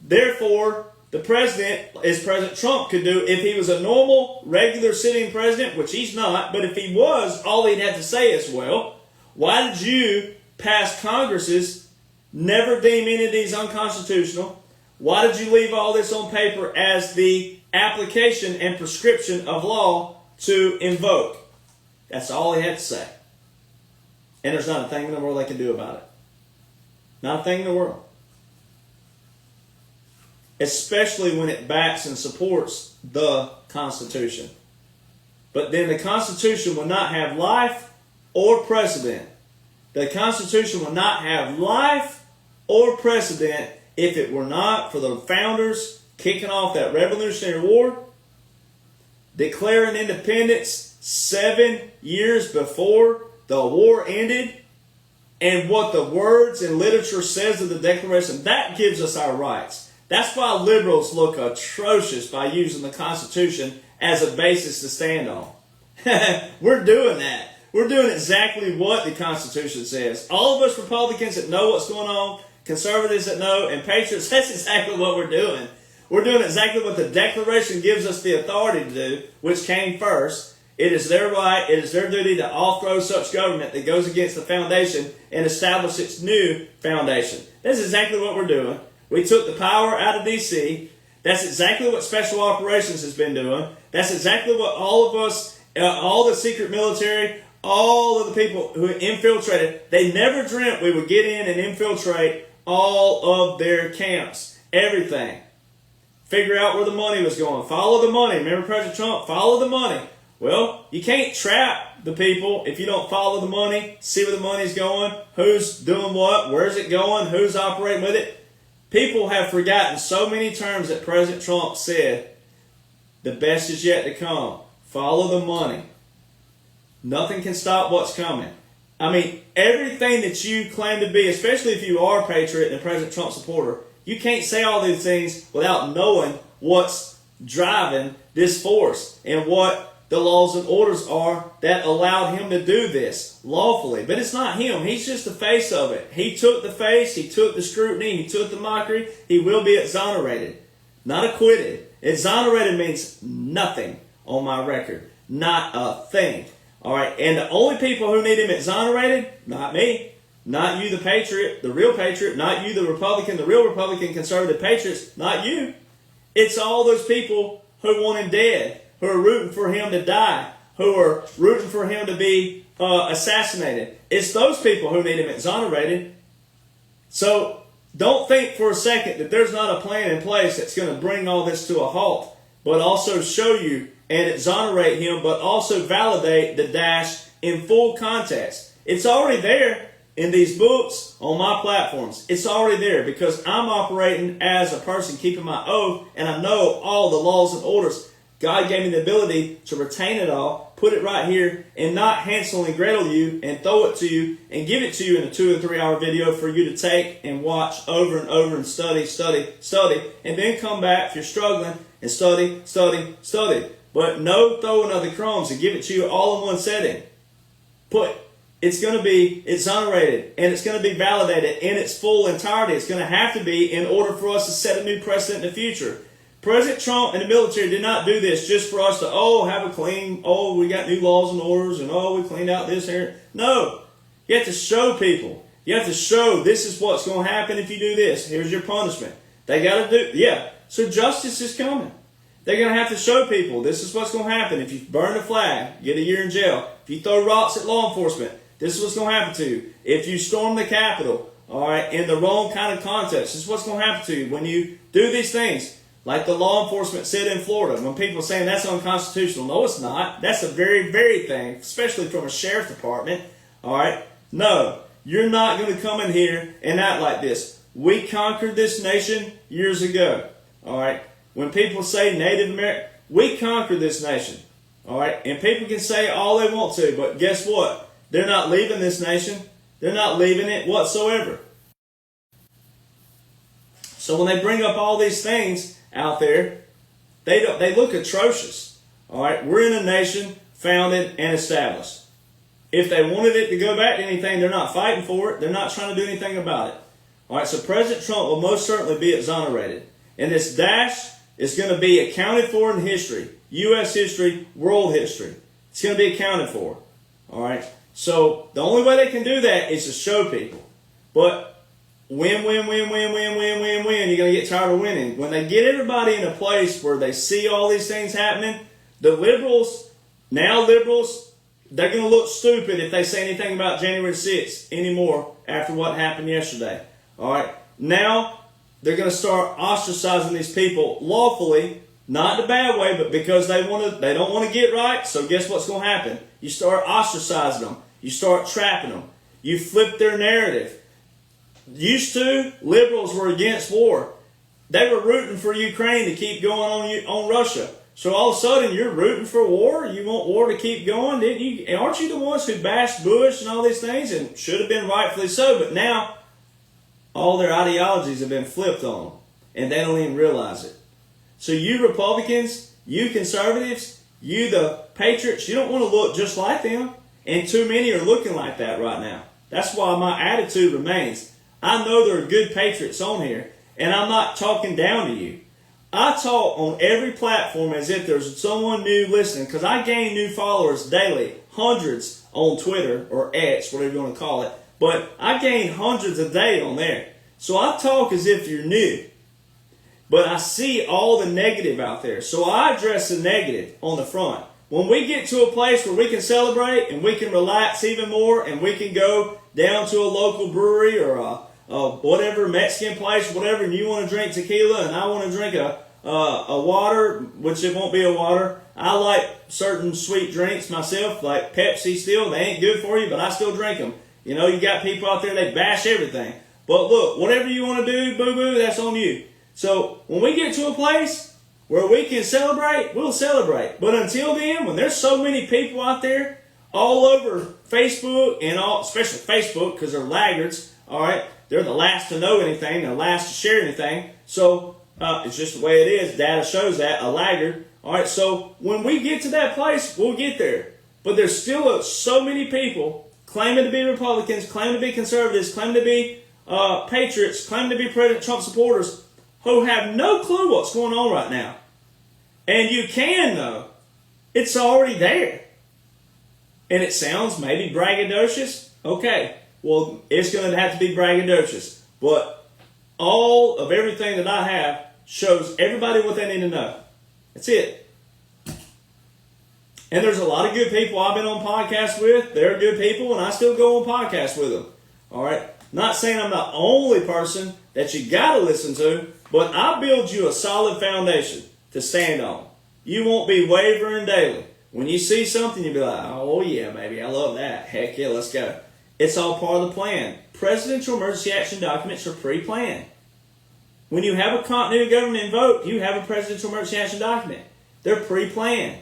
Therefore, the president, as President Trump could do, if he was a normal, regular sitting president, which he's not, but if he was, all he'd have to say is, well, why did you pass Congresses, never deem any of these unconstitutional? Why did you leave all this on paper as the application and prescription of law to invoke? That's all he had to say. And there's not a thing in the world they can do about it. Not a thing in the world. Especially when it backs and supports the Constitution. But then the Constitution will not have life or precedent. The Constitution will not have life or precedent if it were not for the founders kicking off that Revolutionary War, declaring independence 7 years before the war ended, and what the words and literature says of the Declaration, that gives us our rights. That's why liberals look atrocious by using the Constitution as a basis to stand on. We're doing that. We're doing exactly what the Constitution says. All of us Republicans that know what's going on, conservatives that know, and patriots, that's exactly what we're doing. We're doing exactly what the Declaration gives us the authority to do, which came first. It is their right, it is their duty to overthrow such government that goes against the foundation and establish its new foundation. That's exactly what we're doing. We took the power out of D.C. That's exactly what Special Operations has been doing. That's exactly what all of us, all the secret military, all of the people who infiltrated, they never dreamt we would get in and infiltrate all of their camps. Everything. Figure out where the money was going. Follow the money. Remember President Trump? Follow the money. Well, you can't trap the people if you don't follow the money, see where the money's going, who's doing what, where's it going, who's operating with it. People have forgotten so many terms that President Trump said. The best is yet to come. Follow the money. Nothing can stop what's coming. I mean, everything that you claim to be, especially if you are a patriot and a President Trump supporter, you can't say all these things without knowing what's driving this force and what the laws and orders are that allowed him to do this lawfully. But it's not him. He's just the face of it. He took the face. He took the scrutiny. He took the mockery. He will be exonerated, not acquitted. Exonerated means nothing on my record. Not a thing. All right. And the only people who need him exonerated, not me. Not you, the patriot, the real patriot. Not you, the Republican, the real Republican, conservative patriots. Not you. It's all those people who want him dead, who are rooting for him to die, who are rooting for him to be assassinated. It's those people who need him exonerated. So don't think for a second that there's not a plan in place that's going to bring all this to a halt, but also show you and exonerate him, but also validate the dash in full context. It's already there in these books on my platforms. It's already there because I'm operating as a person keeping my oath, and I know all the laws and orders. God gave me the ability to retain it all, put it right here, and not Hansel and Gretel you and throw it to you and give it to you in a 2 or 3 hour video for you to take and watch over and over and study, and then come back if you're struggling and study. But no throwing of the crumbs and give it to you all in one setting. It's going to be exonerated and it's going to be validated in its full entirety. It's going to have to be in order for us to set a new precedent in the future. President Trump and the military did not do this just for us to, have a clean, we got new laws and orders, and we cleaned out this here. No. You have to show people. You have to show this is what's going to happen if you do this. Here's your punishment. They got to do, So justice is coming. They're going to have to show people this is what's going to happen. If you burn a flag, you get a year in jail. If you throw rocks at law enforcement, this is what's going to happen to you. If you storm the Capitol, in the wrong kind of context, this is what's going to happen to you. When you do these things, like the law enforcement said in Florida, when people are saying that's unconstitutional. No, it's not. That's a very, very thing, especially from a sheriff's department. No, you're not going to come in here and act like this. We conquered this nation years ago. When people say Native American, we conquered this nation. And people can say all they want to, but guess what? They're not leaving this nation. They're not leaving it whatsoever. So when they bring up all these things out there, they look atrocious. We're in a nation founded and established. If they wanted it to go back to anything, they're not fighting for it. They're not trying to do anything about it. So President Trump will most certainly be exonerated. And this dash is going to be accounted for in history. U.S. history, world history. It's going to be accounted for. So the only way they can do that is to show people. But win. You're going to get tired of winning. When they get everybody in a place where they see all these things happening, the liberals they're going to look stupid if they say anything about January 6th anymore after what happened yesterday. All right. Now they're going to start ostracizing these people lawfully, not in a bad way, but because they don't want to get right. So guess what's going to happen? You start ostracizing them. You start trapping them. You flip their narrative. Used to, liberals were against war. They were rooting for Ukraine to keep going on Russia. So all of a sudden, you're rooting for war? You want war to keep going? Didn't you? Aren't you the ones who bashed Bush and all these things? And should have been rightfully so. But now, all their ideologies have been flipped on them. And they don't even realize it. So you Republicans, you conservatives, you the patriots, you don't want to look just like them. And too many are looking like that right now. That's why my attitude remains. I know there are good patriots on here, and I'm not talking down to you. I talk on every platform as if there's someone new listening, because I gain new followers daily, hundreds on Twitter or X, whatever you want to call it. But I gain hundreds a day on there. So I talk as if you're new. But I see all the negative out there. So I address the negative on the front. When we get to a place where we can celebrate and we can relax even more and we can go down to a local brewery or whatever Mexican place, whatever, and you want to drink tequila and I want to drink a water, which it won't be a water. I like certain sweet drinks myself, like Pepsi still. They ain't good for you, but I still drink them. You know, you got people out there, they bash everything. But look, whatever you want to do, boo-boo, that's on you. So when we get to a place where we can celebrate, we'll celebrate. But until then, when there's so many people out there all over Facebook and all, especially Facebook, because they're laggards, all right? They're the last to know anything, they're the last to share anything. So it's just the way it is. Data shows that, a laggard. All right, so when we get to that place, we'll get there. But there's still so many people claiming to be Republicans, claiming to be conservatives, claiming to be patriots, claiming to be President Trump supporters, who have no clue what's going on right now. And you can know. It's already there. And it sounds maybe braggadocious. Okay, well, it's going to have to be braggadocious. But all of everything that I have shows everybody what they need to know. That's it. And there's a lot of good people I've been on podcasts with. They're good people, and I still go on podcasts with them. All right? Not saying I'm the only person that you got to listen to, but I build you a solid foundation to stand on. You won't be wavering daily. When you see something, you'll be like, oh yeah, baby, I love that. Heck yeah, let's go. It's all part of the plan. Presidential emergency action documents are pre-planned. When you have a continuity of government invoked, you have a presidential emergency action document. They're pre-planned.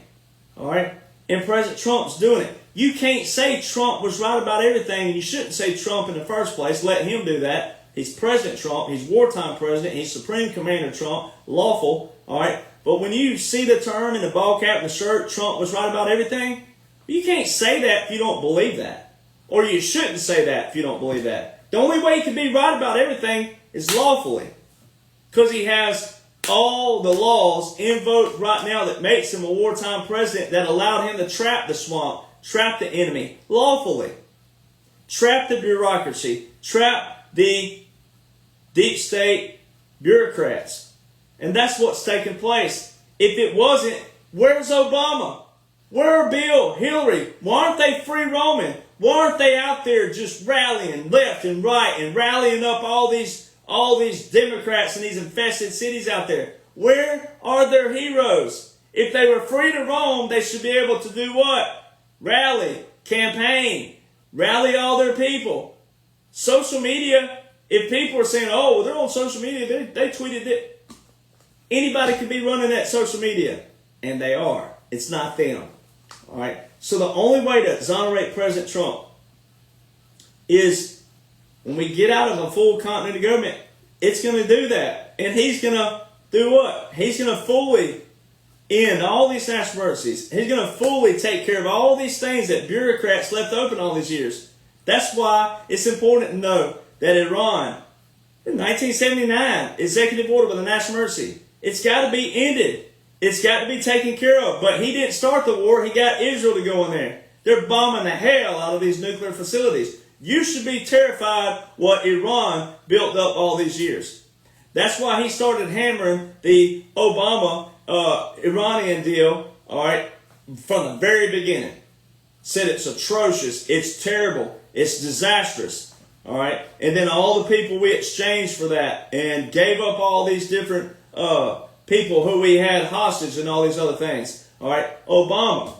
All right? And President Trump's doing it. You can't say Trump was right about everything, and you shouldn't say Trump in the first place. Let him do that. He's President Trump. He's wartime president. He's Supreme Commander Trump. Lawful. All right? But when you see the term in the ball cap and the shirt, Trump was right about everything, you can't say that if you don't believe that. Or you shouldn't say that if you don't believe that. The only way he can be right about everything is lawfully. Because he has all the laws invoked right now that makes him a wartime president that allowed him to trap the swamp, trap the enemy lawfully, trap the bureaucracy, trap the deep state bureaucrats. And that's what's taking place. If it wasn't, where's Obama? Where are Bill, Hillary? Why aren't they free roaming? Why aren't they out there just rallying left and right and rallying up all these Democrats in these infested cities out there? Where are their heroes? If they were free to roam, they should be able to do what? Rally, campaign, rally all their people. Social media, if people are saying, oh, well, they're on social media, they tweeted it. Anybody can be running that social media. And they are. It's not them. All right? So the only way to exonerate President Trump is when we get out of a full continuity government, it's going to do that. And he's going to do what? He's going to fully end all these national emergencies. He's going to fully take care of all these things that bureaucrats left open all these years. That's why it's important to know that Iran, in 1979, executive order with a national emergency, it's got to be ended. It's got to be taken care of. But he didn't start the war. He got Israel to go in there. They're bombing the hell out of these nuclear facilities. You should be terrified what Iran built up all these years. That's why he started hammering the Obama Iranian deal, all right, from the very beginning. said it's atrocious, it's terrible, it's disastrous. All right, and then all the people we exchanged for that and gave up all these different people who we had hostage and all these other things. All right, Obama.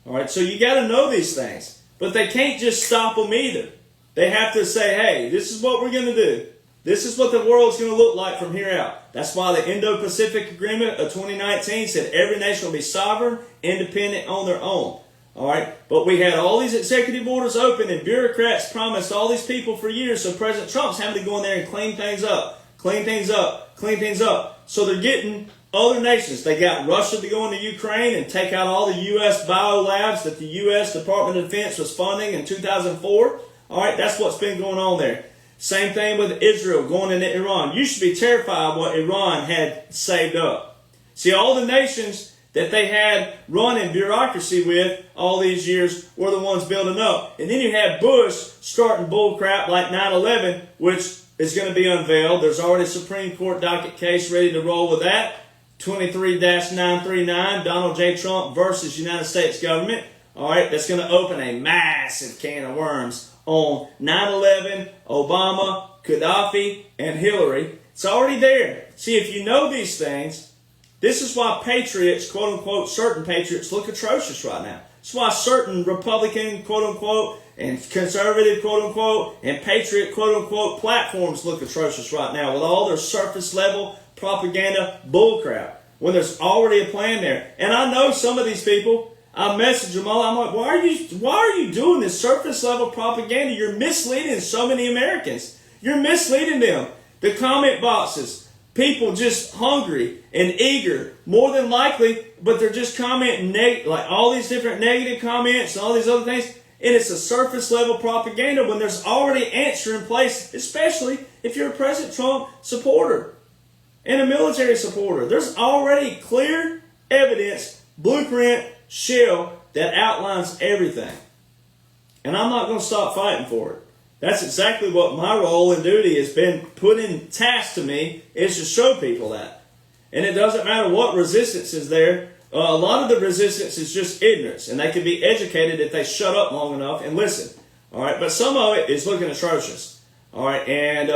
All right, so you got to know these things, but they can't just stop them either. They have to say, hey, this is what we're going to do. This is what the world's going to look like from here out. That's why the Indo-Pacific Agreement of 2019 said every nation will be sovereign, independent on their own. All right, but we had all these executive orders open and bureaucrats promised all these people for years, so President Trump's having to go in there and clean things up, clean things up, clean things up. So they're getting other nations. They got Russia to go into Ukraine and take out all the U.S. biolabs that the U.S. Department of Defense was funding in 2004. All right, that's what's been going on there. Same thing with Israel going into Iran. You should be terrified what Iran had saved up. See, all the nations that they had running bureaucracy with all these years were the ones building up. And then you had Bush starting bull crap like 9/11, which is going to be unveiled. There's already a Supreme Court docket case ready to roll with that. 23-939, Donald J. Trump versus United States government. All right, that's going to open a massive can of worms on 9/11, Obama, Gaddafi, and Hillary. It's already there. See, if you know these things, this is why patriots, quote unquote, certain patriots look atrocious right now. It's why certain Republican, quote unquote, and conservative, quote unquote, and patriot, quote unquote, platforms look atrocious right now with all their surface level propaganda bullcrap when there's already a plan there. And I know some of these people. I message them all. I'm like, why are you doing this surface level propaganda? You're misleading so many Americans. You're misleading them. The comment boxes, people just hungry and eager, more than likely, but they're just commenting like all these different negative comments and all these other things. And it's a surface level propaganda when there's already answer in place, especially if you're a President Trump supporter and a military supporter. There's already clear evidence, blueprint, shell that outlines everything. And I'm not going to stop fighting for it. That's exactly what my role and duty has been put in task to me, is to show people that. And it doesn't matter what resistance is there. A lot of the resistance is just ignorance, and they can be educated if they shut up long enough and listen. All right, but some of it is looking atrocious. All right, and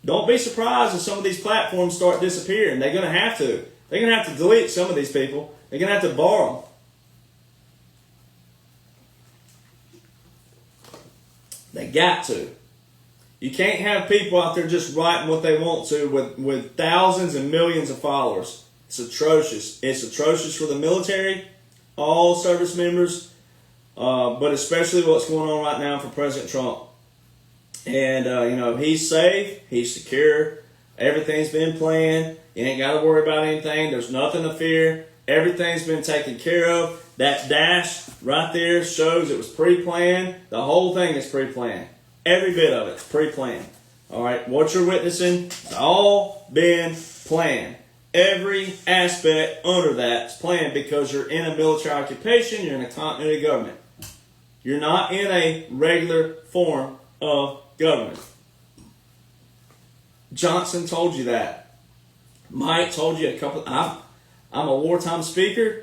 don't be surprised if some of these platforms start disappearing. They're going to have to. They're going to have to delete some of these people. They're going to have to bar them. They got to. You can't have people out there just writing what they want to with thousands and millions of followers. It's atrocious. It's atrocious for the military, all service members, but especially what's going on right now for President Trump. And, he's safe. He's secure. Everything's been planned. You ain't got to worry about anything. There's nothing to fear. Everything's been taken care of. That dash right there shows it was pre-planned. The whole thing is pre-planned. Every bit of it's pre-planned. All right, what you're witnessing, it's all been planned. Every aspect under that is planned because you're in a military occupation, you're in a continuity government. You're not in a regular form of government. Jonhson told you that. Mike told you I'm a wartime speaker.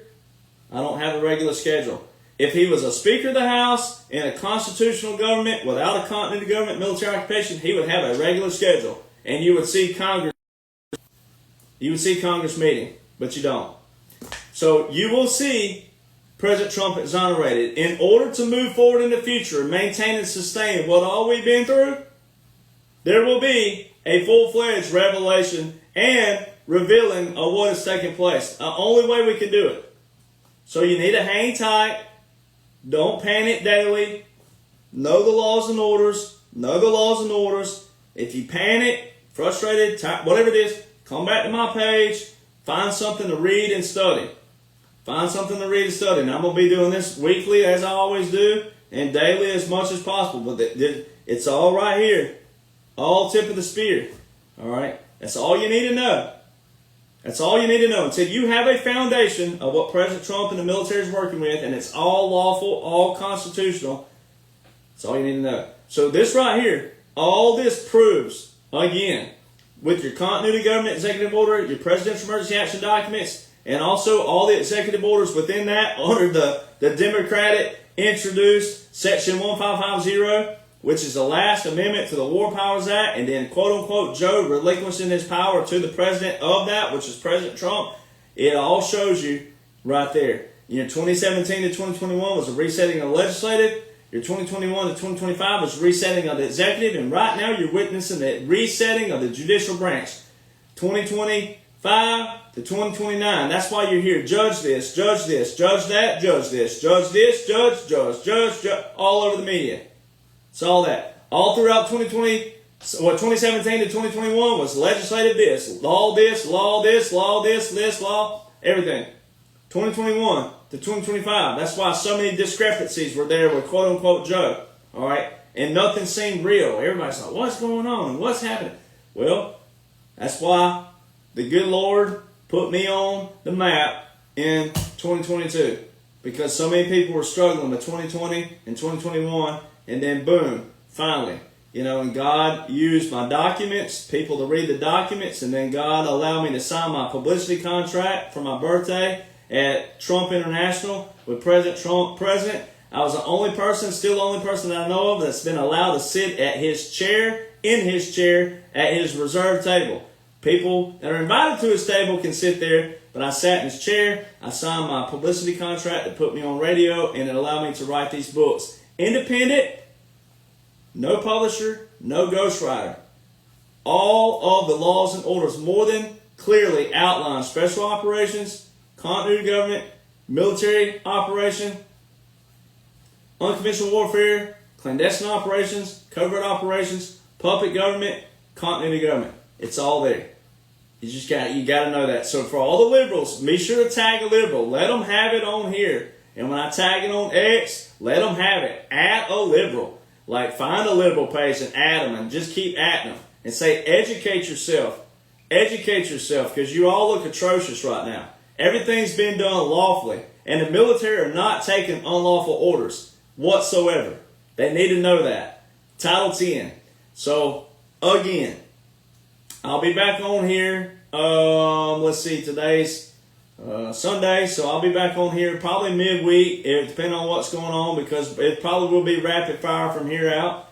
I don't have a regular schedule. If he was a Speaker of the House in a constitutional government without a continuity government military occupation, he would have a regular schedule. And you would see Congress. You would see Congress meeting, but you don't. So you will see President Trump exonerated. In order to move forward in the future and maintain and sustain what all we've been through, there will be a full-fledged revelation and revealing of what is taking place. The only way we can do it. So you need to hang tight. Don't panic daily. Know the laws and orders. Know the laws and orders. If you panic, frustrated, whatever it is, come back to my page. Find something to read and study. Find something to read and study. And I'm going to be doing this weekly as I always do and daily as much as possible. But it's all right here. All tip of the spear. All right? That's all you need to know. That's all you need to know. Until you have a foundation of what President Trump and the military is working with, and it's all lawful, all constitutional, that's all you need to know. So this right here, all this proves, again, with your continuity government executive order, your presidential emergency action documents, and also all the executive orders within that under the Democratic introduced Section 1550, which is the last amendment to the War Powers Act, and then quote-unquote Joe relinquishing his power to the president of that, which is President Trump. It all shows you right there. Your 2017 to 2021 was a resetting of the legislative. Your 2021 to 2025 was resetting of the executive, and right now you're witnessing the resetting of the judicial branch. 2025 to 2029. That's why you're here. Judge this, judge that, judge this, judge, all over the media. It's all that. All throughout 2017 to 2021 was legislative this, law, everything. 2021 to 2025. That's why so many discrepancies were there with quote-unquote Joe. All right? And nothing seemed real. Everybody's like, what's going on? What's happening? Well, that's why the good Lord put me on the map in 2022. Because so many people were struggling with 2020 and 2021. And then boom, finally. And God used my documents, people to read the documents. And then God allowed me to sign my publicity contract for my birthday at Trump International with President Trump president. I was the only person, still the only person that I know of that's been allowed to sit at his chair, in his chair, at his reserved table. People that are invited to his table can sit there, but I sat in his chair. I signed my publicity contract that put me on radio, and it allowed me to write these books. Independent, no publisher, no ghostwriter. All of the laws and orders more than clearly outline special operations, continuity government, military operation, unconventional warfare, clandestine operations, covert operations, puppet government, continuity government. It's all there. You got to know that. So for all the liberals, be sure to tag a liberal. Let them have it on here. And when I tag it on X, let them have it. Add a liberal. Like find a liberal page and add them and just keep adding them. And say educate yourself. Educate yourself because you all look atrocious right now. Everything's been done lawfully. And the military are not taking unlawful orders whatsoever. They need to know that. Title 10. So, again, I'll be back on here. Let's see, today's Sunday, so I'll be back on here probably midweek, depending on what's going on, because it probably will be rapid fire from here out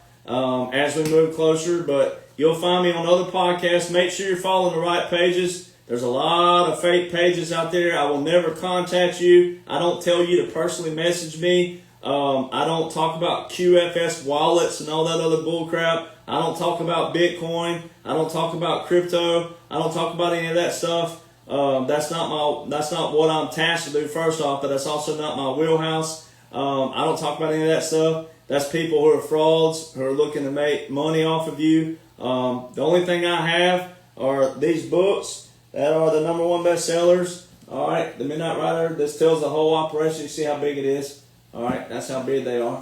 as we move closer. But you'll find me on other podcasts. Make sure you're following the right pages. There's a lot of fake pages out there. I will never contact you. I don't tell you to personally message me. I don't talk about QFS wallets and all that other bull crap. I don't talk about Bitcoin. I don't talk about crypto. I don't talk about any of that stuff. That's not what I'm tasked to do first off, but that's also not my wheelhouse. I don't talk about any of that stuff. That's people who are frauds, who are looking to make money off of you. The only thing I have are these books that are the #1 bestsellers. All right, The Midnight Rider. This tells the whole operation. You see how big it is. All right, that's how big they are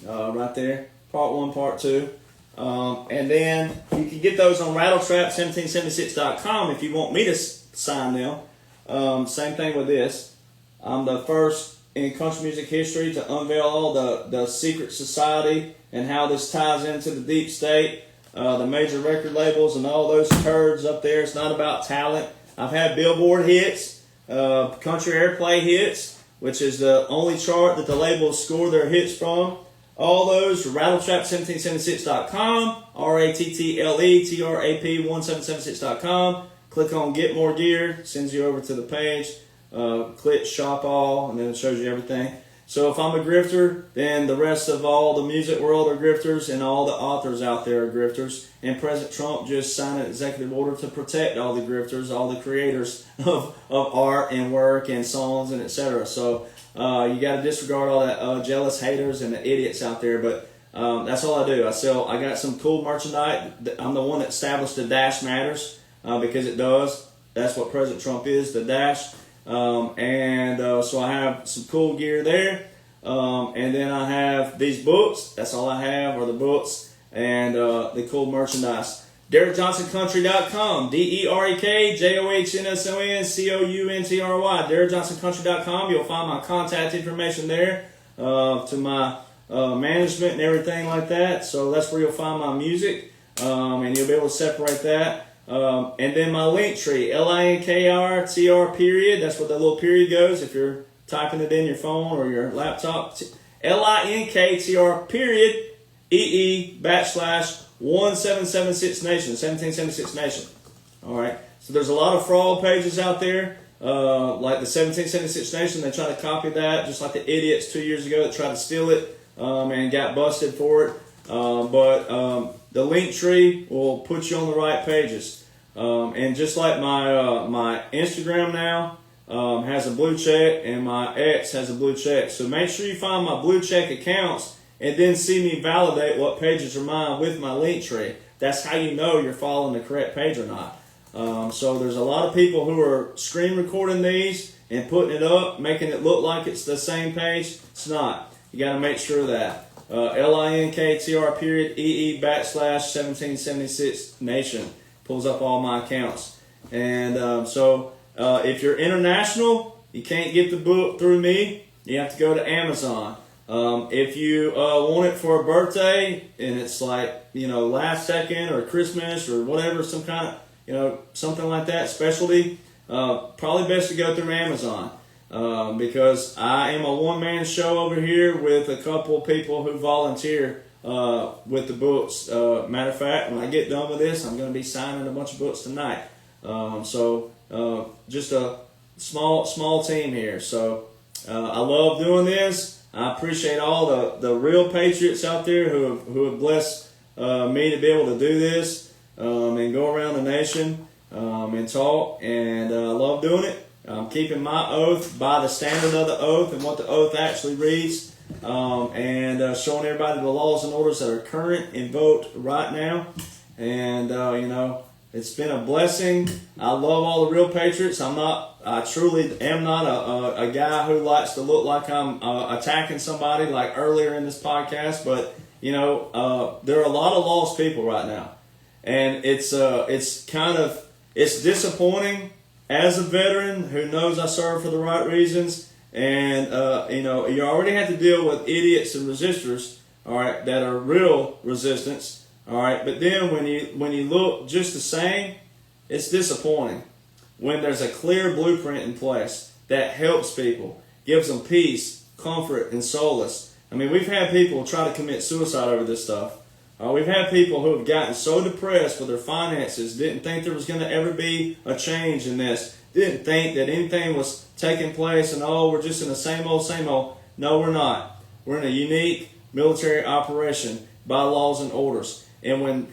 right there. Part 1, Part 2. And then you can get those on rattletrap1776.com if you want me to sign them. Same thing with this. I'm the first in country music history to unveil all the secret society and how this ties into the deep state, the major record labels and all those turds up there. It's not about talent. I've had Billboard hits, country airplay hits, which is the only chart that the labels score their hits from. All those are rattletrap1776.com, RATTLETRAP1776.com. Click on Get More Gear, sends you over to the page. Click Shop All, and then it shows you everything. So if I'm a grifter, then the rest of all the music world are grifters, and all the authors out there are grifters. And President Trump just signed an executive order to protect all the grifters, all the creators of art and work and songs and etc. So you got to disregard all that jealous haters and the idiots out there. But that's all I do. I got some cool merchandise. I'm the one that established the Dash Matters because it does. That's what President Trump is, the Dash. So I have some cool gear there. And then I have these books. That's all I have are the books and the cool merchandise. DerekJohnsonCountry.com. DerekJohnsonCountry. DerekJohnsonCountry.com. You'll find my contact information there to my management and everything like that. So that's where you'll find my music. And you'll be able to separate that. And then my link tree, LINKRTR period. That's where the little period goes if you're typing it in your phone or your laptop. LINKTR period EE /1776 Nation, 1776 Nation. All right. So there's a lot of fraud pages out there, like the 1776 Nation. They try to copy that, just like the idiots 2 years ago that tried to steal it and got busted for it. But the link tree will put you on the right pages. And just like my Instagram now has a blue check, and my X has a blue check. So make sure you find my blue check accounts and then see me validate what pages are mine with my link tree. That's how you know you're following the correct page or not. So there's a lot of people who are screen recording these and putting it up, making it look like it's the same page. It's not. You got to make sure that. LINKTR period EE /1776 Nation pulls up all my accounts. And so if you're international, you can't get the book through me. You have to go to Amazon. If you want it for a birthday and it's like, last second or Christmas or whatever, some kind of, something like that, specialty, probably best to go through Amazon. Because I am a one-man show over here with a couple people who volunteer with the books. Matter of fact, when I get done with this, I'm going to be signing a bunch of books tonight. So just a small team here. So I love doing this. I appreciate all the real patriots out there who have blessed me to be able to do this and go around the nation and talk. And I love doing it. I'm keeping my oath by the standard of the oath and what the oath actually reads, and showing everybody the laws and orders that are current and vote right now. And it's been a blessing. I love all the real patriots. I truly am not a guy who likes to look like I'm attacking somebody like earlier in this podcast. But there are a lot of lost people right now, and it's disappointing. As a veteran who knows I serve for the right reasons, and you already have to deal with idiots and resistors, all right, that are real resistance, all right. But then when you look just the same, it's disappointing when there's a clear blueprint in place that helps people, gives them peace, comfort, and solace. I mean, we've had people try to commit suicide over this stuff. We've had people who have gotten so depressed with their finances, didn't think there was going to ever be a change in this, didn't think that anything was taking place, and we're just in the same old. No, we're not. We're in a unique military operation by laws and orders. And when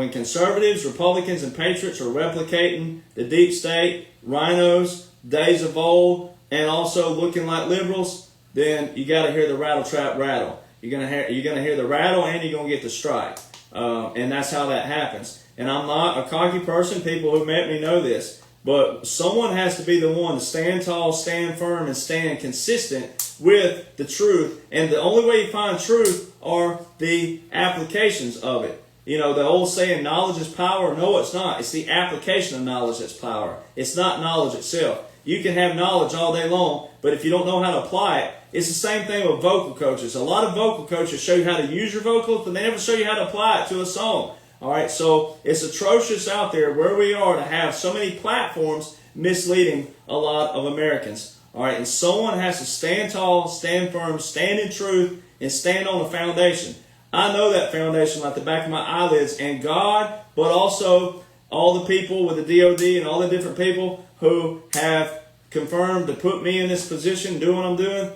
conservatives, Republicans, and patriots are replicating the deep state, rhinos, days of old, and also looking like liberals, then you got to hear the rattle trap rattle. You're gonna hear the rattle, and you're gonna get the strike, and that's how that happens. And I'm not a cocky person. People who met me know this, but someone has to be the one to stand tall, stand firm, and stand consistent with the truth. And the only way you find truth are the applications of it. The old saying, "Knowledge is power." No, it's not. It's the application of knowledge that's power. It's not knowledge itself. You can have knowledge all day long, but if you don't know how to apply it, it's the same thing with vocal coaches. A lot of vocal coaches show you how to use your vocals, but they never show you how to apply it to a song. All right, so it's atrocious out there where we are to have so many platforms misleading a lot of Americans. All right, and someone has to stand tall, stand firm, stand in truth, and stand on the foundation. I know that foundation like the back of my eyelids, and God, but also all the people with the DOD and all the different people who have confirmed to put me in this position, doing what I'm doing.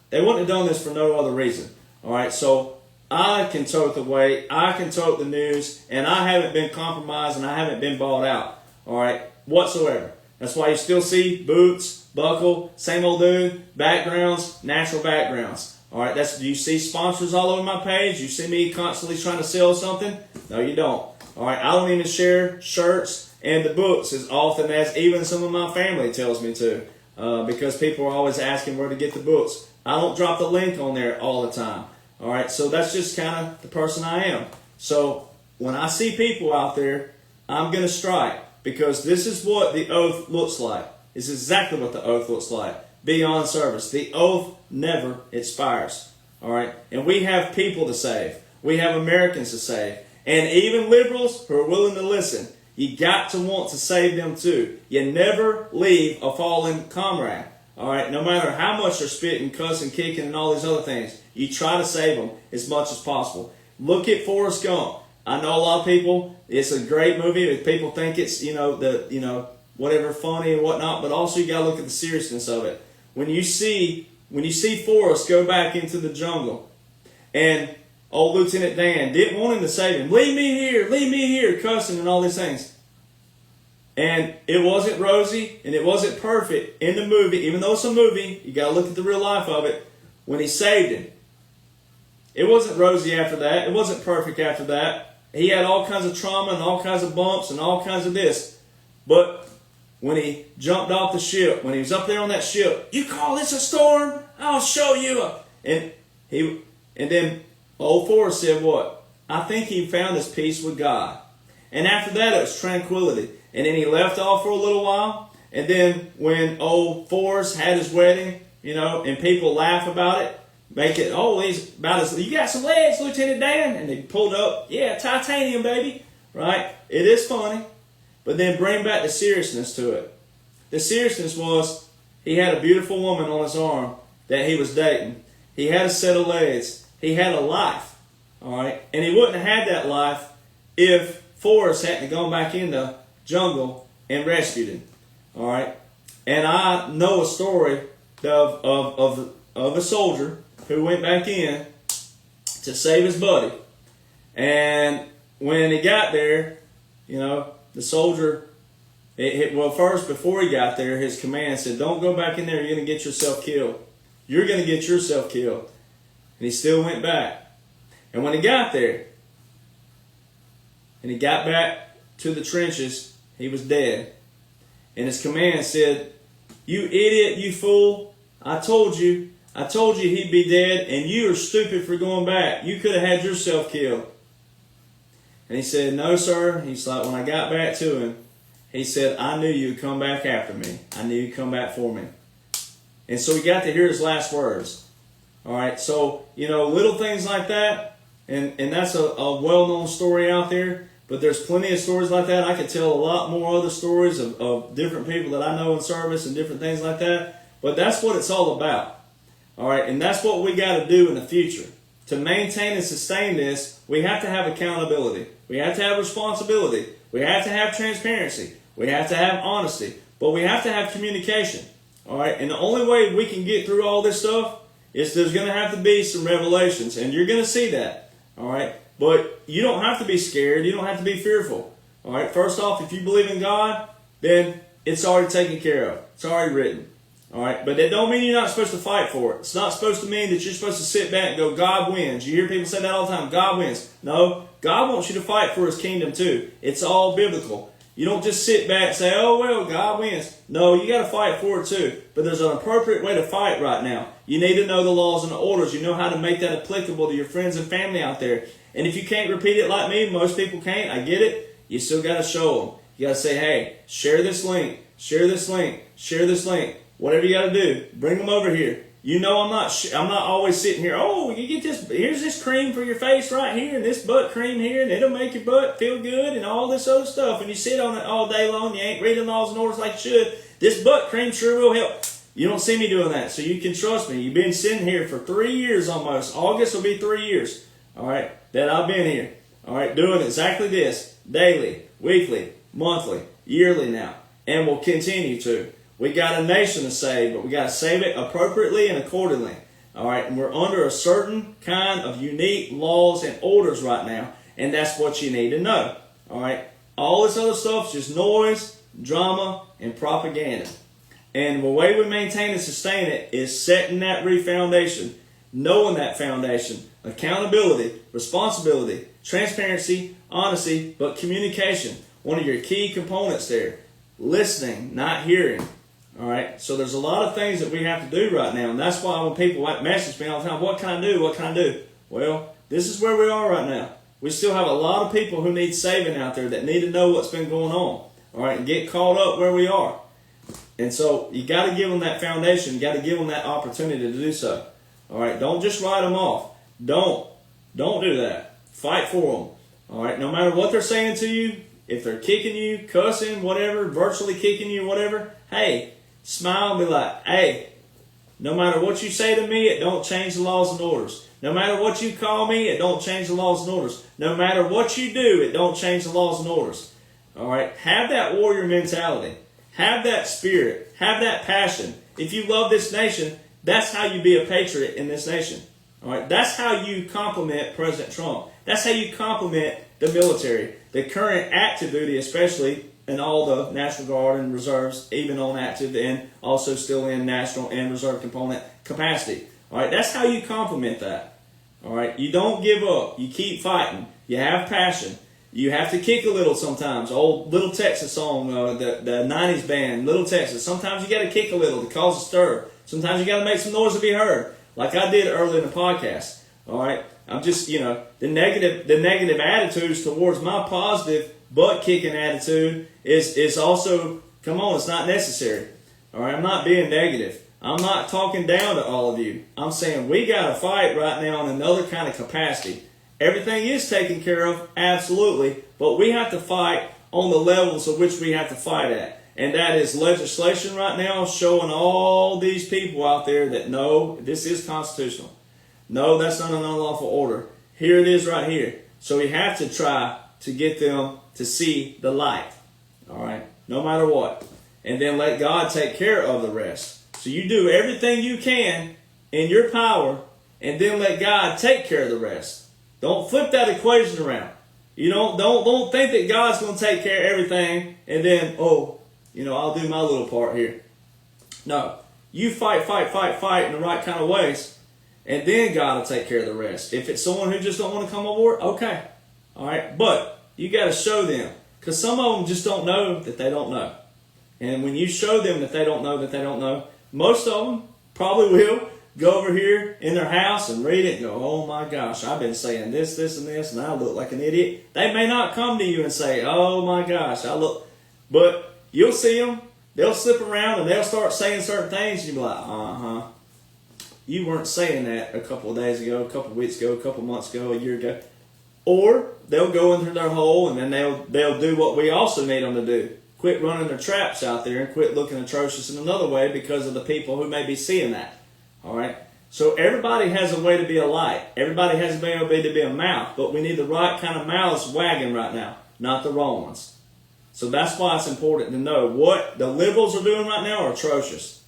They wouldn't have done this for no other reason. All right, so I can tote the weight, I can tote the news, and I haven't been compromised and I haven't been bought out. All right, whatsoever. That's why you still see boots, buckle, same old dude, backgrounds, natural backgrounds. All right, do you see sponsors all over my page? You see me constantly trying to sell something? No, you don't. All right, I don't even share shirts and the books as often as even some of my family tells me to, because people are always asking where to get the books. I don't drop the link on there all the time. All right, so that's just kind of the person I am. So when I see people out there, I'm going to strike, because this is what the oath looks like. It's exactly what the oath looks like. Beyond service. The oath never expires. All right, and we have people to save. We have Americans to save. And even liberals who are willing to listen, you got to want to save them too. You never leave a fallen comrade. All right, no matter how much they're spitting, cussing, kicking, and all these other things, you try to save them as much as possible. Look at Forrest Gump. I know a lot of people, it's a great movie. People think it's, whatever, funny and whatnot, but also you got to look at the seriousness of it. When you see Forrest go back into the jungle, and old Lieutenant Dan didn't want him to save him. Leave me here, cussing and all these things. And it wasn't rosy and it wasn't perfect in the movie. Even though it's a movie, you got to look at the real life of it. When he saved him, it wasn't rosy after that. It wasn't perfect after that. He had all kinds of trauma and all kinds of bumps and all kinds of this. But when he jumped off the ship, when he was up there on that ship, you call this a storm? I'll show you. And then old Forrest said what? I think he found his peace with God. And after that, it was tranquility. And then he left off for a little while. And then when old Forrest had his wedding, and people laugh about it, make it, he's about his, you got some legs, Lieutenant Dan? And they pulled up, yeah, titanium, baby. Right? It is funny. But then bring back the seriousness to it. The seriousness was he had a beautiful woman on his arm that he was dating. He had a set of legs. He had a life. All right? And he wouldn't have had that life if Forrest hadn't gone back in the jungle and rescued him. All right? And I know a story of a soldier who went back in to save his buddy. And when he got there, the soldier, first, before he got there, his command said, don't go back in there, you're going to get yourself killed. You're going to get yourself killed. And he still went back. And when he got there, and he got back to the trenches, he was dead. And his command said, you idiot, you fool, I told you he'd be dead, and you are stupid for going back. You could have had yourself killed. And he said, no, sir. He's like, when I got back to him, he said, I knew you'd come back after me. I knew you'd come back for me. And so he got to hear his last words. All right, so, little things like that, and that's a well-known story out there, but there's plenty of stories like that. I could tell a lot more other stories of different people that I know in service and different things like that, but that's what it's all about. All right, and that's what we got to do in the future. To maintain and sustain this, we have to have accountability. We have to have responsibility. We have to have transparency. We have to have honesty. But we have to have communication. All right? And the only way we can get through all this stuff is there's going to have to be some revelations. And you're going to see that. All right? But you don't have to be scared. You don't have to be fearful. All right? First off, if you believe in God, then it's already taken care of. It's already written. All right, but that don't mean you're not supposed to fight for it. It's not supposed to mean that you're supposed to sit back and go, God wins. You hear people say that all the time, God wins. No, God wants you to fight for His kingdom too. It's all biblical. You don't just sit back and say, oh, well, God wins. No, you got to fight for it too. But there's an appropriate way to fight right now. You need to know the laws and the orders. You know how to make that applicable to your friends and family out there. And if you can't repeat it like me, most people can't, I get it. You still got to show them. You got to say, hey, share this link, share this link, share this link. Whatever you got to do, bring them over here. I'm not always sitting here, oh, you get this, here's this cream for your face right here, and this butt cream here, and it'll make your butt feel good, and all this other stuff, and you sit on it all day long, you ain't reading laws and orders like you should. This butt cream sure will help. You don't see me doing that, so you can trust me. You've been sitting here for 3 years almost. August will be 3 years, all right, that I've been here, all right, doing exactly this, daily, weekly, monthly, yearly now, and will continue to. We got a nation to save, but we got to save it appropriately and accordingly. All right, and we're under a certain kind of unique laws and orders right now, and that's what you need to know. All right, all this other stuff is just noise, drama, and propaganda. And the way we maintain and sustain it is setting that foundation, knowing that foundation, accountability, responsibility, transparency, honesty, but communication. One of your key components there. Listening, not hearing. All right, so there's a lot of things that we have to do right now, and that's why when people message me all the time, what can I do, what can I do? Well, this is where we are right now. We still have a lot of people who need saving out there that need to know what's been going on, all right, and get caught up where we are. And so you got to give them that foundation. You got to give them that opportunity to do so. All right, don't just write them off. Don't do that. Fight for them. All right, no matter what they're saying to you, if they're kicking you, cussing, whatever, virtually kicking you, whatever, hey, Smile and be like, hey, no matter what you say to me, it don't change the laws and orders. No matter what you call me, it don't change the laws and orders. No matter what you do, it don't change the laws and orders. All right? Have that warrior mentality. Have that spirit. Have that passion. If you love this nation, that's how you be a patriot in this nation. All right? That's how you compliment President Trump. That's how you compliment the military, the current active duty especially, and all the National Guard and reserves, even on active and also still in national and reserve component capacity. All right? That's how you compliment that. All right, you don't give up. You keep fighting. You have passion. You have to kick a little sometimes. Old Little Texas song, the 90s band, Little Texas. Sometimes you got to kick a little to cause a stir. Sometimes you got to make some noise to be heard, like I did early in the podcast. All right, I'm just, the negative attitudes towards my positive butt kicking attitude is also, come on, it's not necessary. All right, I'm not being negative. I'm not talking down to all of you. I'm saying we got to fight right now in another kind of capacity. Everything is taken care of, absolutely, but we have to fight on the levels of which we have to fight at. And that is legislation right now showing all these people out there that no, this is constitutional. No, that's not an unlawful order. Here it is right here. So we have to try to get them to see the light. All right, no matter what. And then let God take care of the rest. So you do everything you can in your power, and then let God take care of the rest. Don't flip that equation around. You don't think that God's going to take care of everything, and then I'll do my little part here. No, you fight in the right kind of ways, and then God will take care of the rest. If it's someone who just don't want to come aboard, okay, all right, but you got to show them, because some of them just don't know that they don't know, and when you show them that they don't know that they don't know. Most of them probably will go over here in their house and read it and go, oh my gosh, I've been saying this, and this, and I look like an idiot. They may not come to you and say, oh my gosh, I look, but you'll see them. They'll slip around and they'll start saying certain things. And you'll be like, you weren't saying that a couple of days ago, a couple of weeks ago, a couple of months ago, a year ago. Or they'll go into their hole and then they'll do what we also need them to do. Quit running their traps out there and quit looking atrocious in another way because of the people who may be seeing that. All right? So everybody has a way to be a light. Everybody has a way to be a mouth. But we need the right kind of mouths wagging right now, not the wrong ones. So that's why it's important to know what the liberals are doing right now are atrocious.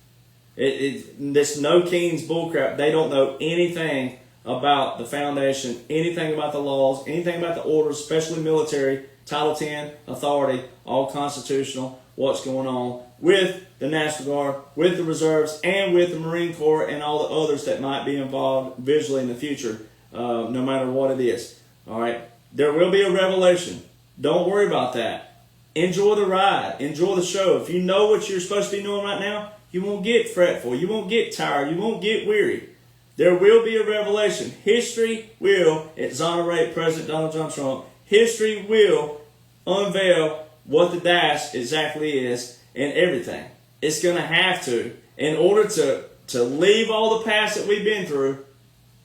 This no Keynes bullcrap. They don't know anything about the foundation, anything about the laws, anything about the orders, especially military, Title 10, authority, all constitutional, what's going on with the National Guard, with the reserves, and with the Marine Corps and all the others that might be involved visually in the future, no matter what it is. All right? There will be a revelation. Don't worry about that. Enjoy the ride. Enjoy the show. If you know what you're supposed to be doing right now, you won't get fretful. You won't get tired. You won't get weary. There will be a revelation. History will exonerate President Donald John Trump. History will unveil what the dash exactly is and everything. It's going to have to. In order to leave all the past that we've been through,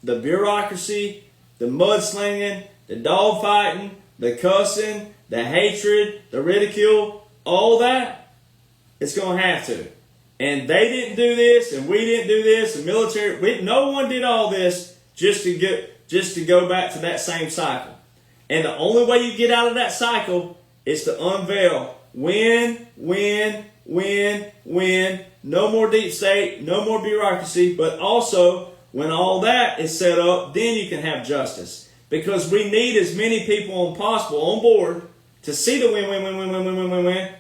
the bureaucracy, the mudslinging, the dogfighting, the cussing, the hatred, the ridicule, all that, it's going to have to. And they didn't do this, and we didn't do this, the military, no one did all this just to go back to that same cycle. And the only way you get out of that cycle is to unveil win. No more deep state, no more bureaucracy, but also when all that is set up, then you can have justice. Because we need as many people as possible on board to see the win.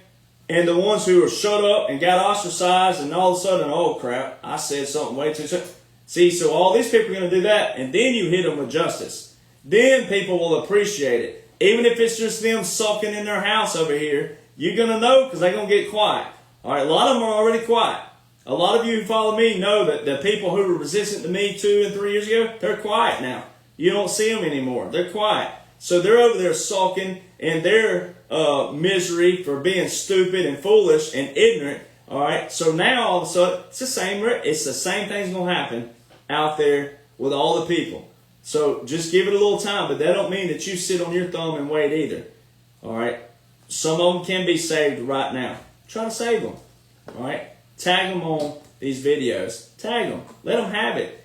And the ones who are shut up and got ostracized and all of a sudden, oh crap, I said something way too soon. See, so all these people are going to do that, and then you hit them with justice. Then people will appreciate it. Even if it's just them sulking in their house over here, you're going to know because they're going to get quiet. All right, a lot of them are already quiet. A lot of you who follow me know that the people who were resistant to me 2 and 3 years ago, they're quiet now. You don't see them anymore. They're quiet. So they're over there sulking in their misery for being stupid and foolish and ignorant. All right, so now all of a sudden, it's the same thing's going to happen out there with all the people. So just give it a little time, but that don't mean that you sit on your thumb and wait either. All right? Some of them can be saved right now. Try to save them. All right? Tag them on these videos. Tag them. Let them have it.